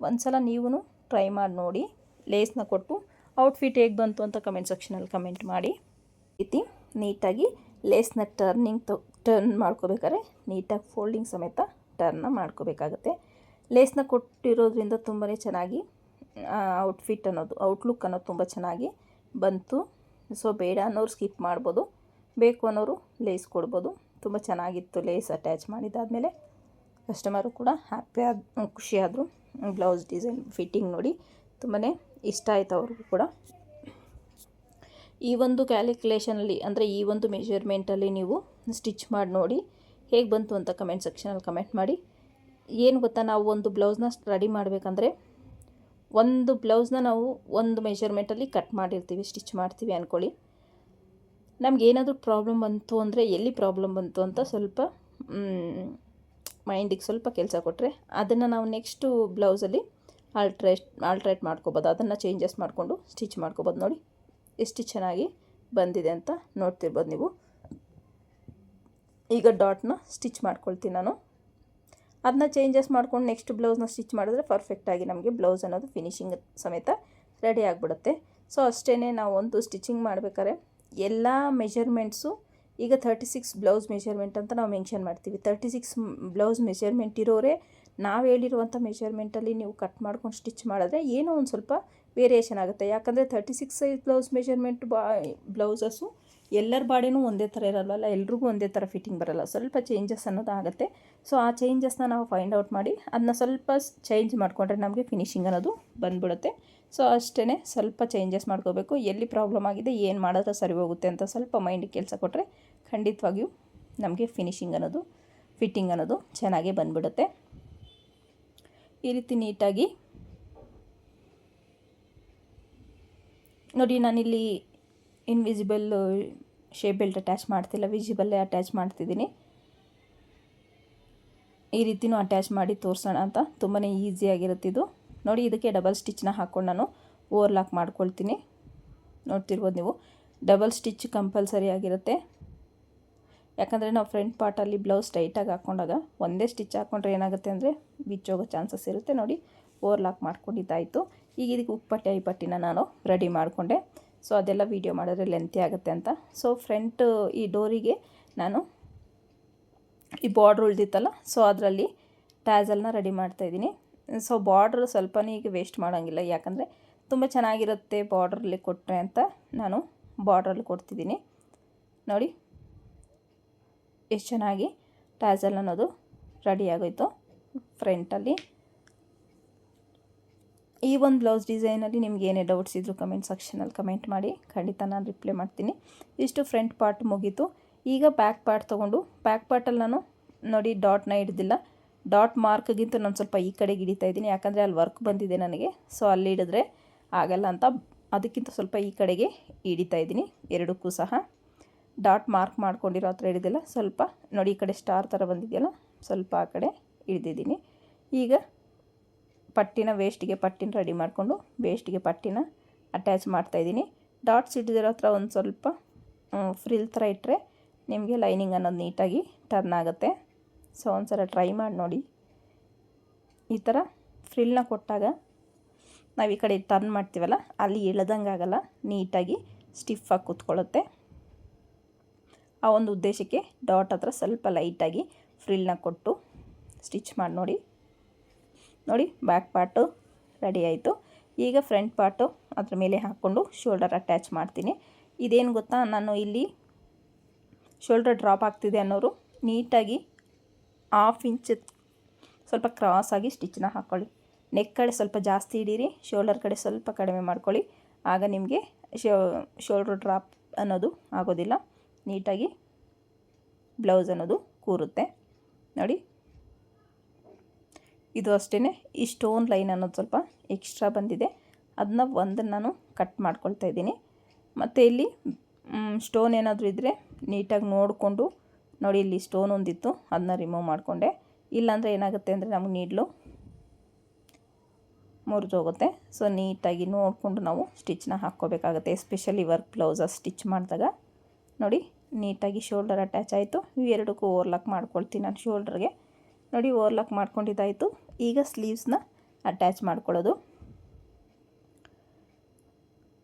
ಒಂದು ಸಲ ನೀವು ಟ್ರೈ ಮಾಡಿ ನೋಡಿ. ಲೇಸ್ನ ಕೊಟ್ಟು ಔಟ್ಫಿಟ್ ಹೇಗೆ ಬಂತು ಅಂತ ಕಮೆಂಟ್ ಸೆಕ್ಷನಲ್ಲಿ ಕಮೆಂಟ್ ಮಾಡಿ. ರೀತಿ ನೀಟಾಗಿ ಲೇಸ್ನ ಟರ್ನ್ ಮಾಡ್ಕೋಬೇಕಾದ್ರೆ ನೀಟಾಗಿ ಫೋಲ್ಡಿಂಗ್ ಸಮೇತ ಟರ್ನ್ನ ಮಾಡ್ಕೋಬೇಕಾಗತ್ತೆ. ಲೇಸ್ನ ಕೊಟ್ಟಿರೋದ್ರಿಂದ ತುಂಬಾ ಚೆನ್ನಾಗಿ ಔಟ್ಫಿಟ್ ಅನ್ನೋದು ಔಟ್ಲುಕ್ ಅನ್ನೋದು ತುಂಬ ಚೆನ್ನಾಗಿ ಬಂತು. ಸೊ ಬೇಡ ಅನ್ನೋರು ಸ್ಕಿಪ್ ಮಾಡ್ಬೋದು, ಬೇಕು ಅನ್ನೋರು ಲೇಸ್ ಕೊಡ್ಬೋದು. ತುಂಬ ಚೆನ್ನಾಗಿತ್ತು. ಲೇಸ್ ಅಟ್ಯಾಚ್ ಮಾಡಿದ್ದಾದಮೇಲೆ ಕಸ್ಟಮರು ಕೂಡ ಖುಷಿಯಾದರು. ಬ್ಲೌಸ್ ಡಿಸೈನ್ ಫಿಟ್ಟಿಂಗ್ ನೋಡಿ ತುಂಬಾ ಇಷ್ಟ ಆಯಿತು ಅವ್ರಿಗೂ ಕೂಡ. ಈ ಒಂದು ಕ್ಯಾಲ್ಕುಲೇಷನಲ್ಲಿ ಅಂದರೆ ಈ ಒಂದು ಮೆಷರ್ಮೆಂಟಲ್ಲಿ ನೀವು ಸ್ಟಿಚ್ ಮಾಡಿ ನೋಡಿ ಹೇಗೆ ಬಂತು ಅಂತ ಕಮೆಂಟ್ ಸೆಕ್ಷನಲ್ಲಿ ಕಮೆಂಟ್ ಮಾಡಿ. ಏನು ಗೊತ್ತಾ, ನಾವು ಒಂದು ಬ್ಲೌಸ್ನ ರೆಡಿ ಮಾಡಬೇಕಂದ್ರೆ ಒಂದು ಬ್ಲೌಸ್ನ ನಾವು ಒಂದು ಮೆಷರ್ಮೆಂಟಲ್ಲಿ ಕಟ್ ಮಾಡಿರ್ತೀವಿ, ಸ್ಟಿಚ್ ಮಾಡ್ತೀವಿ ಅಂದ್ಕೊಳ್ಳಿ. ನಮಗೇನಾದರೂ ಪ್ರಾಬ್ಲಮ್ ಬಂತು ಅಂದರೆ ಎಲ್ಲಿ ಪ್ರಾಬ್ಲಮ್ ಬಂತು ಅಂತ ಸ್ವಲ್ಪ ಮೈಂಡಿಗೆ ಸ್ವಲ್ಪ ಕೆಲಸ ಕೊಟ್ಟರೆ ಅದನ್ನು ನಾವು ನೆಕ್ಸ್ಟು ಬ್ಲೌಸಲ್ಲಿ ಆಲ್ಟ್ರೇಟ್ ಮಾಡ್ಕೋಬೋದು. ಅದನ್ನು ಚೇಂಜಸ್ ಮಾಡಿಕೊಂಡು ಸ್ಟಿಚ್ ಮಾಡ್ಕೋಬೋದು. ನೋಡಿ ಎಷ್ಟು ಚೆನ್ನಾಗಿ ಬಂದಿದೆ ಅಂತ ನೋಡ್ತಿರ್ಬೋದು ನೀವು. ಈಗ ಡಾಟ್ನ ಸ್ಟಿಚ್ ಮಾಡ್ಕೊಳ್ತೀನಿ ನಾನು. ಅದನ್ನ ಚೇಂಜಸ್ ಮಾಡ್ಕೊಂಡು ನೆಕ್ಸ್ಟ್ ಬ್ಲೌಸ್ನ ಸ್ಟಿಚ್ ಮಾಡಿದ್ರೆ ಪರ್ಫೆಕ್ಟಾಗಿ ನಮಗೆ ಬ್ಲೌಸ್ ಅನ್ನೋದು ಫಿನಿಶಿಂಗ್ ಸಮೇತ ರೆಡಿ ಆಗಿಬಿಡುತ್ತೆ. ಸೊ ಅಷ್ಟೇ, ನಾವು ಒಂದು ಸ್ಟಿಚಿಂಗ್ ಮಾಡಬೇಕಾದ್ರೆ ಎಲ್ಲ ಮೆಷರ್ಮೆಂಟ್ಸು ಈಗ 36 ಬ್ಲೌಸ್ ಮೆಷರ್ಮೆಂಟ್ ಅಂತ ನಾವು ಮೆನ್ಷನ್ ಮಾಡ್ತೀವಿ. 36 ಬ್ಲೌಸ್ ಮೆಷರ್ಮೆಂಟ್ ಇರೋರೆ ನಾವು ಹೇಳಿರುವಂಥ ಮೆಷರ್ಮೆಂಟಲ್ಲಿ ನೀವು ಕಟ್ ಮಾಡ್ಕೊಂಡು ಸ್ಟಿಚ್ ಮಾಡಿದ್ರೆ ಏನೋ ಒಂದು ಸ್ವಲ್ಪ ವೇರಿಯೇಷನ್ ಆಗುತ್ತೆ. ಯಾಕಂದರೆ 36 ಸೈಜ್ ಬ್ಲೌಸ್ ಮೆಷರ್ಮೆಂಟ್ ಬ್ಲೌಸಸ್ಸು ಎಲ್ಲರ ಬಾಡಿನೂ ಒಂದೇ ಥರ ಇರಲ್ಲ, ಎಲ್ರಿಗೂ ಒಂದೇ ಥರ ಫಿಟ್ಟಿಂಗ್ ಬರೋಲ್ಲ, ಸ್ವಲ್ಪ ಚೇಂಜಸ್ ಅನ್ನೋದು ಆಗುತ್ತೆ. ಸೊ ಆ ಚೇಂಜಸ್ನ ನಾವು ಫೈಂಡ್ ಔಟ್ ಮಾಡಿ ಅದನ್ನ ಸ್ವಲ್ಪ ಚೇಂಜ್ ಮಾಡಿಕೊಂಡ್ರೆ ನಮಗೆ ಫಿನಿಶಿಂಗ್ ಅನ್ನೋದು ಬಂದ್ಬಿಡುತ್ತೆ. ಸೊ ಅಷ್ಟೇ, ಸ್ವಲ್ಪ ಚೇಂಜಸ್ ಮಾಡ್ಕೋಬೇಕು. ಎಲ್ಲಿ ಪ್ರಾಬ್ಲಮ್ ಆಗಿದೆ, ಏನು ಮಾಡಿದ್ರೆ ಸರಿ ಹೋಗುತ್ತೆ ಅಂತ ಸ್ವಲ್ಪ ಮೈಂಡಿಗೆ ಕೆಲಸ ಕೊಟ್ಟರೆ ಖಂಡಿತವಾಗಿಯೂ ನಮಗೆ ಫಿನಿಶಿಂಗ್ ಅನ್ನೋದು ಫಿಟ್ಟಿಂಗ್ ಅನ್ನೋದು ಚೆನ್ನಾಗೇ ಬಂದ್ಬಿಡುತ್ತೆ. ಈ ರೀತಿ ನೀಟಾಗಿ ನೋಡಿ, ನಾನಿಲ್ಲಿ ಇನ್ವಿಸಿಬಲ್ ಶೇಪ್ ಬೆಲ್ಟ್ ಅಟ್ಯಾಚ್ ಮಾಡ್ತಿಲ್ಲ, ವಿಸಿಬಲ್ಲೇ ಅಟ್ಯಾಚ್ ಮಾಡ್ತಿದ್ದೀನಿ. ಈ ರೀತಿಯೂ ಅಟ್ಯಾಚ್ ಮಾಡಿ ತೋರಿಸೋಣ ಅಂತ. ತುಂಬಾ ಈಸಿಯಾಗಿರುತ್ತೆ ಇದು. ನೋಡಿ, ಇದಕ್ಕೆ ಡಬಲ್ ಸ್ಟಿಚ್ನ ಹಾಕ್ಕೊಂಡು ನಾನು ಓವರ್ಲಾಕ್ ಮಾಡ್ಕೊಳ್ತೀನಿ. ನೋಡ್ತಿರ್ಬೋದು ನೀವು, ಡಬಲ್ ಸ್ಟಿಚ್ ಕಂಪಲ್ಸರಿ ಆಗಿರುತ್ತೆ. ಯಾಕಂದರೆ ನಾವು ಫ್ರಂಟ್ ಪಾರ್ಟಲ್ಲಿ ಬ್ಲೌಸ್ ಟೈಟಾಗಿ ಹಾಕ್ಕೊಂಡಾಗ ಒಂದೇ ಸ್ಟಿಚ್ ಹಾಕ್ಕೊಂಡ್ರೆ ಏನಾಗುತ್ತೆ ಅಂದರೆ ಬಿಚ್ಚೋಗೋ ಚಾನ್ಸಸ್ ಇರುತ್ತೆ. ನೋಡಿ, ಓವರ್ಲಾಕ್ ಮಾಡ್ಕೊಂಡಿದ್ದಾಯಿತು. ಈಗ ಇದಕ್ಕೆ ಉಪ್ಪಟ್ಟಿ ಐಪಟ್ಟಿನ ನಾನು ರೆಡಿ ಮಾಡಿಕೊಂಡೆ. ಸೊ ಅದೆಲ್ಲ ವೀಡಿಯೋ ಮಾಡಿದ್ರೆ ಲೆಂತಿ ಆಗುತ್ತೆ ಅಂತ. ಸೊ ಫ್ರಂಟ್ ಈ ಡೋರಿಗೆ ನಾನು ಈ ಬಾರ್ಡ್ರ್ ಉಳಿದಿತ್ತಲ್ಲ, ಸೊ ಅದರಲ್ಲಿ ಟ್ಯಾಸಲ್ನ ರೆಡಿ ಮಾಡ್ತಾಯಿದ್ದೀನಿ. ಸೊ ಬಾರ್ಡ್ರ್ ಸ್ವಲ್ಪನೇ ಈಗ ವೇಸ್ಟ್ ಮಾಡೋಂಗಿಲ್ಲ, ಯಾಕಂದರೆ ತುಂಬ ಚೆನ್ನಾಗಿರುತ್ತೆ ಬಾರ್ಡ್ರಲ್ಲಿ ಕೊಟ್ಟರೆ ಅಂತ ನಾನು ಬಾರ್ಡ್ರಲ್ಲಿ ಕೊಡ್ತಿದ್ದೀನಿ. ನೋಡಿ ಎಷ್ಟು ಚೆನ್ನಾಗಿ ಟ್ಯಾಸಲ್ ಅನ್ನೋದು ರೆಡಿ ಆಗೋಯ್ತು ಫ್ರಂಟಲ್ಲಿ. ಈ ಒಂದು ಬ್ಲೌಸ್ ಡಿಸೈನಲ್ಲಿ ನಿಮ್ಗೆ ಏನೇ ಡೌಟ್ಸ್ ಇದ್ದರೂ ಕಮೆಂಟ್ ಸೆಕ್ಷನಲ್ಲಿ ಕಮೆಂಟ್ ಮಾಡಿ, ಖಂಡಿತ ನಾನು ರಿಪ್ಲೈ ಮಾಡ್ತೀನಿ. ಇಷ್ಟು ಫ್ರಂಟ್ ಪಾರ್ಟ್ ಮುಗೀತು. ಈಗ ಬ್ಯಾಕ್ ಪಾರ್ಟ್ ತೊಗೊಂಡು ಬ್ಯಾಕ್ ಪಾರ್ಟಲ್ಲಿ ನಾನು ನೋಡಿ ಡಾಟ್ನ ಹಿಡ್ದಿಲ್ಲ. ಡಾಟ್ ಮಾರ್ಕ್ಗಿಂತ ನಾನು ಸ್ವಲ್ಪ ಈ ಕಡೆಗೆ ಹಿಡಿತಾ ಇದ್ದೀನಿ, ಯಾಕಂದರೆ ಅಲ್ಲಿ ವರ್ಕ್ ಬಂದಿದೆ ನನಗೆ. ಸೊ ಅಲ್ಲಿ ಹಿಡಿದ್ರೆ ಆಗಲ್ಲ ಅಂತ ಅದಕ್ಕಿಂತ ಸ್ವಲ್ಪ ಈ ಕಡೆಗೆ ಹಿಡಿತಾ ಇದ್ದೀನಿ. ಎರಡಕ್ಕೂ ಸಹ ಡಾಟ್ ಮಾರ್ಕ್ ಮಾಡ್ಕೊಂಡಿರೋ ಹತ್ರ ಹಿಡಿದಿಲ್ಲ, ಸ್ವಲ್ಪ ನೋಡಿ ಈ ಕಡೆ ಸ್ಟಾರ್ ಥರ ಬಂದಿದೆಯಲ್ಲ, ಸ್ವಲ್ಪ ಆ ಕಡೆ ಹಿಡಿದಿದ್ದೀನಿ. ಈಗ ಪಟ್ಟಿನ ವೇಸ್ಟಿಗೆ ಪಟ್ಟಿನ ರೆಡಿ ಮಾಡಿಕೊಂಡು ವೇಸ್ಟಿಗೆ ಪಟ್ಟಿನ ಅಟ್ಯಾಚ್ ಮಾಡ್ತಾಯಿದ್ದೀನಿ. ಡಾಟ್ಸ್ ಹಿಡಿದಿರೋ ಹತ್ರ ಒಂದು ಸ್ವಲ್ಪ ಫ್ರಿಲ್ ಥರ ಇಟ್ಟರೆ ನಿಮಗೆ ಲೈನಿಂಗ್ ಅನ್ನೋದು ನೀಟಾಗಿ ಟರ್ನ್ ಆಗುತ್ತೆ. ಸೊ ಒಂದು ಸಲ ಟ್ರೈ ಮಾಡಿ ನೋಡಿ. ಈ ಥರ ಫ್ರಿಲ್ನ ಕೊಟ್ಟಾಗ ನಾವು ಈ ಕಡೆ ಟರ್ನ್ ಮಾಡ್ತೀವಲ್ಲ, ಅಲ್ಲಿ ಇಳ್ದಂಗೆ ಆಗಲ್ಲ, ನೀಟಾಗಿ ಸ್ಟಿಫಾಗಿ ಕೂತ್ಕೊಳ್ಳುತ್ತೆ. ಆ ಒಂದು ಉದ್ದೇಶಕ್ಕೆ ಡಾಟ್ ಹತ್ರ ಸ್ವಲ್ಪ ಲೈಟಾಗಿ ಫ್ರಿಲ್ನ ಕೊಟ್ಟು ಸ್ಟಿಚ್ ಮಾಡಿ ನೋಡಿ. ನೋಡಿ, ಬ್ಯಾಕ್ ಪಾರ್ಟು ರೆಡಿ ಆಯಿತು. ಈಗ ಫ್ರಂಟ್ ಪಾರ್ಟು ಅದ್ರ ಮೇಲೆ ಹಾಕ್ಕೊಂಡು ಶೋಲ್ಡರ್ ಅಟ್ಯಾಚ್ ಮಾಡ್ತೀನಿ. ಇದೇನು ಗೊತ್ತಾ, ನಾನು ಇಲ್ಲಿ ಶೋಲ್ಡರ್ ಡ್ರಾಪ್ ಆಗ್ತಿದೆ ಅನ್ನೋರು ನೀಟಾಗಿ 1/2 ಇಂಚ್ ಸ್ವಲ್ಪ ಕ್ರಾಸಾಗಿ ಸ್ಟಿಚ್ನ ಹಾಕ್ಕೊಳ್ಳಿ. ನೆಕ್ ಕಡೆ ಸ್ವಲ್ಪ ಜಾಸ್ತಿ ಹಿಡೀರಿ, ಶೋಲ್ಡರ್ ಕಡೆ ಸ್ವಲ್ಪ ಕಡಿಮೆ ಮಾಡ್ಕೊಳ್ಳಿ. ಆಗ ನಿಮಗೆ ಶೋಲ್ಡರ್ ಡ್ರಾಪ್ ಅನ್ನೋದು ಆಗೋದಿಲ್ಲ, ನೀಟಾಗಿ ಬ್ಲೌಸ್ ಅನ್ನೋದು ಕೂರುತ್ತೆ. ನೋಡಿ, ಇದು ಅಷ್ಟೇ. ಈ ಸ್ಟೋನ್ ಲೈನ್ ಅನ್ನೋದು ಸ್ವಲ್ಪ ಎಕ್ಸ್ಟ್ರಾ ಬಂದಿದೆ, ಅದನ್ನ ಒಂದನ್ನು ನಾನು ಕಟ್ ಮಾಡ್ಕೊಳ್ತಾ ಇದ್ದೀನಿ. ಮತ್ತು ಇಲ್ಲಿ ಸ್ಟೋನ್ ಏನಾದರೂ ಇದ್ದರೆ ನೀಟಾಗಿ ನೋಡಿಕೊಂಡು ನೋಡಿ, ಇಲ್ಲಿ ಸ್ಟೋನ್ ಒಂದಿತ್ತು, ಅದನ್ನ ರಿಮೂವ್ ಮಾಡಿಕೊಂಡೆ. ಇಲ್ಲಾಂದರೆ ಏನಾಗುತ್ತೆ ಅಂದರೆ ನಮಗೆ ನೀಡ್ಲು ಮುರಿದೋಗುತ್ತೆ. ಸೊ ನೀಟಾಗಿ ನೋಡಿಕೊಂಡು ನಾವು ಸ್ಟಿಚ್ನ ಹಾಕ್ಕೋಬೇಕಾಗುತ್ತೆ, ಎಸ್ಪೆಷಲಿ ವರ್ಕ್ ಬ್ಲೌಸಸ್ ಸ್ಟಿಚ್ ಮಾಡಿದಾಗ. ನೋಡಿ, ನೀಟಾಗಿ ಶೋಲ್ಡರ್ ಅಟ್ಯಾಚ್ ಆಯಿತು. ಇವೆರಡಕ್ಕೂ ಓವರ್ಲಾಕ್ ಮಾಡ್ಕೊಳ್ತೀನಿ ನಾನು ಶೋಲ್ಡರ್ಗೆ. ನೋಡಿ, ಓವರ್ಲಾಕ್ ಮಾಡ್ಕೊಂಡಿದ್ದಾಯಿತು. ಈಗ ಸ್ಲೀವ್ಸ್ನ ಅಟ್ಯಾಚ್ ಮಾಡ್ಕೊಳ್ಳೋದು.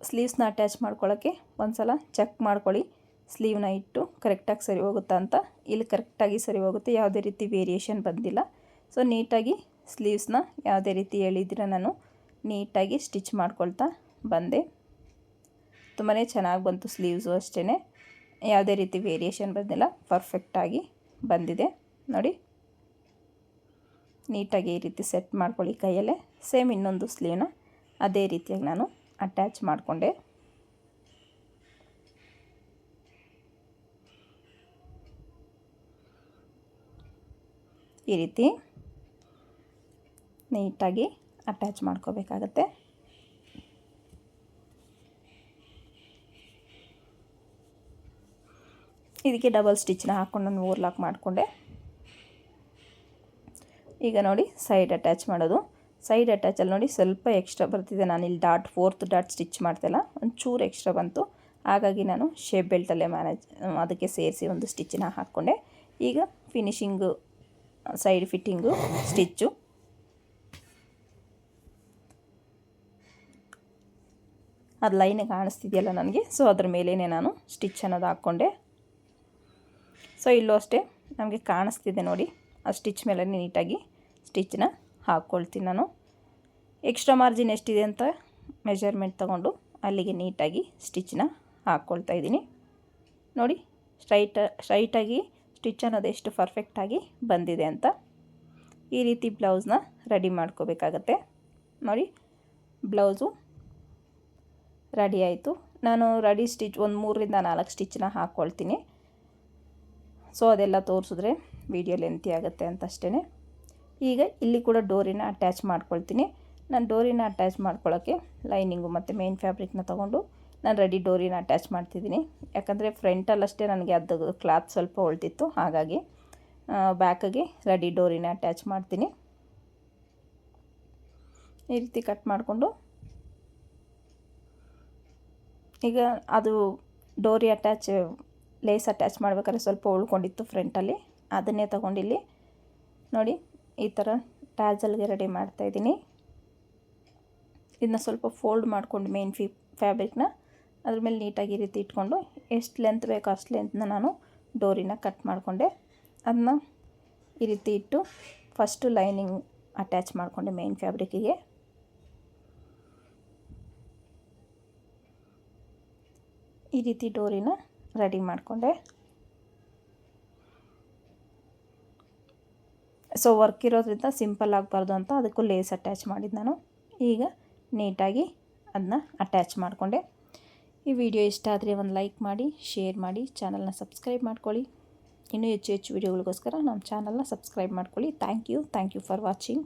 ಸ್ಲೀವ್ಸ್ನ ಅಟ್ಯಾಚ್ ಮಾಡ್ಕೊಳ್ಳೋಕ್ಕೆ ಒಂದು ಸಲ ಚೆಕ್ ಮಾಡ್ಕೊಳ್ಳಿ, ಸ್ಲೀವ್ನ ಇಟ್ಟು ಕರೆಕ್ಟಾಗಿ ಸರಿ ಹೋಗುತ್ತಾ ಅಂತ. ಇಲ್ಲಿ ಕರೆಕ್ಟಾಗಿ ಸರಿ ಹೋಗುತ್ತೆ, ಯಾವುದೇ ರೀತಿ ವೇರಿಯೇಷನ್ ಬಂದಿಲ್ಲ. ಸೊ ನೀಟಾಗಿ ಸ್ಲೀವ್ಸ್ನ ಯಾವುದೇ ರೀತಿ ಹೇಳಿದ್ರೆ ನಾನು ನೀಟಾಗಿ ಸ್ಟಿಚ್ ಮಾಡ್ಕೊಳ್ತಾ ಬಂದೆ. ತುಂಬಾ ಚೆನ್ನಾಗಿ ಬಂತು ಸ್ಲೀವ್ಸು ಅಷ್ಟೇ. ಯಾವುದೇ ರೀತಿ ವೇರಿಯೇಷನ್ ಬಂದಿಲ್ಲ, ಪರ್ಫೆಕ್ಟಾಗಿ ಬಂದಿದೆ ನೋಡಿ. ನೀಟಾಗಿ ಈ ರೀತಿ ಸೆಟ್ ಮಾಡ್ಕೊಳ್ಳಿ ಕೈಯಲ್ಲೇ. ಸೇಮ್ ಇನ್ನೊಂದು ಸ್ಲೀವ್ನ ಅದೇ ರೀತಿಯಾಗಿ ನಾನು ಅಟ್ಯಾಚ್ ಮಾಡಿಕೊಂಡೆ. ಈ ರೀತಿ ನೀಟಾಗಿ ಅಟ್ಯಾಚ್ ಮಾಡ್ಕೋಬೇಕಾಗತ್ತೆ. ಇದಕ್ಕೆ ಡಬಲ್ ಸ್ಟಿಚ್ನ ಹಾಕ್ಕೊಂಡು ನಾನು ಓವರ್ಲಾಕ್ ಮಾಡಿಕೊಂಡೆ. ಈಗ ನೋಡಿ ಸೈಡ್ ಅಟ್ಯಾಚ್ ಮಾಡೋದು. ಸೈಡ್ ಅಟ್ಯಾಚಲ್ಲಿ ನೋಡಿ ಸ್ವಲ್ಪ ಎಕ್ಸ್ಟ್ರಾ ಬರ್ತಿದೆ. ನಾನು ಇಲ್ಲಿ ಫೋರ್ತ್ ಡಾಟ್ ಸ್ಟಿಚ್ ಮಾಡ್ತಾಯಿಲ್ಲ, ಒಂಚೂರು ಎಕ್ಸ್ಟ್ರಾ ಬಂತು. ಹಾಗಾಗಿ ನಾನು ಶೇಪ್ ಬೆಲ್ಟಲ್ಲೇ ಅದಕ್ಕೆ ಸೇರಿಸಿ ಒಂದು ಸ್ಟಿಚ್ಚನ್ನ ಹಾಕ್ಕೊಂಡೆ. ಈಗ ಫಿನಿಶಿಂಗು ಸೈಡ್ ಫಿಟ್ಟಿಂಗು ಸ್ಟಿಚ್ಚು. ಅದು ಲೈನ್ ಕಾಣಿಸ್ತಿದೆಯಲ್ಲ ನನಗೆ, ಸೊ ಅದ್ರ ಮೇಲೇ ನಾನು ಸ್ಟಿಚ್ ಅನ್ನೋದು ಹಾಕ್ಕೊಂಡೆ. ಸೊ ಇಲ್ಲೂ ಅಷ್ಟೇ ನಮಗೆ ಕಾಣಿಸ್ತಿದೆ ನೋಡಿ, ಆ ಸ್ಟಿಚ್ ಮೇಲೆ ನೀಟಾಗಿ ಸ್ಟಿಚ್ಚನ್ನ ಹಾಕ್ಕೊಳ್ತೀನಿ ನಾನು. ಎಕ್ಸ್ಟ್ರಾ ಮಾರ್ಜಿನ್ ಎಷ್ಟಿದೆ ಅಂತ ಮೆಜರ್ಮೆಂಟ್ ತೊಗೊಂಡು ಅಲ್ಲಿಗೆ ನೀಟಾಗಿ ಸ್ಟಿಚ್ಚನ್ನ ಹಾಕ್ಕೊಳ್ತಾ ಇದ್ದೀನಿ ನೋಡಿ. ಸ್ಟ್ರೈಟಾಗಿ ಸ್ಟಿಚ್ ಅನ್ನೋದು ಎಷ್ಟು ಪರ್ಫೆಕ್ಟಾಗಿ ಬಂದಿದೆ ಅಂತ. ಈ ರೀತಿ ಬ್ಲೌಸ್ನ ರೆಡಿ ಮಾಡ್ಕೋಬೇಕಾಗತ್ತೆ ನೋಡಿ. ಬ್ಲೌಸು ರೆಡಿ ಆಯಿತು. ನಾನು ರೆಡಿ ಸ್ಟಿಚ್ ಒಂದು 3 ರಿಂದ 4 ಸ್ಟಿಚ್ಚನ್ನ ಹಾಕ್ಕೊಳ್ತೀನಿ. ಸೊ ಅದೆಲ್ಲ ತೋರಿಸಿದ್ರೆ ವಿಡಿಯೋ ಲೆಂತಿ ಆಗುತ್ತೆ ಅಂತ ಅಷ್ಟೇ. ಈಗ ಇಲ್ಲಿ ಕೂಡ ಡೋರಿನ ಅಟ್ಯಾಚ್ ಮಾಡ್ಕೊಳ್ತೀನಿ. ನಾನು ಡೋರಿನ ಅಟ್ಯಾಚ್ ಮಾಡ್ಕೊಳ್ಳೋಕ್ಕೆ ಲೈನಿಂಗು ಮತ್ತು ಮೇನ್ ಫ್ಯಾಬ್ರಿಕ್ನ ತೊಗೊಂಡು ನಾನು ರೆಡಿ ಡೋರಿನ ಅಟ್ಯಾಚ್ ಮಾಡ್ತಿದ್ದೀನಿ. ಯಾಕಂದರೆ ಫ್ರಂಟಲ್ಲಷ್ಟೇ ನನಗೆ ಅದು ಕ್ಲಾತ್ ಸ್ವಲ್ಪ ಉಳ್ತಿತ್ತು, ಹಾಗಾಗಿ ಬ್ಯಾಕಿಗೆ ರೆಡಿ ಡೋರಿನ ಅಟ್ಯಾಚ್ ಮಾಡ್ತೀನಿ. ಈ ರೀತಿ ಕಟ್ ಮಾಡಿಕೊಂಡು ಈಗ ಅದು ಡೋರಿ ಲೇಸ್ ಅಟ್ಯಾಚ್ ಮಾಡ್ಬೇಕಾದ್ರೆ ಸ್ವಲ್ಪ ಉಳ್ಕೊಂಡಿತ್ತು ಫ್ರಂಟಲ್ಲಿ, ಅದನ್ನೇ ತೊಗೊಂಡಿಲ್ಲಿ ನೋಡಿ ಈ ಥರ ಟ್ಯಾಸಲ್ಗೆ ರೆಡಿ ಮಾಡ್ತಾಯಿದ್ದೀನಿ. ಇದನ್ನ ಸ್ವಲ್ಪ ಫೋಲ್ಡ್ ಮಾಡ್ಕೊಂಡು ಮೇನ್ ಫ್ಯಾಬ್ರಿಕ್ನ ಅದ್ರ ಮೇಲೆ ನೀಟಾಗಿ ಈ ರೀತಿ ಇಟ್ಕೊಂಡು ಎಷ್ಟು ಲೆಂತ್ ಬೇಕೋ ಅಷ್ಟು ಲೆಂತ್ನ ನಾನು ಡೋರಿನ ಕಟ್ ಮಾಡಿಕೊಂಡೆ. ಅದನ್ನ ಈ ರೀತಿ ಇಟ್ಟು ಫಸ್ಟು ಲೈನಿಂಗ್ ಅಟ್ಯಾಚ್ ಮಾಡಿಕೊಂಡೆ ಮೇನ್ ಫ್ಯಾಬ್ರಿಕ್ಕಿಗೆ. ಈ ರೀತಿ ಡೋರಿನ ರೆಡಿ ಮಾಡಿಕೊಂಡೆ. ಸೊ ವರ್ಕ್ ಇರೋದ್ರಿಂದ ಸಿಂಪಲ್ ಆಗಬಾರ್ದು ಅಂತ ಅದಕ್ಕೂ ಲೇಸ್ ಅಟ್ಯಾಚ್ ಮಾಡಿದ್ದು ನಾನು. ಈಗ ನೀಟಾಗಿ ಅದನ್ನ ಅಟ್ಯಾಚ್ ಮಾಡಿಕೊಂಡೆ. ಈ ವಿಡಿಯೋ ಇಷ್ಟ ಆದರೆ ಒಂದು ಲೈಕ್ ಮಾಡಿ, ಶೇರ್ ಮಾಡಿ, ಚಾನಲ್ನ ಸಬ್ಸ್ಕ್ರೈಬ್ ಮಾಡ್ಕೊಳ್ಳಿ. ಇನ್ನೂ ಹೆಚ್ಚು ವಿಡಿಯೋಗಳಿಗೋಸ್ಕರ ನಮ್ಮ ಚಾನಲ್ನ ಸಬ್ಸ್ಕ್ರೈಬ್ ಮಾಡ್ಕೊಳ್ಳಿ. Thank you for watching.